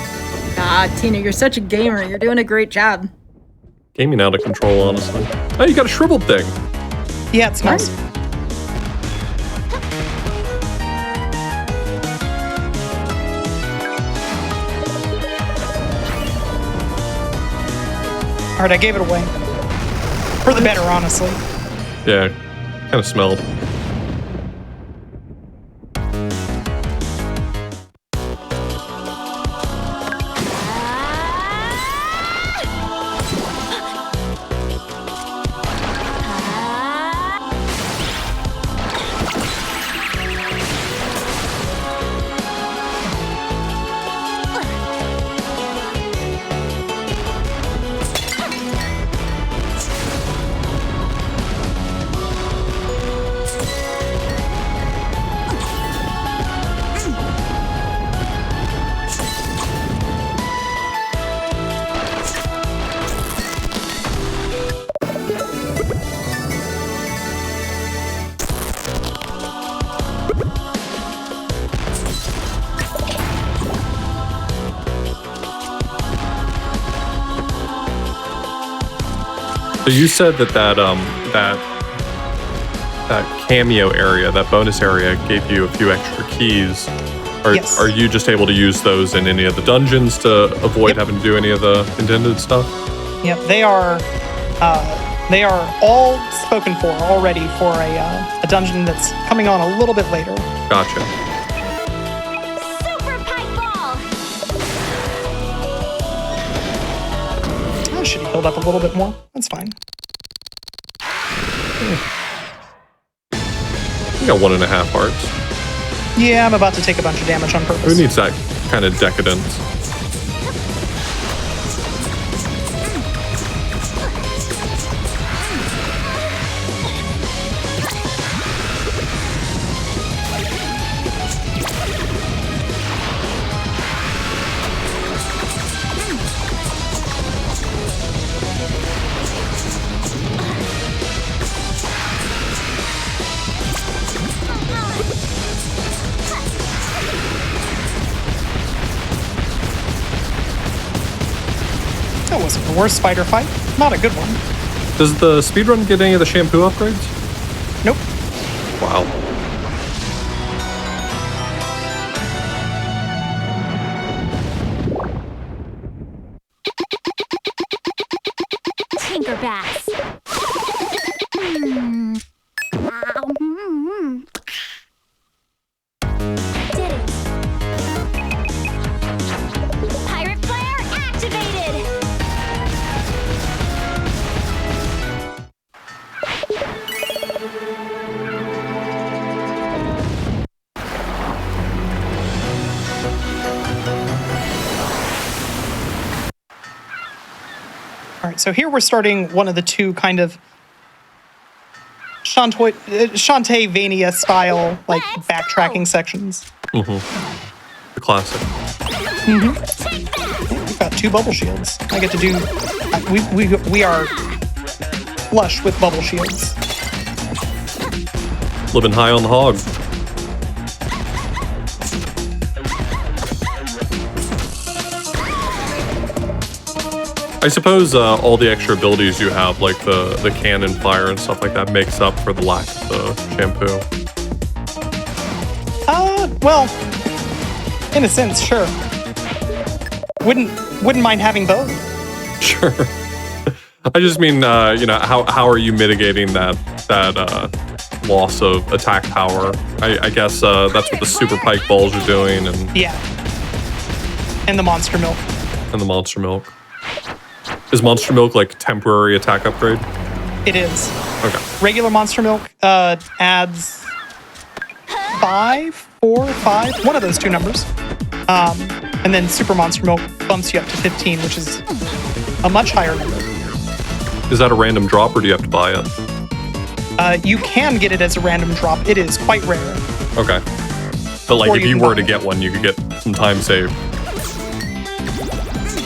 Ah, Tina, you're such a gamer. You're doing a great job. Gaming out of control, honestly. Oh, you got a shriveled thing. Yeah, it smells. All right, I gave it away. For the better, honestly. Yeah, kind of smelled. So you said that cameo area, that bonus area, gave you a few extra keys. Yes. Are you just able to use those in any of the dungeons to avoid having to do any of the intended stuff? Yep, they are all spoken for already for a dungeon that's coming on a little bit later. Gotcha. Super pipe ball. I should have healed up a little bit more. That's fine. You got 1.5 hearts. Yeah, I'm about to take a bunch of damage on purpose. Who needs that kind of decadence? That wasn't the worst spider fight. Not a good one. Does the speedrun get any of the shampoo upgrades? Nope. Wow. Tinkerbacks. Did it. Pirate flare activated. All right, so here we're starting one of the two kind of Shantae-vania style, like, Let's backtracking go. sections. The classic. We've got 2 bubble shields. I get to do... We are flush with bubble shields. Living high on the hog. I suppose all the extra abilities you have, like the cannon fire and stuff like that, makes up for the lack of the shampoo. Well, in a sense, sure. Wouldn't mind having both. Sure. I just mean, how are you mitigating that loss of attack power? I guess that's what the super pike balls are doing, and Yeah. And the monster milk. And the monster milk. Is monster milk like temporary attack upgrade? It is. Okay. Regular monster milk adds 5, 4, 5, one of those two numbers. And then super monster milk bumps you up to 15, which is a much higher number. Is that a random drop, or do you have to buy it? You can get it as a random drop. It is quite rare. Okay. But like, Or if you you can were buy to it. get one, you could get some time saved.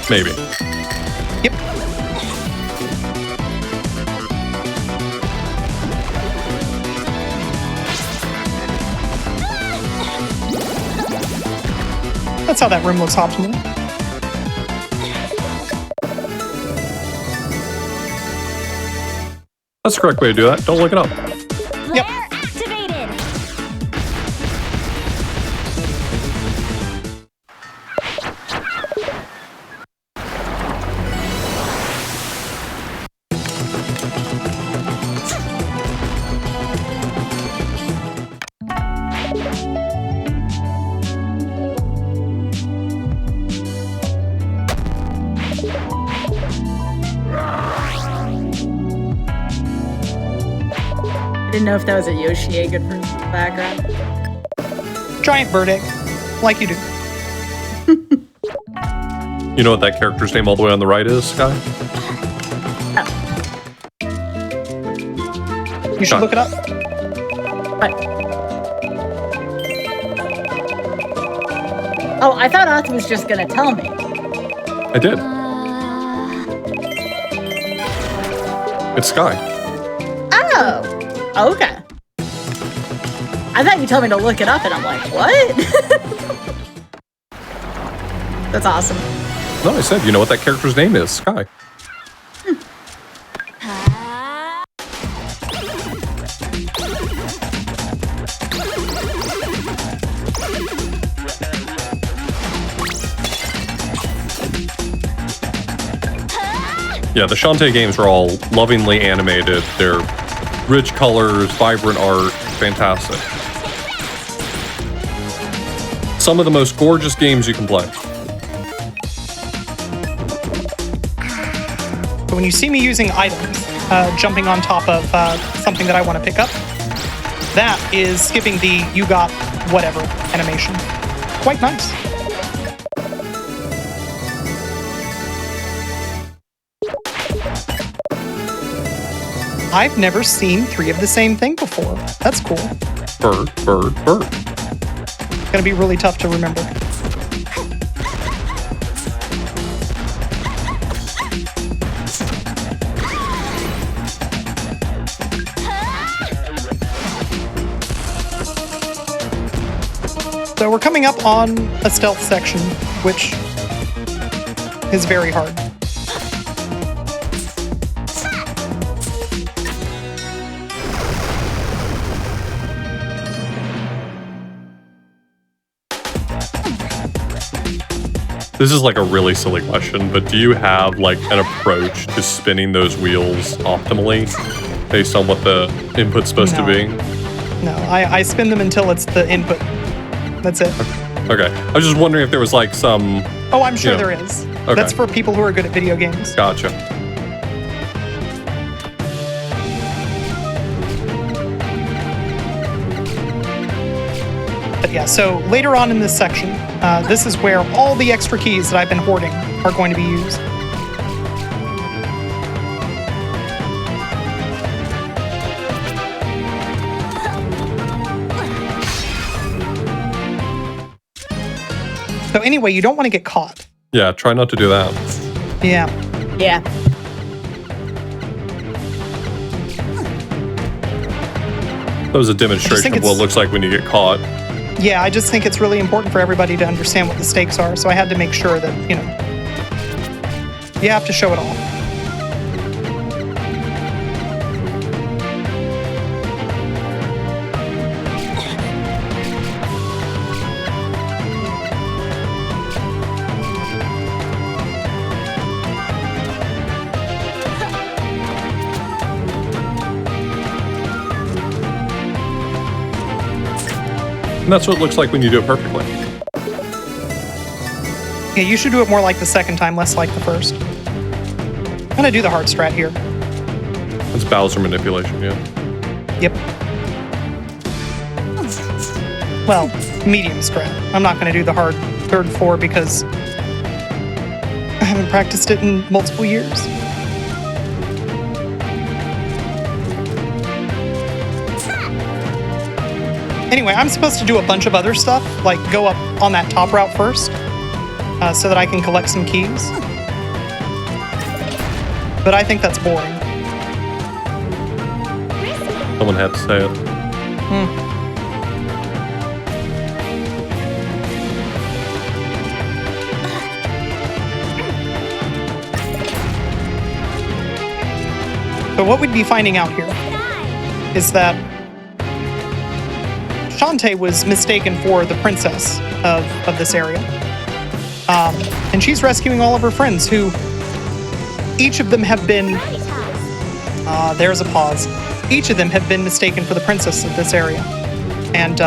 Maybe. Yep. That's how that room looks optimally. That's the correct way to do that. Don't look it up. Yep. Flare activated. I didn't know if that was a Yoshi egg in the background. Giant bird egg, like you do. You know what that character's name all the way on the right is, Sky? You should look it up. But, oh, I thought Oth was just gonna tell me. I did. It's Sky. Oh, okay. I thought you told me to look it up, and I'm like, what? That's awesome. No, I said, you know what that character's name is, Sky. Yeah, the Shantae games are all lovingly animated. They're rich colors, vibrant art, fantastic. Some of the most gorgeous games you can play. But when you see me using items, jumping on top of something that I want to pick up, that is skipping the you got whatever animation. Quite nice. I've never seen 3 of the same thing before. That's cool. Bird, bird, bird. Gonna be really tough to remember. So we're coming up on a stealth section, which is very hard. This is like a really silly question, but do you have like an approach to spinning those wheels optimally based on what the input's supposed to be? No, I spin them until it's the input. That's it. Okay. I was just wondering if there was like some... Oh, I'm sure Yeah. there is. Okay. That's for people who are good at video games. Gotcha. But yeah, so later on in this section, this is where all the extra keys that I've been hoarding are going to be used. So anyway, you don't want to get caught. Yeah, try not to do that. Yeah. Yeah. That was a demonstration of what it looks like when you get caught. Yeah, I just think it's really important for everybody to understand what the stakes are, so I had to make sure that, you know, you have to show it all. And that's what it looks like when you do it perfectly. Yeah, you should do it more like the second time, less like the first. I'm gonna do the hard strat here. It's Bowser manipulation, yeah. Yep. Well, medium strat. I'm not gonna do the hard third floor because I haven't practiced it in multiple years. Anyway, I'm supposed to do a bunch of other stuff, like go up on that top route first, so that I can collect some keys. But I think that's boring. Someone had to say it. So what we'd be finding out here is that Shantae was mistaken for the princess of this area. And she's rescuing all of her friends who, each of them have been, there's a pause. Each of them have been mistaken for the princess of this area and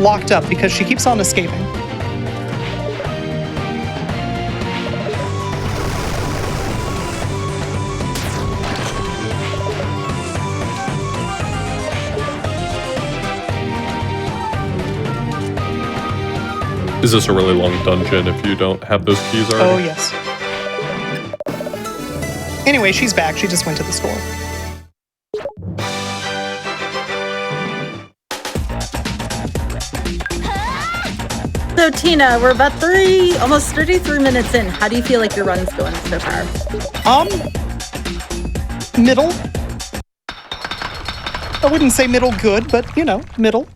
locked up because she keeps on escaping. Is this a really long dungeon if you don't have those keys already? Oh, yes. Anyway, she's back. She just went to the store. So Tina, we're about almost 33 minutes in. How do you feel like your run's going so far? Middle. I wouldn't say middle good, but, you know, middle.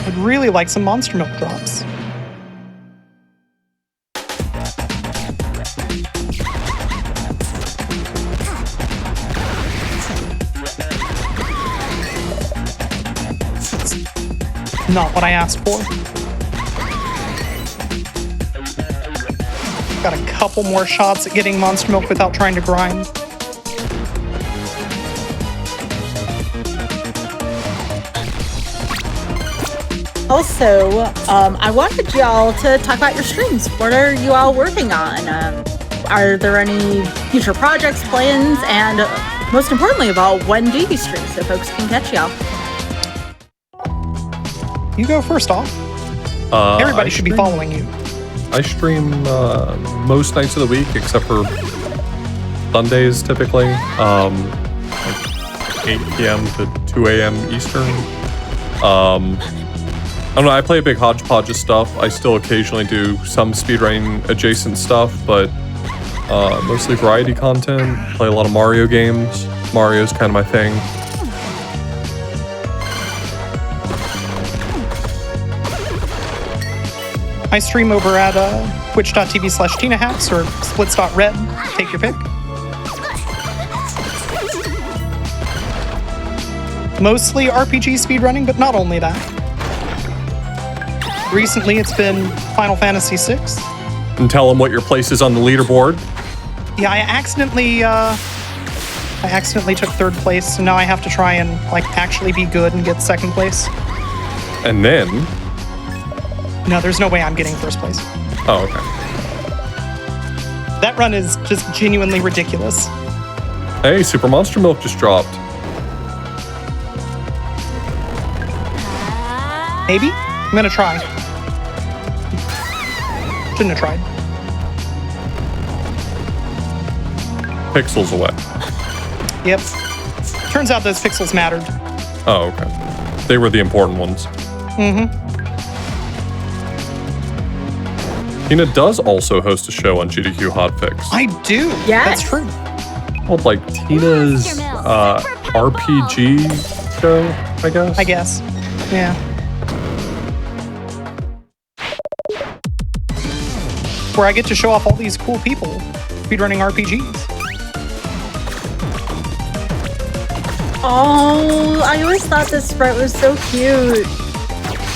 I'd really like some monster milk drops. Not what I asked for. Got a couple more shots at getting monster milk without trying to grind. Also, I wanted y'all to talk about your streams. What are you all working on? Are there any future projects, plans, and most importantly of all, when do you stream so folks can catch y'all? You go first off. Everybody should be following you. I stream most nights of the week except for Sundays typically, like 8 p.m. to 2 a.m. Eastern. I don't know, I play a big hodgepodge of stuff. I still occasionally do some speedrunning adjacent stuff, but mostly variety content. Play a lot of Mario games. Mario's kind of my thing. I stream over at twitch.tv/TinaHacks or splits.red. Take your pick. Mostly RPG speedrunning, but not only that. Recently, it's been Final Fantasy VI. And tell them what your place is on the leaderboard. Yeah, I accidentally took third place, so now I have to try and actually be good and get second place. And then... No, there's no way I'm getting first place. Oh, okay. That run is just genuinely ridiculous. Hey, Super Monster Milk just dropped. Maybe? I'm gonna try. Shouldn't have tried. Pixels away. Yep. Turns out those pixels mattered. Oh, okay. They were the important ones. Mm-hmm. Tina does also host a show on GDQ Hotfix. I do. Yes. That's true. Called like Tina's RPG show, I guess. I guess. Yeah. Where I get to show off all these cool people speedrunning RPGs. Oh, I always thought this sprite was so cute.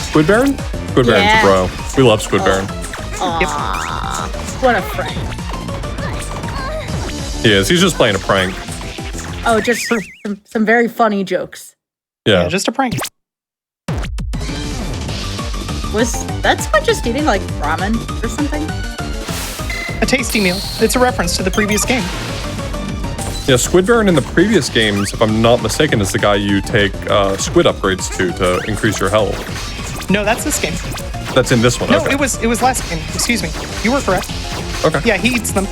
Squid Baron? Squid Baron's a bro. We love Squid Baron. Aww, what a friend. He is. He's just playing a prank. Oh, just some very funny jokes. Yeah. Just a prank. Was that Squid just eating like ramen or something? A tasty meal. It's a reference to the previous game. Yeah, Squid Baron in the previous games, if I'm not mistaken, is the guy you take squid upgrades to increase your health. No, that's this game. That's in this one. No, okay. it was last game. Excuse me. You were correct. Okay. Yeah, he eats them.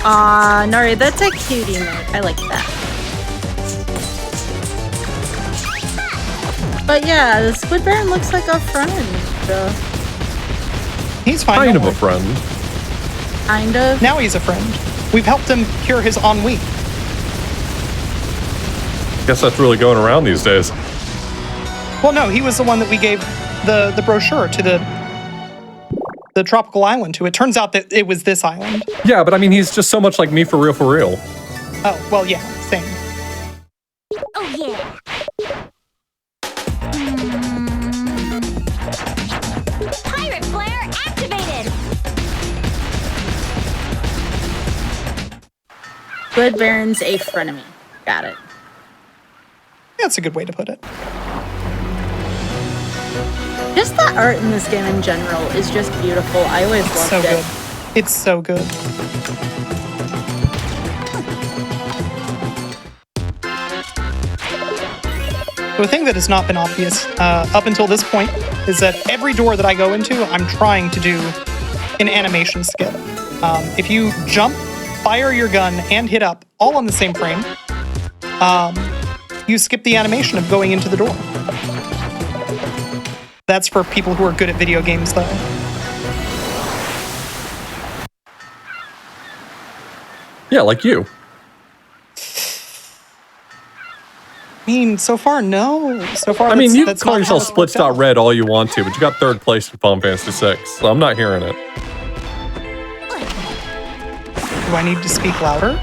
Aw, Nori, that's a cutie note. I like that. But yeah, the Squid Baron looks like a friend. He's fine. Kind don't of a worry. friend. Kind of. Now he's a friend. We've helped him cure his ennui. Guess that's really going around these days. Well, no, he was the one that we gave the brochure to the tropical island to. It turns out that it was this island. Yeah, but I mean, he's just so much like me for real, for real. Oh, well, yeah, same. Oh yeah. Pirate flare activated. Squid Baron's a frenemy. Got it. That's a good way to put it. Just the art in this game in general is just beautiful. I always loved So it. good. It's so good. So a thing that has not been obvious up until this point is that every door that I go into, I'm trying to do an animation skip. If you jump, fire your gun, and hit up all on the same frame, you skip the animation of going into the door. That's for people who are good at video games, though. Yeah, like you. I mean, so far, no. So far, I mean, you can that's call not yourself how it's worked out. Splits.red all you want to, but you got third place in Final Fantasy VI, so I'm not hearing it. Do I need to speak louder?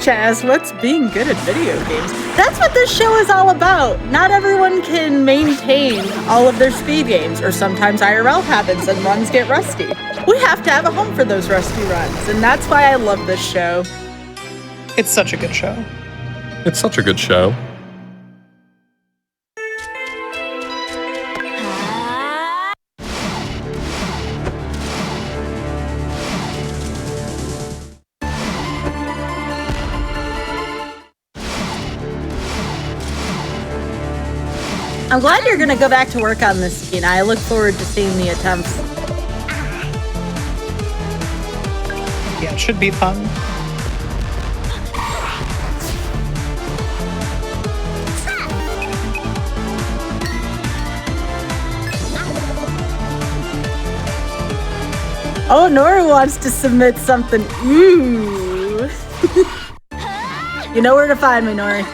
Chaz, what's being good at video games? That's what this show is all about. Not everyone can maintain all of their speed games, or sometimes IRL happens and runs get rusty. We have to have a home for those rusty runs, and that's why I love this show. It's such a good show. It's such a good show. I'm glad you're gonna go back to work on this, Tina. I look forward to seeing the attempts. Yeah, it should be fun. Oh, Nora wants to submit something. Ooh. You know where to find me, Nori.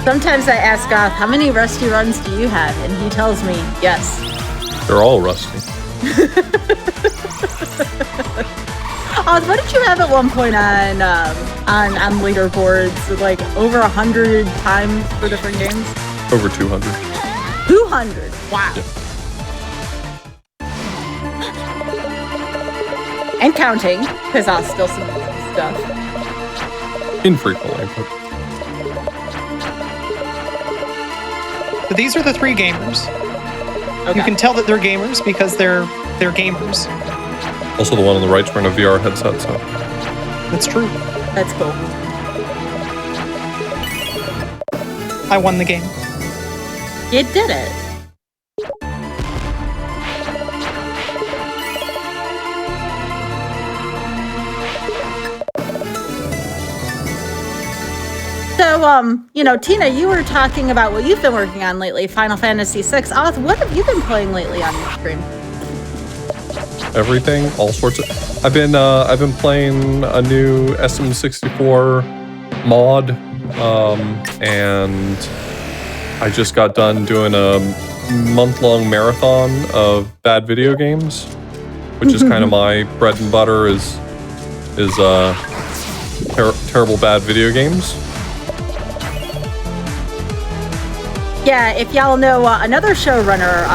Sometimes I ask Goth, how many rusty runs do you have? And he tells me, yes. They're all rusty. Oz, what did you have at one point on leaderboards? Like over 100 times for different games? Over 200. 200. Wow. Yeah. And counting, because Oz still submits stuff. Infrequently, but So these are the three gamers. Okay. You can tell that they're gamers because they're gamers. also the one on the right's wearing a VR headset, so. That's true. That's cool. I won the game. You did it. So, Tina, you were talking about what you've been working on lately, Final Fantasy VI. Oth, what have you been playing lately on your stream? Everything, all sorts of. I've been playing a new SM64 mod, and I just got done doing a month-long marathon of bad video games, which is kind of my bread and butter. Is terrible bad video games. Yeah, if y'all know another showrunner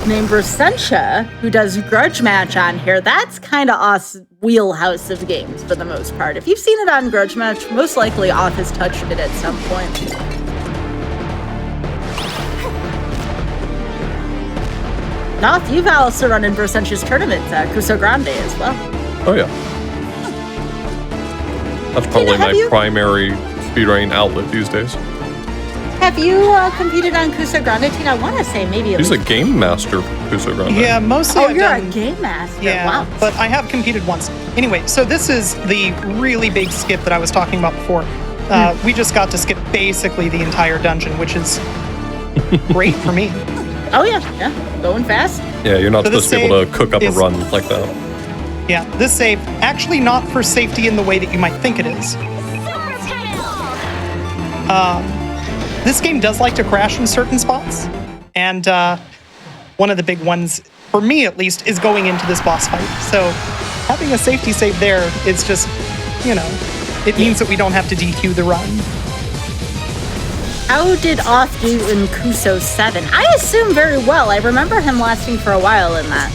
named Rosentia, who does Grudge Match on here, that's kind of Oth's wheelhouse of games for the most part. If you've seen it on Grudge Match, most likely Oth has touched it at some point. Oth, you've also run in Rosentia's tournament, Cuso Grande as well. Oh yeah. That's probably my primary speedrunning outlet these days. Have you competed on Cuso Grande, Tina? I want to say maybe. He's a game master for Cuso Grande. Yeah, mostly. Oh, you're a game master. Yeah, wow. But I have competed once. Anyway, so this is the really big skip that I was talking about before. We just got to skip basically the entire dungeon, which is great for me. Oh yeah, going fast. Yeah, you're not supposed to be able to cook up a run like that. Yeah, this save, actually not for safety in the way that you might think it is. This game does like to crash in certain spots, and one of the big ones, for me at least, is going into this boss fight. So having a safety save there is just, it means that we don't have to DQ the run. How did Oth do in Cuso 7? I assume very well. I remember him lasting for a while in that.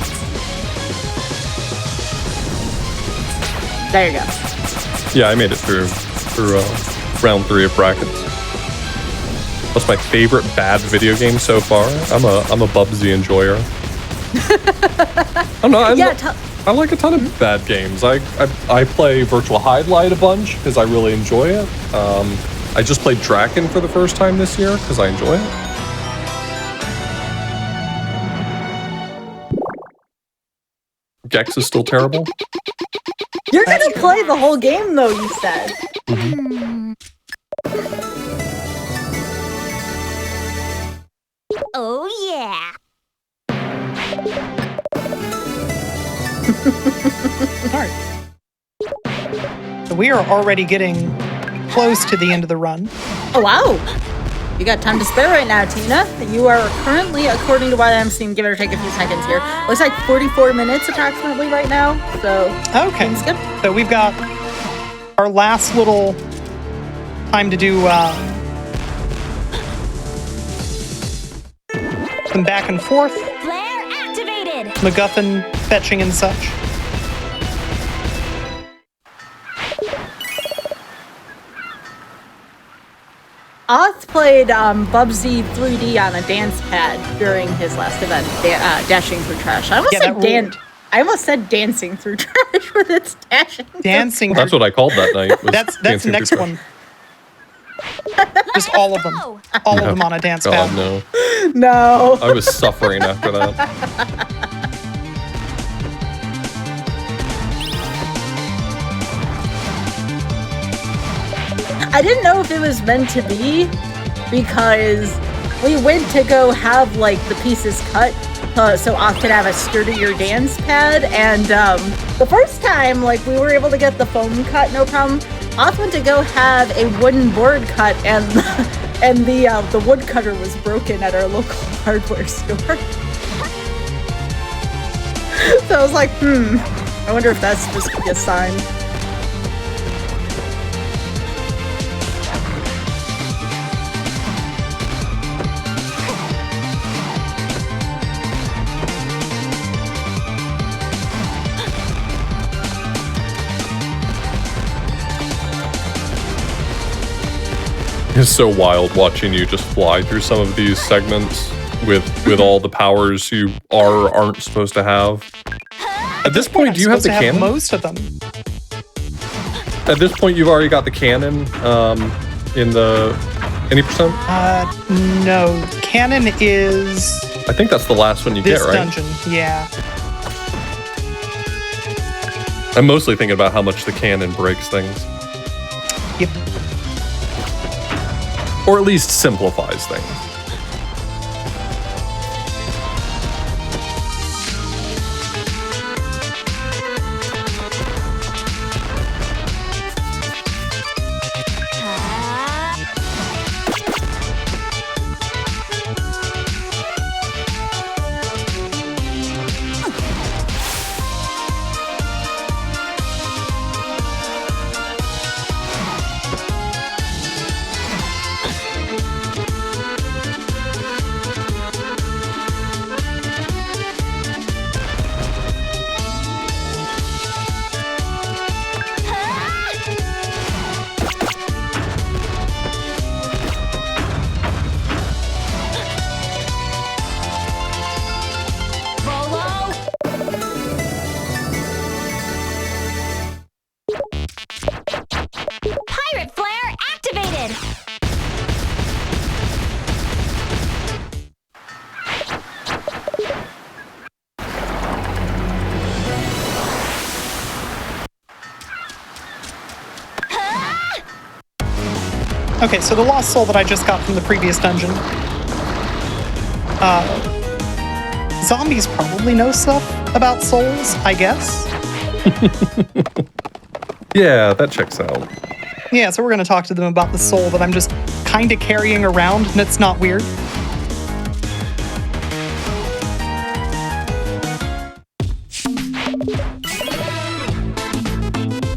There you go. Yeah, I made it through round 3 of brackets. That's my favorite bad video game so far. I'm a Bubsy enjoyer. I don't know. I like a ton of bad games. I play Virtual Highlight a bunch because I really enjoy it. I just played Draken for the first time this year because I enjoy it. Gex is still terrible. You're gonna play the whole game though, you said. Oh yeah. All right. So we are already getting close to the end of the run. Oh wow. You got time to spare right now, Tina. You are currently, according to what I'm seeing, give it or take a few seconds here. Looks like 44 minutes approximately right now. So okay. So we've got our last little time to do some back and forth. Flare activated. MacGuffin fetching and such. Oth played Bubsy 3D on a dance pad during his last event, dashing through trash. I almost said dancing through trash with its dashing. Dancing. That's what I called that night. That's the next one. Just all of them. All of them on a dance pad. No. No. I was suffering after that. I didn't know if it was meant to be because we went to go have like the pieces cut so Oth could have a sturdier dance pad, and the first time like we were able to get the foam cut no problem. Oth went to go have a wooden board cut, and the wood cutter was broken at our local hardware store. So I was like, I wonder if that's supposed to be a sign. It's so wild watching you just fly through some of these segments with all the powers you aren't supposed to have. At this point, do you have the cannon? Most of them. At this point, you've already got the cannon in the any percent? No. Cannon is. I think that's the last one you get, right? This dungeon, yeah. I'm mostly thinking about how much the cannon breaks things. Yep. Or at least simplifies things. Pirate flare activated! Okay, so the lost soul that I just got from the previous dungeon. Zombies probably know stuff about souls, I guess. Yeah, that checks out. Yeah, so we're going to talk to them about the soul that I'm just kind of carrying around, and it's not weird.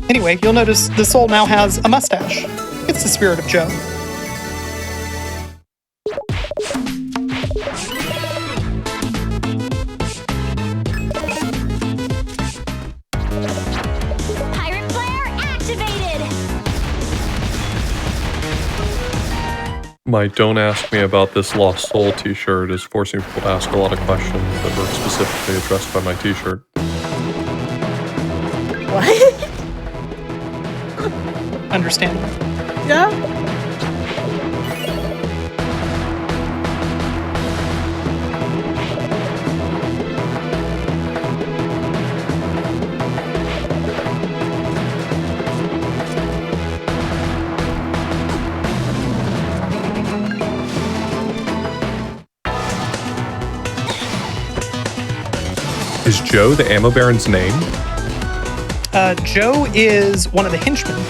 Anyway, you'll notice the soul now has a mustache. It's the spirit of Joe. Pirate flare activated! My "Don't Ask Me About This Lost Soul" t-shirt is forcing people to ask a lot of questions that were specifically addressed by my t-shirt. What? Understandable. Yeah. Is Joe the Ammo Baron's name? Joe is one of the henchmen.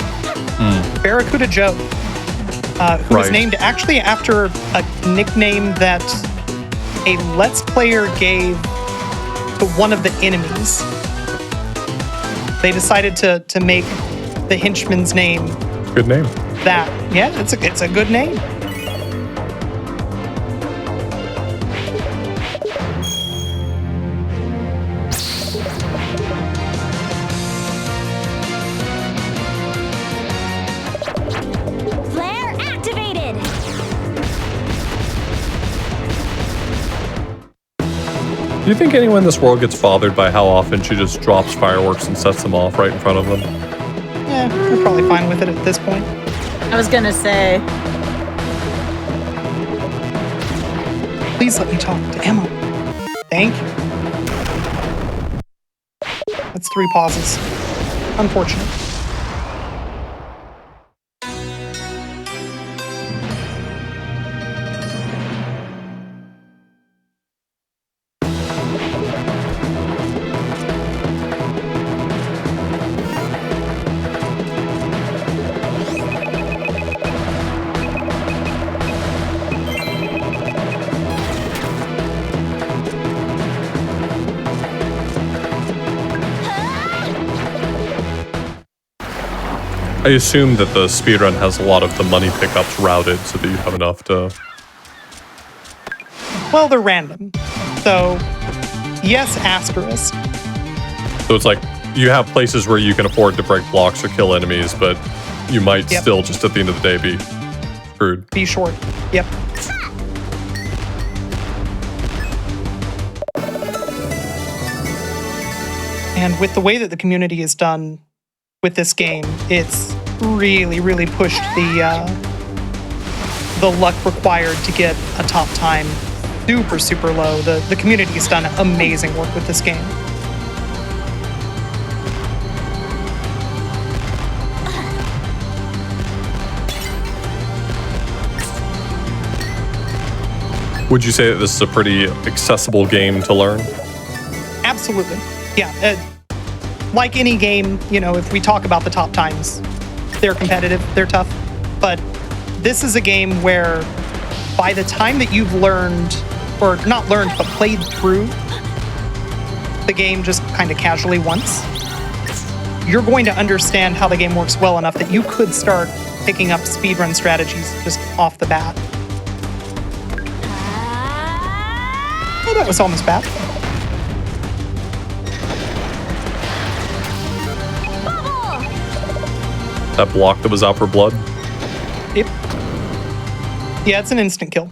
Barracuda Joe, who was Right. named actually after a nickname that a Let's Player gave to one of the enemies. They decided to make the henchman's name Good name. that. Yeah, it's a good name. Flare activated! Do you think anyone in this world gets bothered by how often she just drops fireworks and sets them off right in front of them? Yeah, they're probably fine with it at this point. I was gonna say. Please let me talk to Emma. Thank you. That's 3 pauses. Unfortunate. I assume that the speedrun has a lot of the money pickups routed so that you have enough to... Well, they're random. So, yes, asterisk. So it's like, you have places where you can afford to break blocks or kill enemies, but you might Yep. still, just at the end of the day, be screwed. Be short. Yep. And with the way that the community is done with this game, it's really pushed the luck required to get a top time super low. The community has done amazing work with this game. Would you say that this is a pretty accessible game to learn? Absolutely. Yeah. Like any game, if we talk about the top times, they're competitive, they're tough. But this is a game where by the time that you've learned, or not learned, but played through the game just kind of casually once, you're going to understand how the game works well enough that you could start picking up speedrun strategies just off the bat. Oh, that was almost bad. That block that was out for blood? Yep. Yeah, it's an instant kill.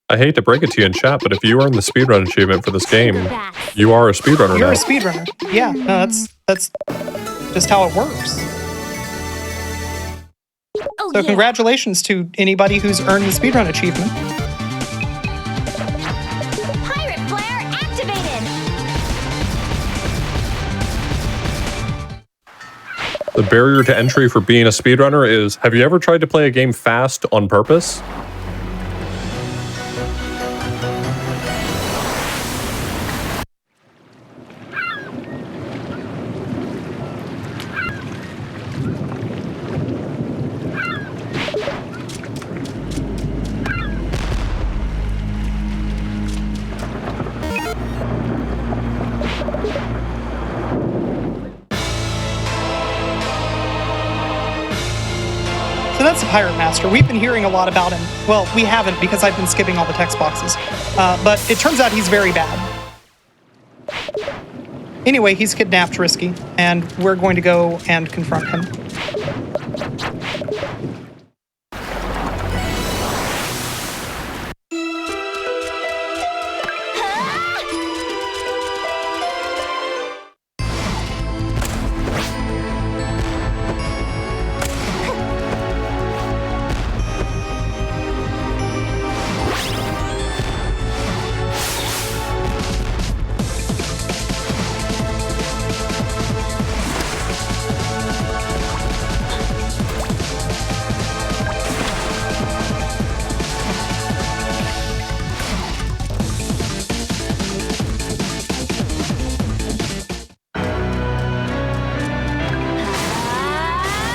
I hate to break it to you in chat, but if you earn the speedrun achievement for this game, you are a speedrunner You're now. a speedrunner. Yeah, no, that's just how it works. Oh, So yeah. congratulations to anybody who's earned the speedrun achievement. Pirate flare activated. The barrier to entry for being a speedrunner is, have you ever tried to play a game fast on purpose? So that's the Pirate Master. We've been hearing a lot about him. Well, we haven't because I've been skipping all the text boxes. But it turns out he's very bad. Anyway, he's kidnapped Risky, and we're going to go and confront him.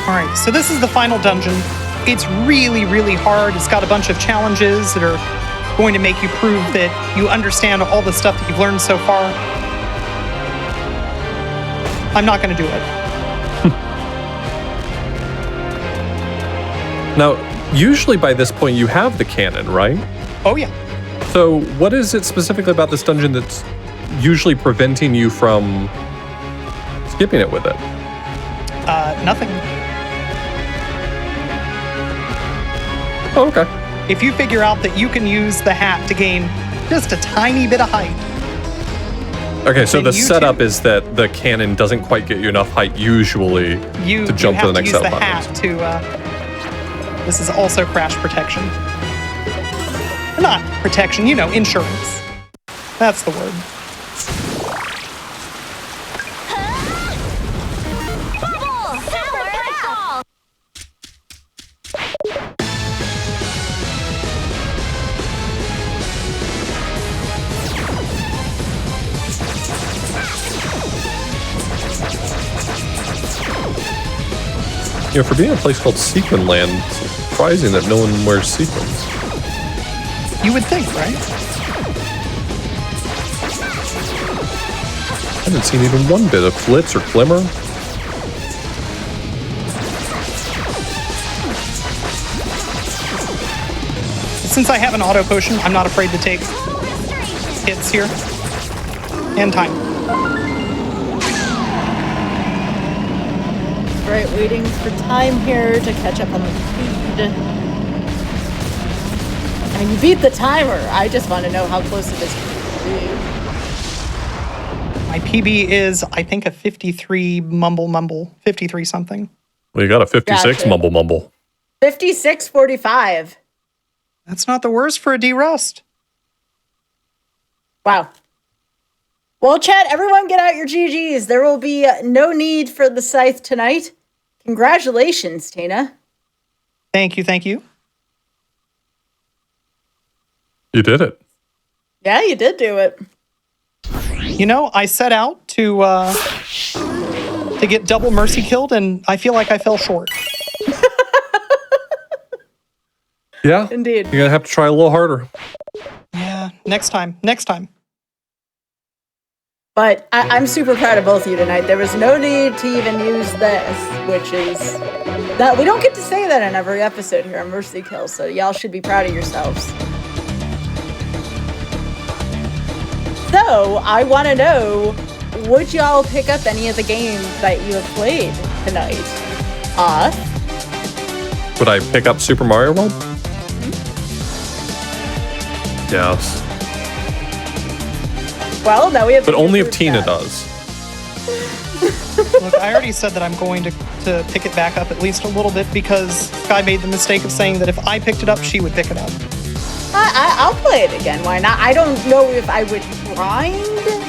Alright, so this is the final dungeon. It's really, really hard. It's got a bunch of challenges that are going to make you prove that you understand all the stuff that you've learned so far. I'm not going to do it. Now, usually by this point you have the cannon, right? Oh yeah. So what is it specifically about this dungeon that's usually preventing you from skipping it with it? Nothing. Oh, okay. If you figure out that you can use the hat to gain just a tiny bit of height. Okay, so then the you setup too- is that the cannon doesn't quite get you enough height usually to jump to the next you have set to of use the buttons. hat to, this is also crash protection. Not protection, insurance. That's the word. Bubble! Power ball! For being a place called Sequin Land, it's surprising that no one wears sequins. You would think, right? I haven't seen even one bit of flitz or glimmer. Since I have an auto potion, I'm not afraid to take hits here. And time. Right, waiting for time here to catch up on the speed. I mean, you beat the timer. I just want to know how close it is to you. My PB is, I think, a 53 mumble, 53 something. Well, you got a 56 Gotcha. mumble. 56:45. That's not the worst for a D-Rust. Wow. Well, chat, everyone get out your GGs. There will be no need for the scythe tonight. Congratulations, Tina. Thank you. You did it. Yeah, you did do it. You know, I set out to get double mercy killed, and I feel like I fell short. Yeah. Indeed. You're going to have to try a little harder. Yeah, next time. But I'm super proud of both of you tonight. There was no need to even use this, which is that we don't get to say that in every episode here on Mercy Kill, so y'all should be proud of yourselves. So, I want to know, would y'all pick up any of the games that you have played tonight? Would I pick up Super Mario World? Yes. Well, now we have. But only if Tina does. Look, I already said that I'm going to pick it back up at least a little bit because Sky made the mistake of saying that if I picked it up, she would pick it up. I'll play it again. Why not? I don't know if I would grind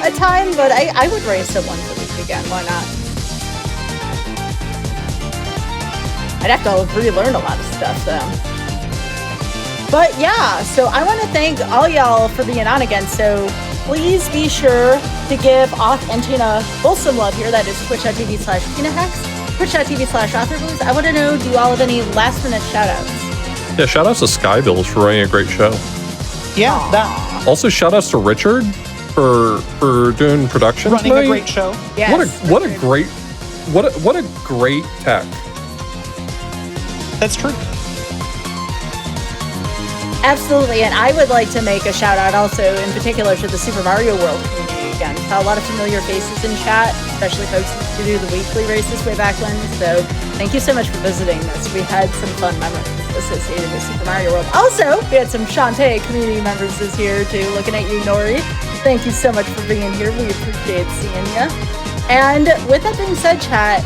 a time, but I would race it once a week again. Why not? I'd have to relearn a lot of stuff, though. But yeah, so I want to thank all y'all for being on again. So please be sure to give Auth and Tina both some love here. That is twitch.tv/TinaHex, twitch.tv/AuthorBlues. I want to know, do you all have any last minute shout outs? Yeah, shout outs to Skybills for running a great show. Yeah, that. Also, shout outs to Richard for doing production Running tonight. a great show. Yes, What a great tech. That's true. Absolutely, and I would like to make a shout out also in particular to the Super Mario World community again. Saw a lot of familiar faces in chat, especially folks who do the weekly races way back when, so thank you so much for visiting this. We had some fun memories associated with Super Mario World. Also, we had some Shantae community members this year too. Looking at you, Nori. Thank you so much for being here. We appreciate seeing you. And with that being said, chat,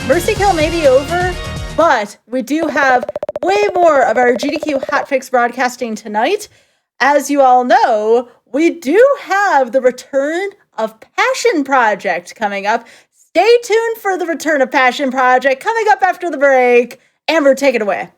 Mercy Kill may be over, but we do have way more of our GDQ Hotfix broadcasting tonight. As you all know, we do have the return of Passion Project coming up. Stay tuned for the return of Passion Project coming up after the break. Amber, take it away.